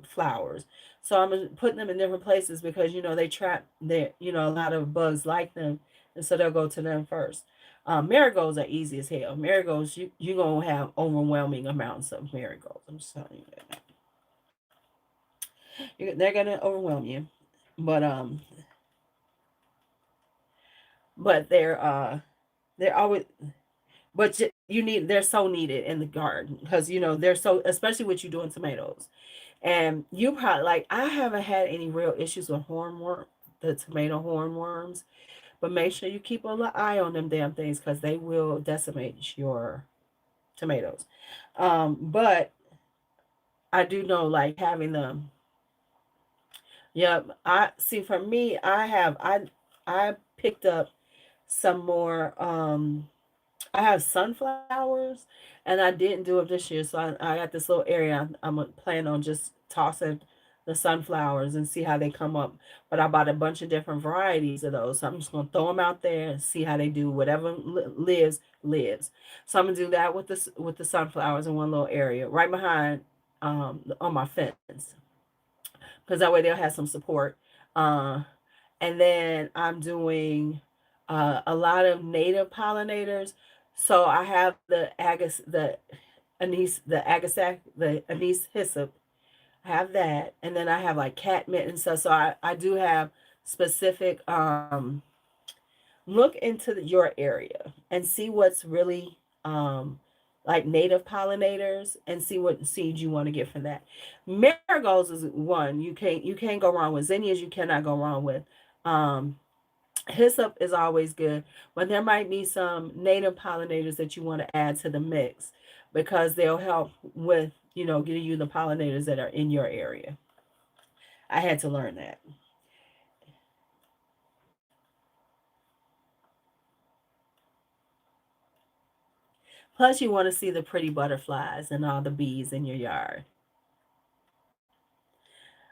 flowers. So I'm putting them in different places because they trap their a lot of bugs like them, and so they'll go to them first. Marigolds are easy as hell. Marigolds, you're gonna have overwhelming amounts of marigolds. I'm just telling you that. They're gonna overwhelm you, but but they're always but they're so needed in the garden because they're so, especially with you doing tomatoes. And you probably like, I haven't had any real issues with the tomato hornworms, but make sure you keep a little eye on them damn things because they will decimate your tomatoes. But I do know like having them. Yep. I see. For me, I picked up some more. I have sunflowers, and I didn't do it this year. So I got this little area. I'm planning on just tossing the sunflowers and see how they come up. But I bought a bunch of different varieties of those. So I'm just gonna throw them out there and see how they do. Whatever lives, lives. So I'm gonna do that with the sunflowers in one little area right behind on my fence, because that way they'll have some support. Uh, and then I'm doing a lot of native pollinators. So I have the anise hyssop. I have that, and then I have like catmint and stuff. So I do have specific. Look into your area and see what's really like native pollinators, and see what seeds you want to get from that. Marigolds is one you can't go wrong with. Zinnias you cannot go wrong with. Um, Hyssop is always good, but there might be some native pollinators that you want to add to the mix because they'll help with, getting you the pollinators that are in your area. I had to learn that. Plus, you want to see the pretty butterflies and all the bees in your yard.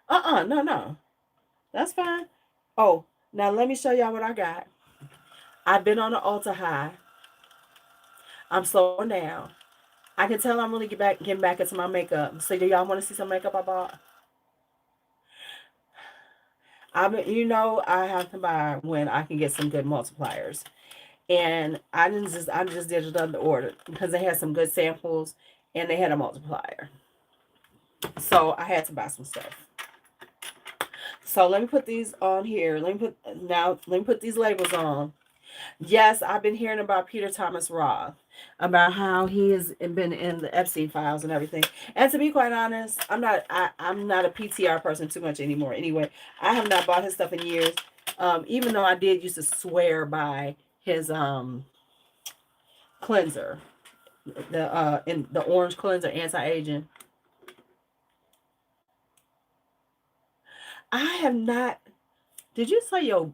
No, no. That's fine. Oh, now let me show y'all what I got. I've been on the ultra high. I'm slowing down. I can tell I'm really getting back into my makeup. So do y'all want to see some makeup I bought? I have to buy when I can get some good multipliers. And I just did another order because they had some good samples and they had a multiplier. So I had to buy some stuff. So let me put these on here. Let me put these labels on. Yes, I've been hearing about Peter Thomas Roth, about how he has been in the Epstein files and everything. And to be quite honest, I'm not a PTR person too much anymore. Anyway, I have not bought his stuff in years. Even though I did used to swear by his cleanser, the orange cleanser anti-aging. I have not. Did you say your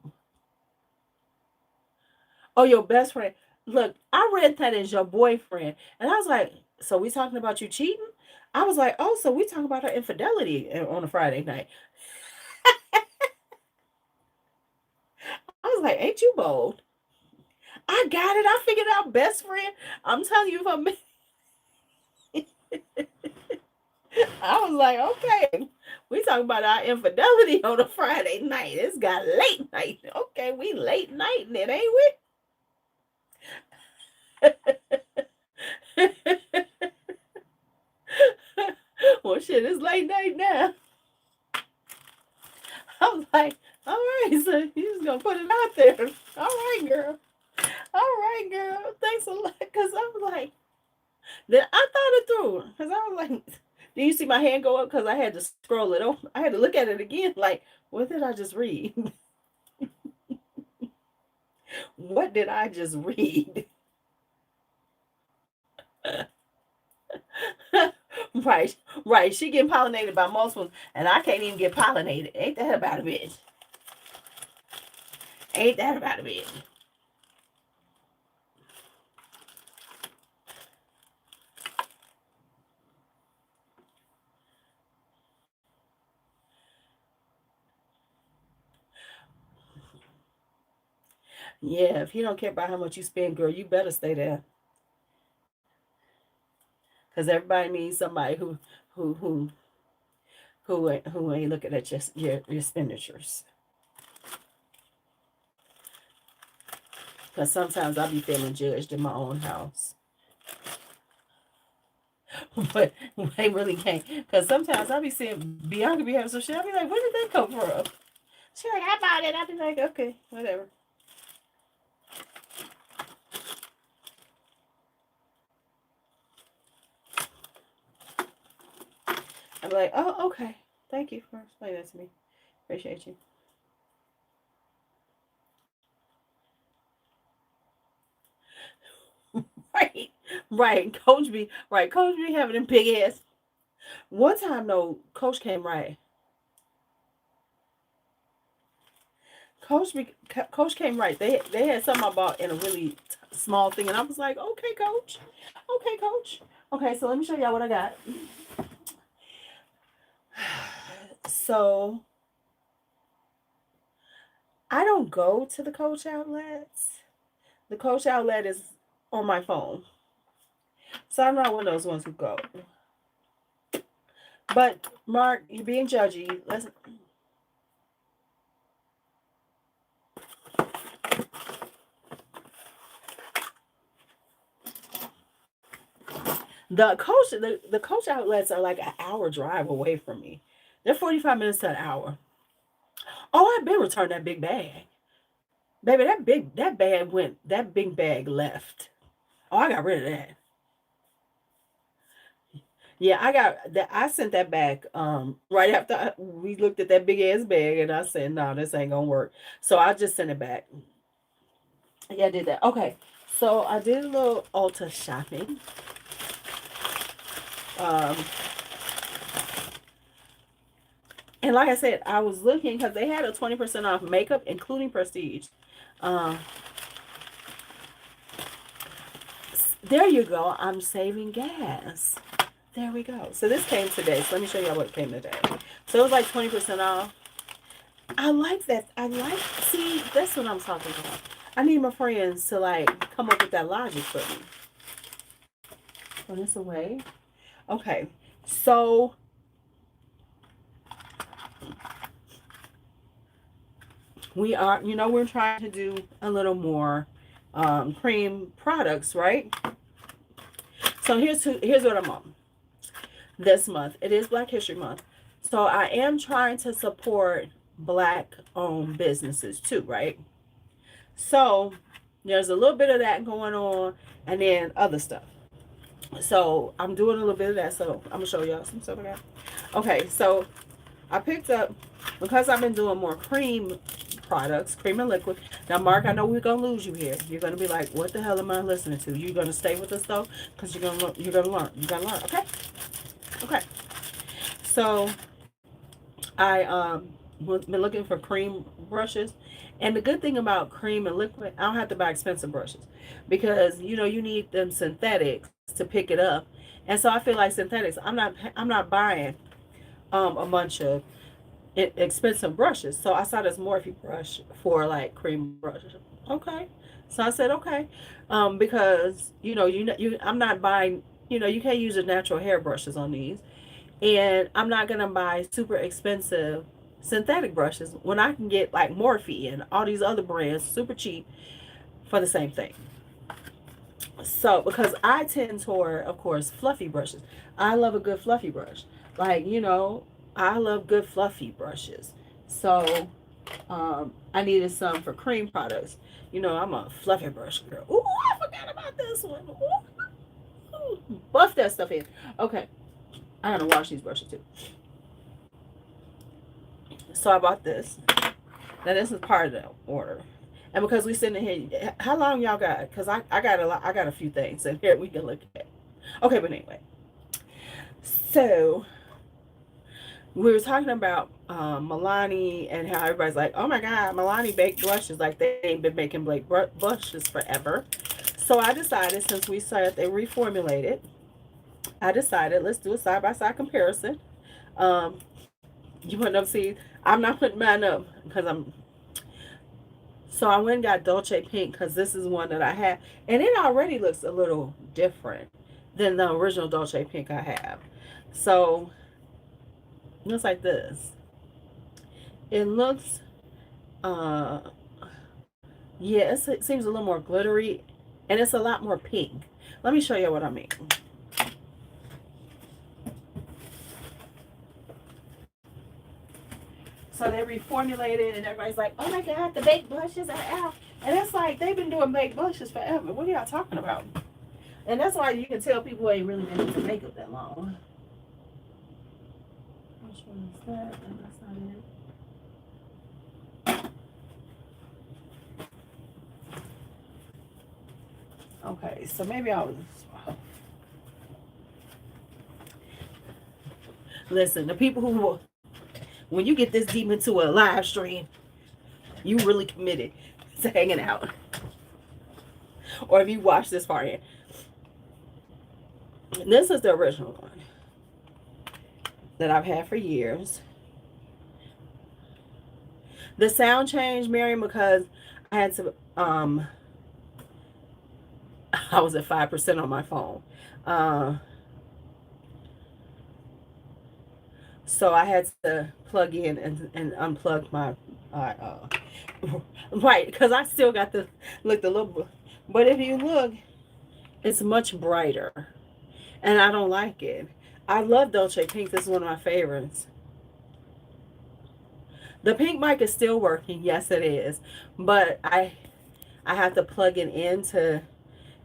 best friend? Look, I read that as your boyfriend, and I was like, so we talking about you cheating? I was like, oh, so we talking about her infidelity on a Friday night. I was like, ain't you bold? I got it. I figured out best friend. I'm telling you, for me, I was like, okay, we talking about our infidelity on a Friday night. It's got late night. Okay, we late night it, ain't we? Well, shit, it's late night now. I was like, all right, so you just gonna put it out there. All right, girl. All right, girl. Thanks a lot. Cause I was like, then I thought it through. Cause I was like, do you see my hand go up? Cause I had to scroll it over. I had to look at it again. Like, what did I just read? What did I just read? Right, right. She getting pollinated by most ones, and I can't even get pollinated. Ain't that about a bitch? Ain't that about a bitch? Yeah, if you don't care about how much you spend, girl, you better stay there. Cause everybody needs somebody who who who ain't looking at your expenditures. Cause sometimes I be feeling judged in my own house, but they really can't. Cause sometimes I be seeing Bianca be having some shit. I be like, where did that come from? She like, I bought it. I be like, okay, whatever. I be like, oh, okay. Thank you for explaining that to me. Appreciate you. Right, right. Coach be having them big ass. One time though, Coach came right. They had something I bought in a really small thing, and I was like, okay, Coach, okay, Coach. Okay, so let me show y'all what I got. So I don't go to the Coach outlets. The Coach outlet is on my phone, so I'm not one of those ones who go. But Mark, you're being judgy. Let's. The Coach outlets are like an hour drive away from me. They're 45 minutes to an hour. Oh, I've been returned that big bag. Baby, that big bag left. Oh, I got rid of that. Yeah, I sent that back right after we looked at that big ass bag, and I said, no, this ain't gonna work. So I just sent it back. Yeah, I did that. Okay. So I did a little Ulta shopping. Um and like I said, I was looking because they had a 20% off makeup, including prestige. Um there you go. I'm saving gas. There we go. So this came today. So let me show you what came today. So it was like 20% off. I like that. See, that's what I'm talking about. I need my friends to like come up with that logic for me. Throw this away. Okay. So we're trying to do a little more cream products, right? So here's what I'm on this month. It is Black History Month. So I am trying to support black owned businesses too, right? So There's a little bit of that going on, and then other stuff. So I'm doing a little bit of that. So I'm gonna show y'all some stuff I got. Okay, so I picked up, because I've been doing more cream products, cream and liquid. Now, Mark, I know we're gonna lose you here. You're gonna be like, "What the hell am I listening to?" You're gonna stay with us though, because you're gonna learn. You're gonna learn. You're gonna learn. Okay. Okay. So I been looking for cream brushes, and the good thing about cream and liquid, I don't have to buy expensive brushes, because you need them synthetics to pick it up, and so I feel like synthetics. I'm not buying a bunch of expensive brushes. So I saw this Morphe brush for like cream brushes. Okay. So I said okay, because I'm not buying. You can't use the natural hair brushes on these, and I'm not gonna buy super expensive synthetic brushes when I can get like Morphe and all these other brands super cheap for the same thing. So because I tend toward, of course, fluffy brushes. I love a good fluffy brush. Like, I love good fluffy brushes. So I needed some for cream products. I'm a fluffy brush girl. Ooh, I forgot about this one. Ooh, buff that stuff in. Okay, I gotta wash these brushes too. So I bought this. Now this is part of the order. And because we sitting here, how long y'all got? Because I got a lot, I got a few things in here we can look at. Okay, but anyway. So we were talking about Milani, and how everybody's like, oh my God, Milani baked blushes like they ain't been making blushes forever. So I decided, since we said they reformulated, I decided let's do a side by side comparison. Um, you putting up, see, I'm not putting mine up because I'm. So I went and got Dolce Pink because this is one that I have, and it already looks a little different than the original Dolce Pink I have. So it looks like this. It looks, uh, yeah, it seems a little more glittery, and it's a lot more pink. Let me show you what I mean. So they reformulated, and everybody's like, "Oh my God, the baked blushes are out!" And it's like they've been doing baked blushes forever. What are y'all talking about? And that's why you can tell people ain't really been into makeup that long. Which one is that? Oh, that's not it. Okay, so maybe I was. Listen, the people who, when you get this deep into a live stream, you really committed to hanging out. Or if you watch this far in, this is the original one that I've had for years. The sound changed, Miriam, because I had to. I was at 5% on my phone. Uh, so I had to plug in and unplug my right, because I still got the look the little, but if you look, it's much brighter, and I don't like it. I love Dolce Pink. This is one of my favorites. The pink mic is still working. Yes, it is, but I have to plug it into,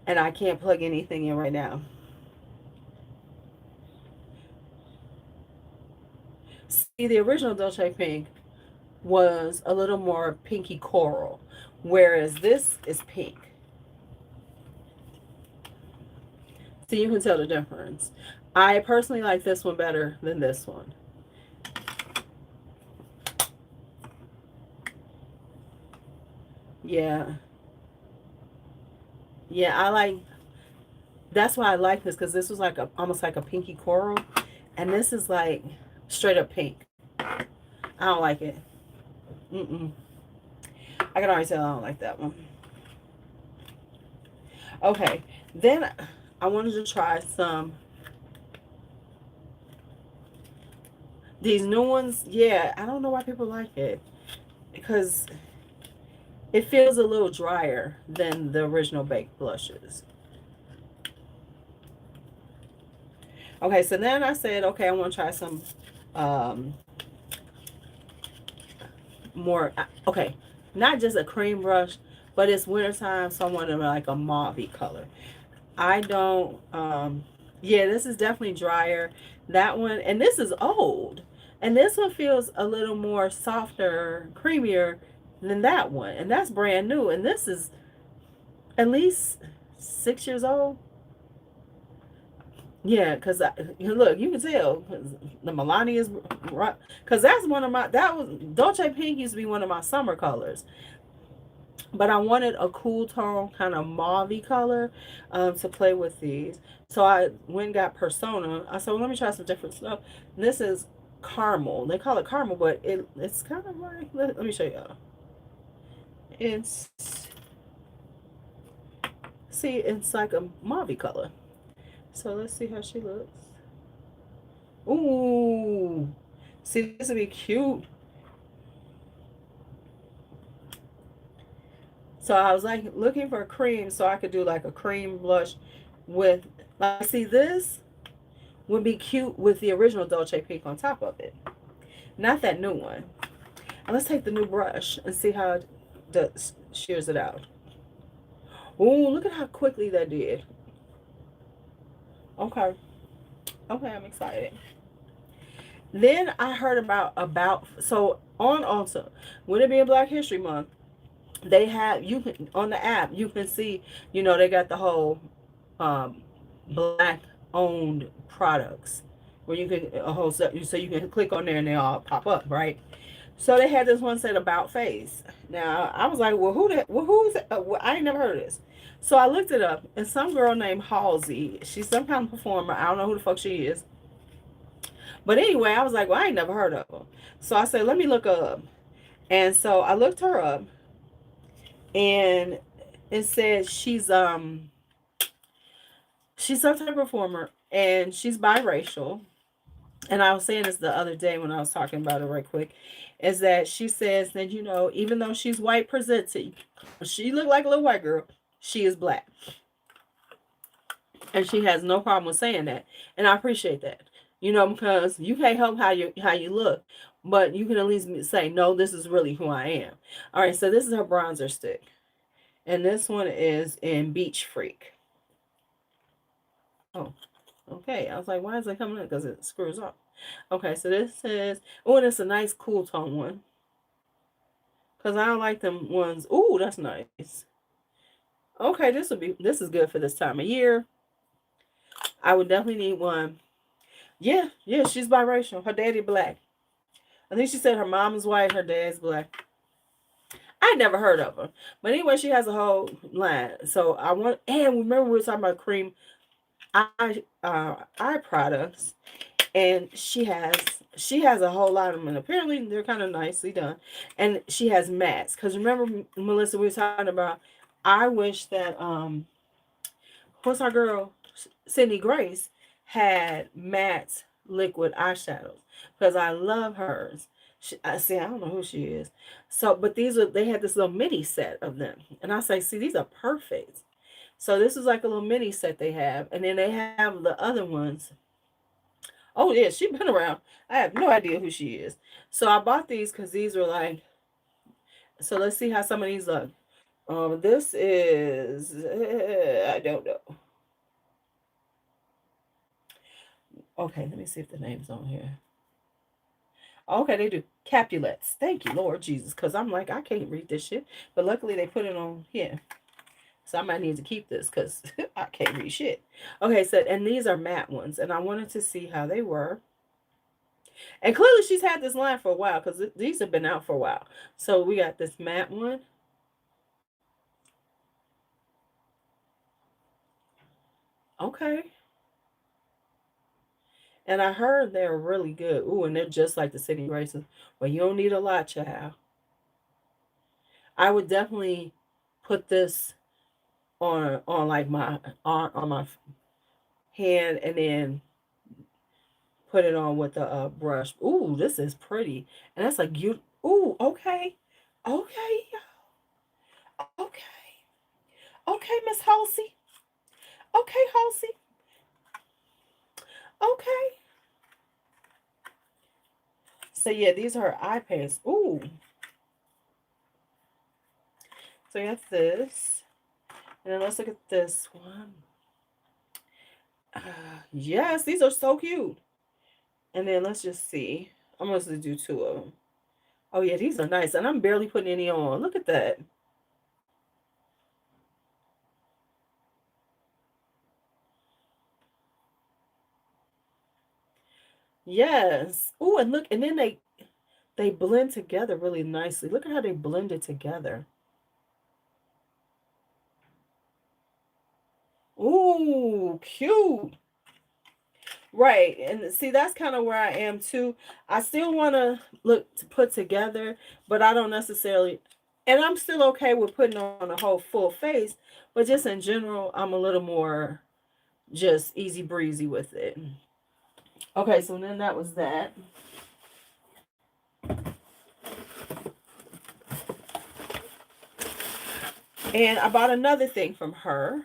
and I can't plug anything in right now. See, the original Dolce Pink was a little more pinky coral, whereas this is pink. So you can tell the difference. I personally like this one better than this one. Yeah. Yeah, I like, that's why I like this, because this was like a almost like a pinky coral, and this is like straight up pink. I don't like it. Mm-mm. I can already tell I don't like that one. Okay, then I wanted to try some these new ones. Yeah, I don't know why people like it, because it feels a little drier than the original baked blushes. Okay, so then I said, okay, I want to try some um, more. Okay, not just a cream brush, but it's wintertime, so I wanted like a mauve color. I don't, yeah, this is definitely drier. That one, and this is old. And this one feels a little more softer, creamier than that one. And that's brand new. And this is at least 6 years old. Yeah, because look, you can tell 'cause the Melania's right. Because that's one of my, that was, Dolce Pink used to be one of my summer colors. But I wanted a cool tone, kind of mauve color to play with these. So I went and got Persona. I said, well, let me try some different stuff. And this is caramel. They call it caramel, but it's kind of like, let me show you. It's, see, it's like a mauve color. So let's see how she looks. Ooh. See, this would be cute. So I was like looking for a cream so I could do like a cream blush with, like, see, this would be cute with the original Dolce Pink on top of it. Not that new one. And let's take the new brush and see how it does, shears it out. Ooh, look at how quickly that did. Okay. Okay, I'm excited. Then I heard about so on also, with it being Black History Month, they have, you can, on the app you can see, they got the whole um black owned products where you can a whole set, so you can click on there and they all pop up, right? So they had this one said about face. Now I was like, well, who's well, I ain't never heard of this. So I looked it up, and some girl named Halsey, she's some kind of performer, I don't know who the fuck she is, but anyway, I was like, well, I ain't never heard of her. So I said, let me look her up. And so I looked her up, and it says she's some type of performer, and she's biracial. And I was saying this the other day when I was talking about it right quick, is that she says that, even though she's white presenting, she looked like a little white girl, she is black. And she has no problem with saying that. And I appreciate that. Because you can't help how you look, but you can at least say, no, this is really who I am. All right, so this is her bronzer stick. And this one is in Beach Freak. Oh, okay. I was like, why is it coming up? Because it screws up. Okay, so this says, oh, and it's a nice cool tone one. Because I don't like them ones. Ooh, that's nice. Okay, this is good for this time of year. I would definitely need one. Yeah, yeah, she's biracial. Her daddy black. I think she said her mom is white, her dad's black. I never heard of her. But anyway, she has a whole line. So I want, and remember we were talking about cream eye products. And she has a whole lot of them, and apparently they're kind of nicely done. And she has mats, because remember, Melissa, we were talking about, I wish that what's our girl, Sydney Grace, had matte liquid eyeshadows, because I love hers. I see, I don't know who she is. So, but they had this little mini set of them, and I say, see, these are perfect. So this is like a little mini set they have, and then they have the other ones. Oh yeah, she's been around. I have no idea who she is. So I bought these because these were like. So let's see how some of these look. This is I don't know. Okay, let me see if the name's on here. Okay, they do Capulets. Thank you, Lord Jesus, because I'm like, I can't read this shit. But luckily they put it on here. So I might need to keep this because I can't read shit. Okay, so and these are matte ones, and I wanted to see how they were. And clearly she's had this line for a while, because these have been out for a while. So we got this matte one. Okay. And I heard they're really good. Ooh, and they're just like the City Graces. Well, you don't need a lot, child. I would definitely put this on like my on my hand, and then put it on with a brush. Ooh, this is pretty. And that's like you. Ooh, okay. Okay. Okay. Okay, Miss Halsey. Okay, Halsey. Okay. So yeah, these are her eye paints. Ooh. So I got this. And then let's look at this one. Yes, these are so cute. And then let's just see. I'm going to do two of them. Oh, yeah, these are nice. And I'm barely putting any on. Look at that. Yes. Oh, and look, and then they blend together really nicely. Look at how they blended together. Ooh, cute. Right. And see, that's kind of where I am too. I still want to look to put together, but I don't necessarily, and I'm still okay with putting on a whole full face, but just in general, I'm a little more just easy breezy with it. Okay, so then that was that. And I bought another thing from her.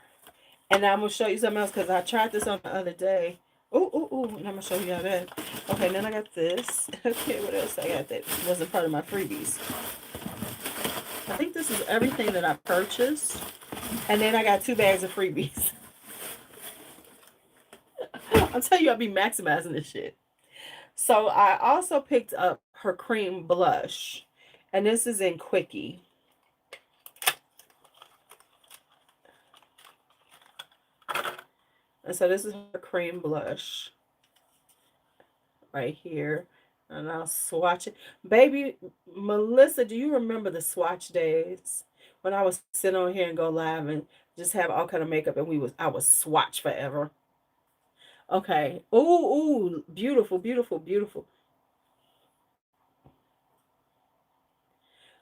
And I'm gonna show you something else because I tried this on the other day. Ooh, ooh, ooh. And I'm gonna show you how that. Okay, then I got this. Okay, what else I got that wasn't part of my freebies? I think this is everything that I purchased. And then I got 2 bags of freebies. I'll tell you, I'll be maximizing this shit. So I also picked up her cream blush. And this is in Quickie. And so this is her cream blush right here. And I'll swatch it. Baby, Melissa, do you remember the swatch days? When I was sit on here and go live and just have all kind of makeup and I was swatch forever. Okay. Ooh, ooh, beautiful, beautiful, beautiful.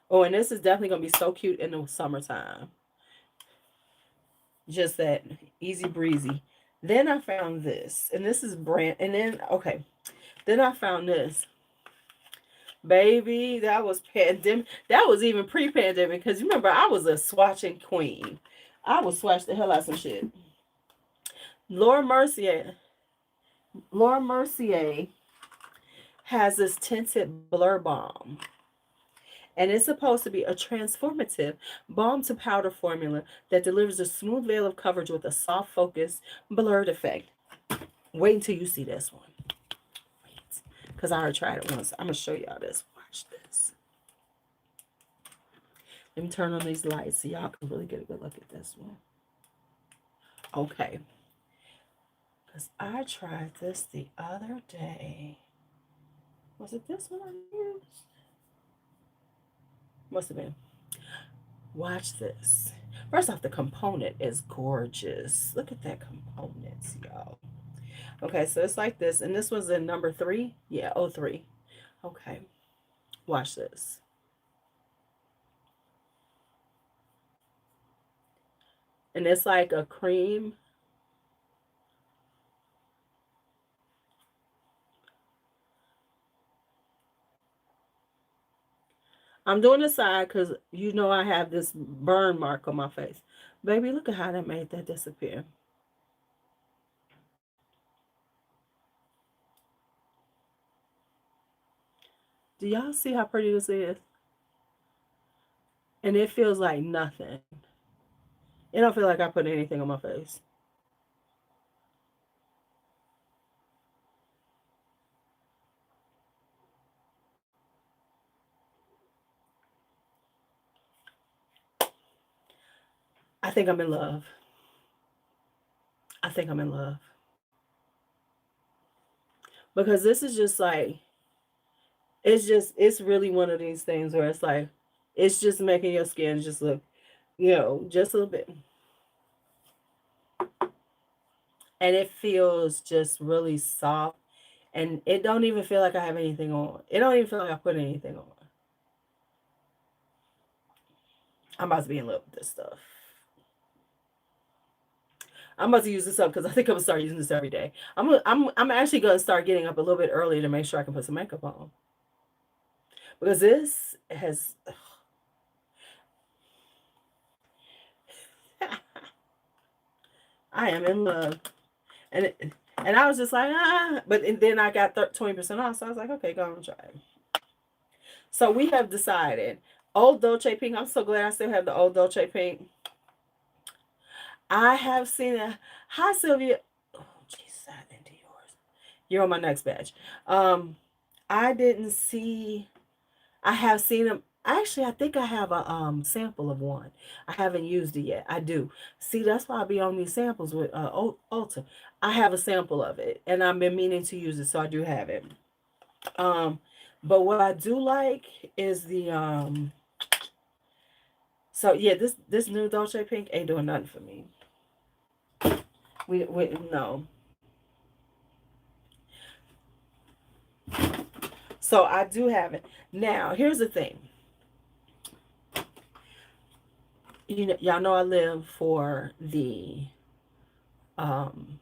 Oh, and this is definitely gonna be so cute in the summertime. Just that easy breezy. Then I found this, and this is brand. And then okay, then I found this. Baby, that was pandemic. That was even pre-pandemic because you remember I was a swatching queen. I would swatch the hell out of some shit. Laura Mercier. Laura Mercier has this tinted blur balm. And it's supposed to be a transformative balm to powder formula that delivers a smooth veil of coverage with a soft focus blurred effect. Wait until you see this one. Wait. Because I already tried it once. I'm going to show y'all this. Watch this. Let me turn on these lights so y'all can really get a good look at this one. Okay. Because I tried this the other day. Was it this one I used? Must have been. Watch this. First off, the component is gorgeous. Look at that components, y'all. Okay, so it's like this. And this was in number 3. Yeah, 03. Okay. Watch this. And it's like a cream. I'm doing the side because you know I have this burn mark on my face. Baby, look at how that made that disappear. Do y'all see how pretty this is? And it feels like nothing. It don't feel like I put anything on my face. I think I'm in love. I think I'm in love. Because this is just like, it's really one of these things where it's like, it's just making your skin just look, just a little bit. And it feels just really soft. And it don't even feel like I have anything on. It don't even feel like I put anything on. I'm about to be in love with this stuff. I'm about to use this up because I think I'm gonna start using this every day. I'm actually gonna start getting up a little bit early to make sure I can put some makeup on. Because this has I am in love. And I was just like, but then I got 20% off. So I was like, okay, go on and try it. So we have decided, Old Dolce Pink. I'm so glad I still have the old Dolce Pink. I have seen it. Hi, Sylvia. Oh, Jesus, I into yours. You're on my next batch. I didn't see. I have seen them. Actually, I think I have a sample of one. I haven't used it yet. I do. See, that's why I be on these samples with Ulta. I have a sample of it, and I've been meaning to use it, so I do have it. Um, but what I do like is the So yeah, this new Dolce Pink ain't doing nothing for me. We no. So I do have it. Now, here's the thing. Y'all know I live for the um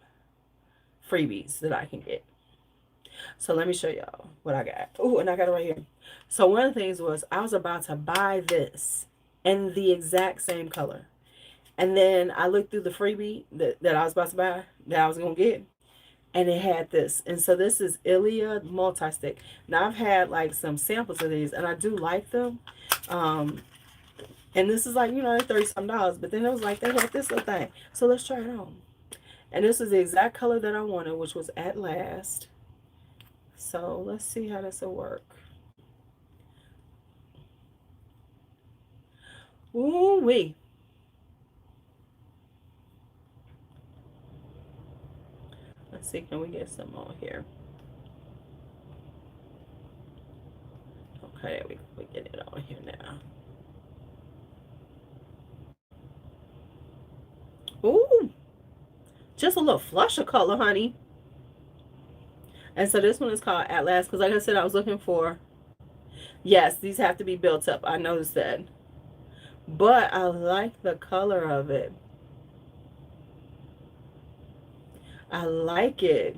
freebies that I can get. So let me show y'all what I got. Oh, and I got it right here. So one of the things was I was about to buy this in the exact same color. And then I looked through the freebie that I was about to buy, that I was going to get, and it had this. And so this is Ilia Multi-Stick. Now I've had like some samples of these, and I do like them. And this is like, they're $30-some, but then it was like they had this little thing. So let's try it on. And this is the exact color that I wanted, which was At Last. So let's see how this will work. Ooh wee. Let's see, can we get some on here? Okay, we get it on here now. Ooh, just a little flush of color, honey. And so this one is called At Last, because like I said, I was looking for, yes, these have to be built up. I noticed that. But I like the color of it. I like it.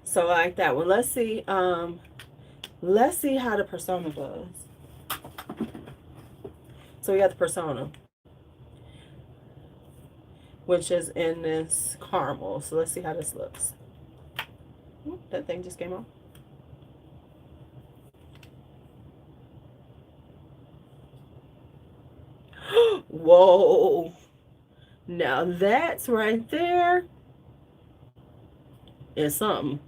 So I like that one. Let's see how the Persona does. So we got the Persona, which is in this caramel. So let's see how this looks. Ooh, that thing just came off. Whoa. Now that's right there is something.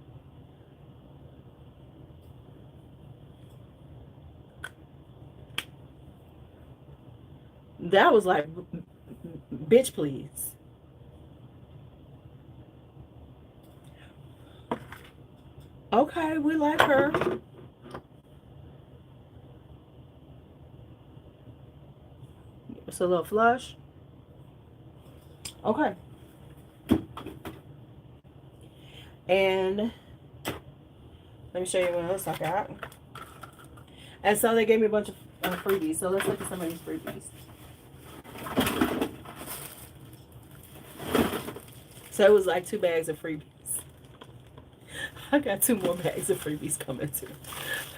That was like, bitch, please. Okay, we like her. It's a little flush. Okay. And let me show you what else I got. And so they gave me a bunch of freebies. So let's look at some of these freebies. So it was like 2 bags of freebies. I got 2 more bags of freebies coming too.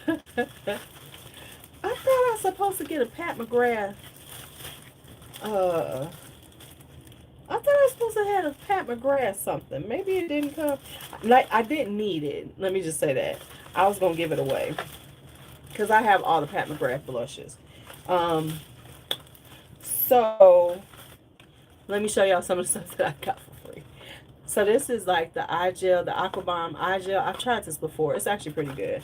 I thought I was supposed to get a Pat McGrath. I thought I was supposed to have a Pat McGrath something. Maybe it didn't come. Like, I didn't need it. Let me just say that. I was gonna give it away because I have all the Pat McGrath blushes. So let me show y'all some of the stuff that I got for free. So this is like the eye gel, the Aqua Bomb eye gel. I've tried this before. It's actually pretty good.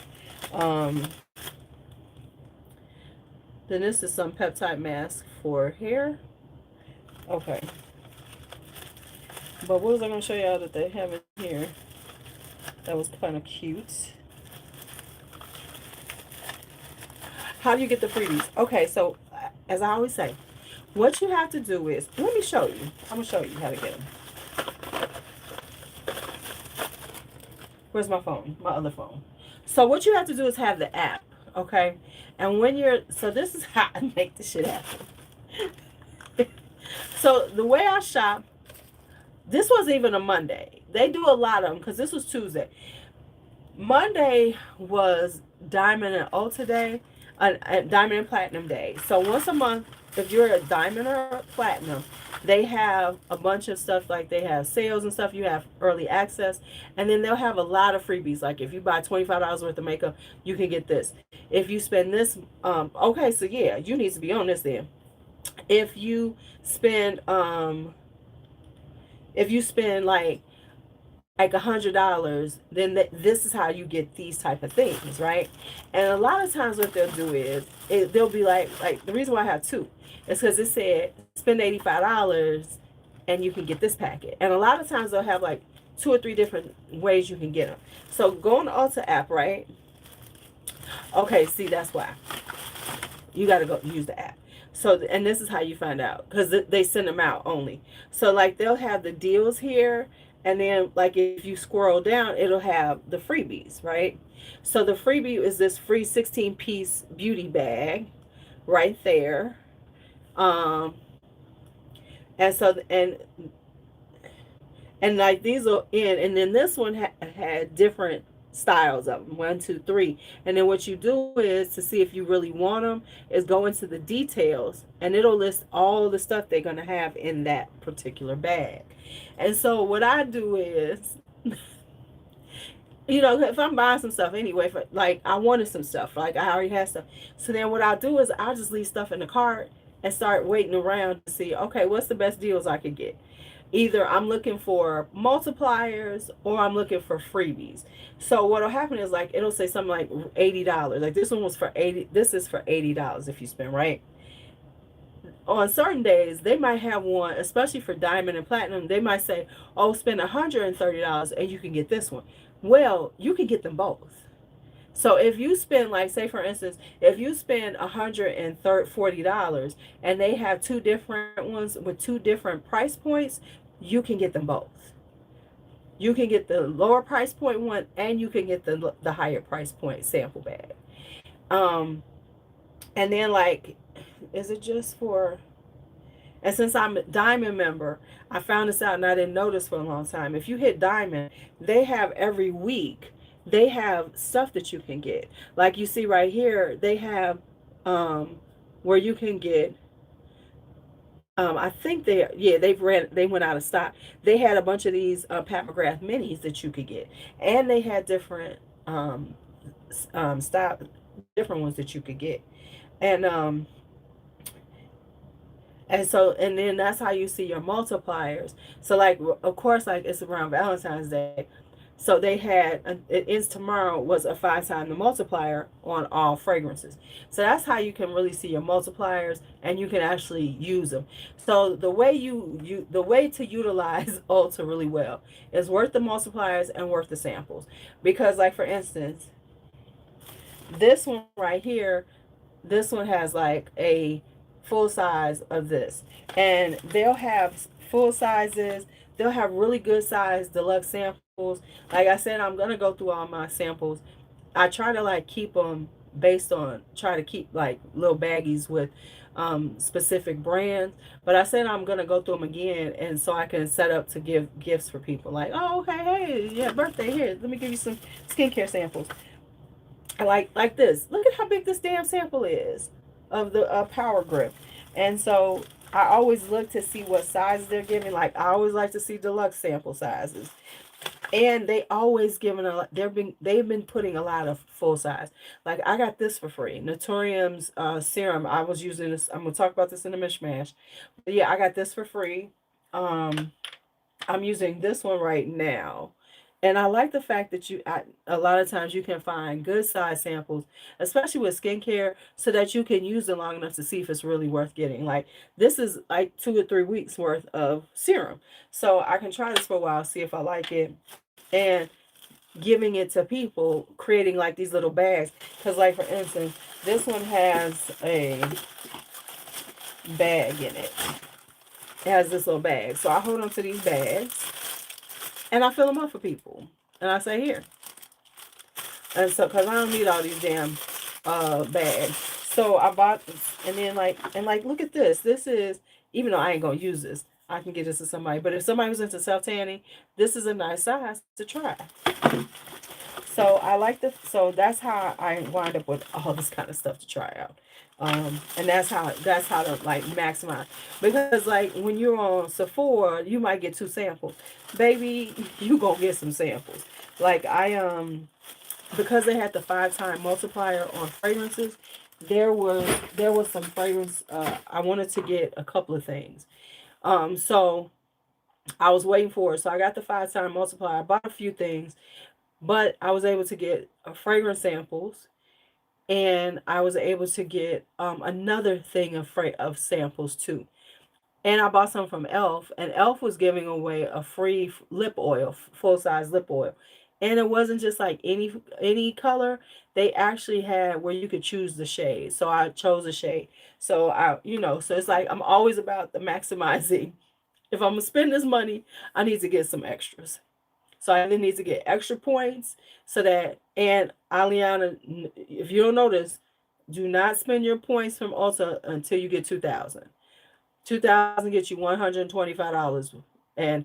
Then this is some peptide mask for hair. Okay. But what was I going to show y'all that they have in here? That was kind of cute. How do you get the freebies? Okay, so as I always say, what you have to do is, let me show you. I'm going to show you how to get them. Where's my phone? My other phone. So what you have to do is have the app, okay? And when you're, so this is how I make this shit happen. So the way I shop, this wasn't even a Monday. They do a lot of them because this was Tuesday. Monday was Diamond and Ultra Day, Diamond and Platinum Day. So once a month, if you're a Diamond or a Platinum, They have a bunch of stuff, like they have sales and stuff. You have early access, and then they'll have a lot of freebies. Like if you buy $25 worth of makeup, you can get this. If you spend this, okay, so yeah, you need to be on this then. If you spend like $100, then this is how you get these type of things, right? And a lot of times what they'll do is they'll be like the reason why I have two is because it said spend $85 and you can get this packet. And a lot of times they'll have like two or three different ways you can get them. So go on the Ulta app, right? Okay, see, that's why you got to go use the app. So, and this is how you find out, because they send them out only. So like they'll have the deals here, and then like if you scroll down, it'll have the freebies, right? So the freebie is this free 16-piece beauty bag right there. Um, and so, and like these are in, and then this one had different styles of them, 1 2 3. And then what you do is, to see if you really want them, is go into the details, and it'll list all the stuff they're going to have in that particular bag. And so what I do is, if I'm buying some stuff anyway, for like I wanted some stuff, like I already had stuff. So then what I'll do is I'll just leave stuff in the cart and start waiting around to see, okay, what's the best deals I could get. Either I'm looking for multipliers or I'm looking for freebies. So what'll happen is, like, it'll say something like $80. Like this one was for 80. This is for $80 if you spend, right? On certain days, they might have one, especially for diamond and platinum. They might say, oh, spend $130 and you can get this one. Well, you can get them both. So if you spend, like, say for instance, if you spend $140 and they have two different ones with two different price points, you can get them both. You can get the lower price point one, and you can get the higher price point sample bag. Um, and then, like, is it just for? And since I'm a diamond member, I found this out and I didn't notice for a long time. If you hit diamond, they have every week, they have stuff that you can get. Like you see right here, they have where you can get, I think they went out of stock. They had a bunch of these Papograph minis that you could get. And they had different style, different ones that you could get. And and then that's how you see your multipliers. So like, of course, like it's around Valentine's Day. So they had, it is tomorrow, was a 5 times the multiplier on all fragrances. So that's how you can really see your multipliers, and you can actually use them. So the way the way to utilize Ulta really well is worth the multipliers and worth the samples. Because, like, for instance, this one right here, this one has like a full size of this, and they'll have full sizes. They'll have really good size deluxe samples. Like I said, I'm gonna go through all my samples. I try to, like, keep them based on, try to keep like little baggies with specific brands. But I said I'm gonna go through them again, and so I can set up to give gifts for people. Like, oh, okay, hey, yeah, birthday, here, let me give you some skincare samples. Like this. Look at how big this damn sample is of the Power Grip. And so I always look to see what size they're giving. Like, I always like to see deluxe sample sizes. And they always giving they've been putting a lot of full size. Like, I got this for free. Naturium's serum. I was using this. I'm gonna talk about this in the mishmash. But yeah, I got this for free. I'm using this one right now. And I like the fact that a lot of times you can find good size samples, especially with skincare, so that you can use it long enough to see if it's really worth getting. Like, this is like 2 or 3 weeks worth of serum. So I can try this for a while, see if I like it. And giving it to people, creating like these little bags. Because, like, for instance, this one has a bag in it. It has this little bag. So I hold on to these bags and I fill them up for people. And I say, here. And so, because I don't need all these damn bags. So I bought this. And then, like, look at this. This is, even though I ain't going to use this, I can get this to somebody. But if somebody was into self-tanning, this is a nice size to try. So I like the so that's how I wind up with all this kind of stuff to try out. And that's how to like maximize, because like when you're on Sephora you might get 2 samples, baby. You gonna get some samples. Like because they had the 5-time multiplier on fragrances, there was some fragrance. I wanted to get a couple of things. So I was waiting for it. So I got the 5-time multiplier. I bought a few things, but I was able to get fragrance samples, and I was able to get another thing of samples too. And I bought some from Elf, and Elf was giving away a free lip oil, full size lip oil. And it wasn't just like any color. They actually had where you could choose the shade. So I chose a shade. So so it's like I'm always about the maximizing. If I'm gonna spend this money, I need to get some extras. So I either need to get extra points so that, and Aliana, if you don't notice, do not spend your points from Ulta until you get 2,000. 2,000 gets you $125. And,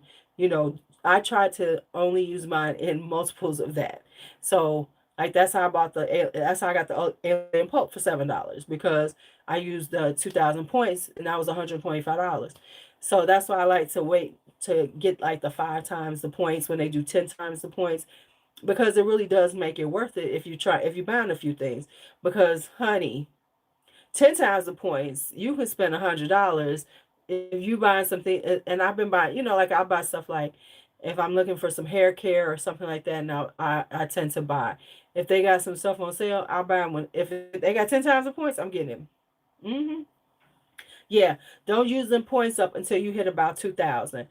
I try to only use mine in multiples of that. So, like, that's how I got the Alien Pulp for $7, because I used the 2,000 points and that was $125. So that's why I like to wait to get like the 5 times the points when they do 10 times the points, because it really does make it worth it if you buy a few things. Because honey, 10 times the points, you can spend $100 if you buying something. And I've been buying, like I buy stuff like if I'm looking for some hair care or something like that. Now I tend to buy. If they got some stuff on sale, I'll buy them. If they got 10 times the points, I'm getting them. Hmm. Yeah, don't use them points up until you hit about 2,000.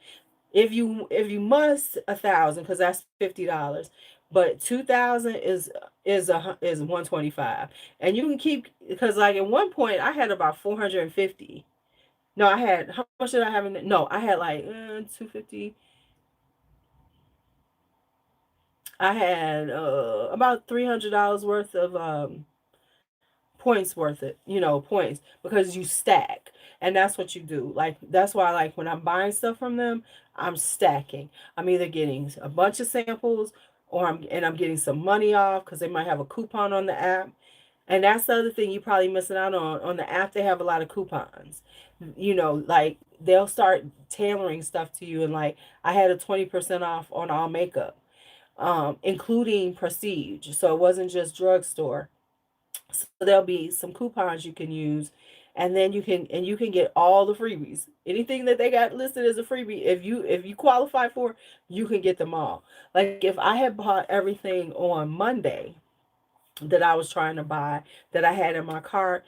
If you must 1,000, because that's $50, but 2,000 is 125, and you can keep, because like at one point I had about 450. No, I had, how much did I have in it? No, I had like 250. I had about $300 worth of points worth it, points, because you stack. And that's what you do. Like, that's why, like, when I'm buying stuff from them, I'm stacking. I'm either getting a bunch of samples, or I'm getting some money off because they might have a coupon on the app. And that's the other thing you probably missing out on the app. They have a lot of coupons. Like they'll start tailoring stuff to you, and like I had a 20% off on all makeup, including Prestige. So it wasn't just drugstore. So there'll be some coupons you can use, and then you can get all the freebies. Anything that they got listed as a freebie, if you qualify for, you can get them all. Like if I had bought everything on Monday that I was trying to buy, that I had in my cart,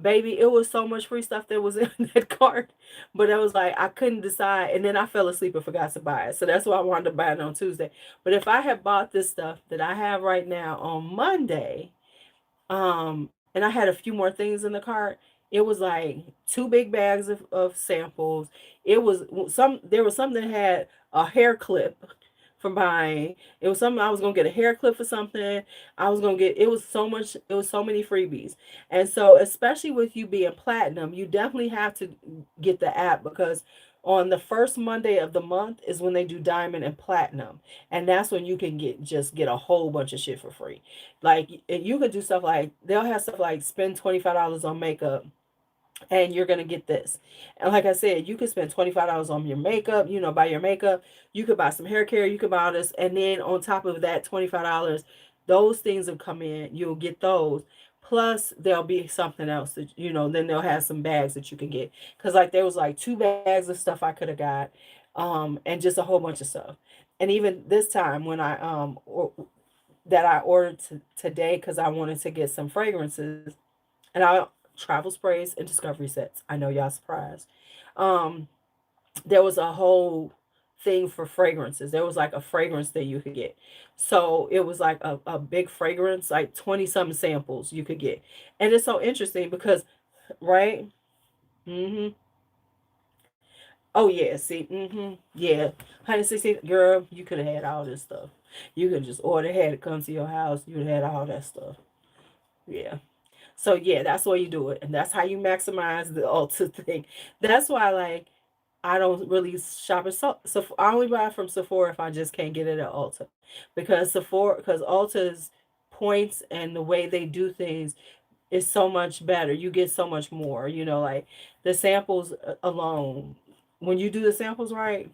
baby, it was so much free stuff that was in that cart. But I was like, I couldn't decide, and then I fell asleep and forgot to buy it. So that's why I wanted to buy it on Tuesday. But if I had bought this stuff that I have right now on Monday, and I had a few more things in the cart. It was like 2 big bags of samples. There was something that had a hair clip from buying. It was something I was gonna get a hair clip for something. I was gonna get it was so much, it was so many freebies. And so especially with you being platinum, you definitely have to get the app, because on the first Monday of the month is when they do diamond and platinum. And that's when you can get a whole bunch of shit for free. Like you could do stuff like they'll have stuff like spend $25 on makeup and you're gonna get this. And like I said, you could spend $25 on your makeup, buy your makeup. You could buy some hair care, you could buy all this, and then on top of that $25, those things will come in. You'll get those. Plus there'll be something else that then they'll have some bags that you can get. Cause like there was like 2 bags of stuff I could have got, and just a whole bunch of stuff. And even this time when that I ordered today, because I wanted to get some fragrances, and I travel sprays and discovery sets. I know y'all surprised. Um, there was a whole thing for fragrances. There was like a fragrance that you could get. So it was like a big fragrance, like 20 something samples you could get. And it's so interesting because, right? Mm-hmm. Oh yeah, see, yeah. 160, girl, you could have had all this stuff. You could just order, had it come to your house. You would have had all that stuff. Yeah. So yeah, that's why you do it, and that's how you maximize the Ulta thing. That's why, like, I don't really shop at so I only buy from Sephora if I just can't get it at Ulta, because Ulta's points and the way they do things is so much better. You get so much more. Like the samples alone. When you do the samples right,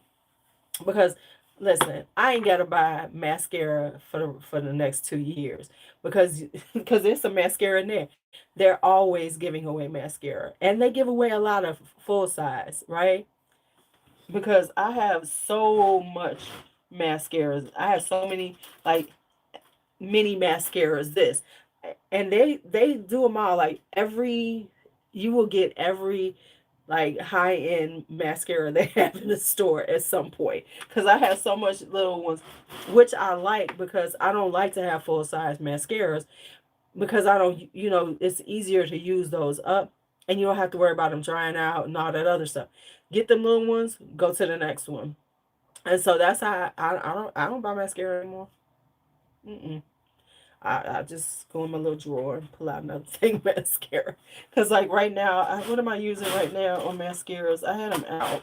because listen, I ain't gotta buy mascara for the next 2 years because because there's some mascara in there. They're always giving away mascara, and they give away a lot of full size, right? Because I have so much mascaras. I have so many like mini mascaras. This, and they do them all like every. You will get every like high end mascara they have in the store at some point because I have so much little ones, which I like because I don't like to have full size mascaras because I don't, it's easier to use those up and you don't have to worry about them drying out and all that other stuff. Get them little ones, go to the next one. And so that's how I don't buy mascara anymore. Mm-mm. I just go in my little drawer and pull out another thing mascara. Cause like right now, what am I using right now on mascaras? I had them out.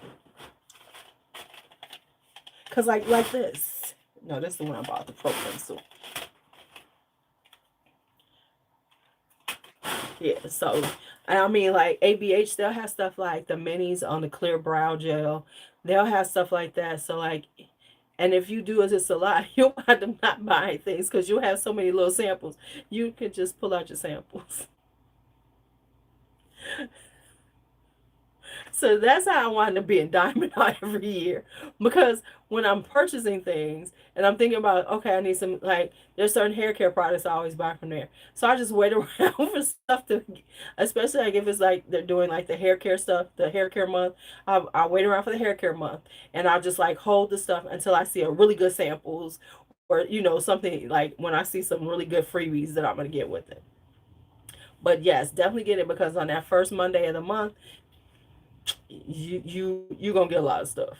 Cause like this. No, this is the one I bought, the Pro Pencil. Yeah, so I mean like ABH, they'll have stuff like the minis on the clear brow gel. They'll have stuff like that. So like, and if you do this a lot, you'll wind up not buying things because you'll have so many little samples. You can just pull out your samples. So that's how I wind up being diamond eye every year. Because when I'm purchasing things and I'm thinking about, okay, I need some, like, there's certain hair care products I always buy from there. So I just wait around for stuff to, especially like if it's like they're doing like the hair care stuff, the hair care month. I wait around for the hair care month and I'll just like hold the stuff until I see a really good samples or, something like when I see some really good freebies that I'm going to get with it. But yes, definitely get it because on that first Monday of the month, you gonna get a lot of stuff.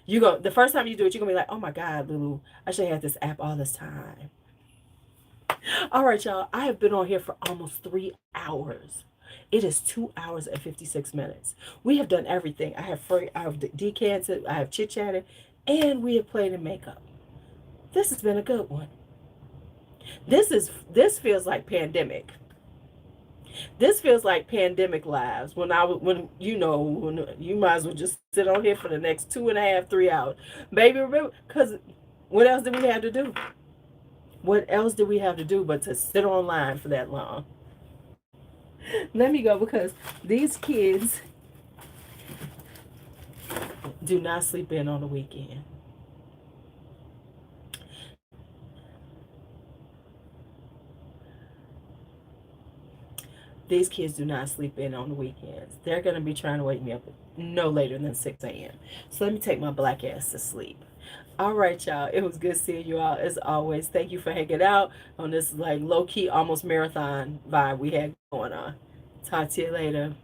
The first time you do it, you're gonna be like, oh my god, LuuLuu, I should have had this app all this time. All right, y'all. I have been on here for almost 3 hours. It is 2 hours and 56 minutes. We have done everything. I have decanted, I have chit chatted, and we have played in makeup. This has been a good one. This feels like pandemic. This feels like pandemic lives when you might as well just sit on here for the next 2.5, 3 hours. Baby, remember, because what else did we have to do? What else did we have to do but to sit online for that long? Let me go because these kids do not sleep in on the weekend. These kids do not sleep in on the weekends. They're going to be trying to wake me up no later than 6 a.m. So let me take my black ass to sleep. All right, y'all. It was good seeing you all as always. Thank you for hanging out on this like low-key almost marathon vibe we had going on. Talk to you later.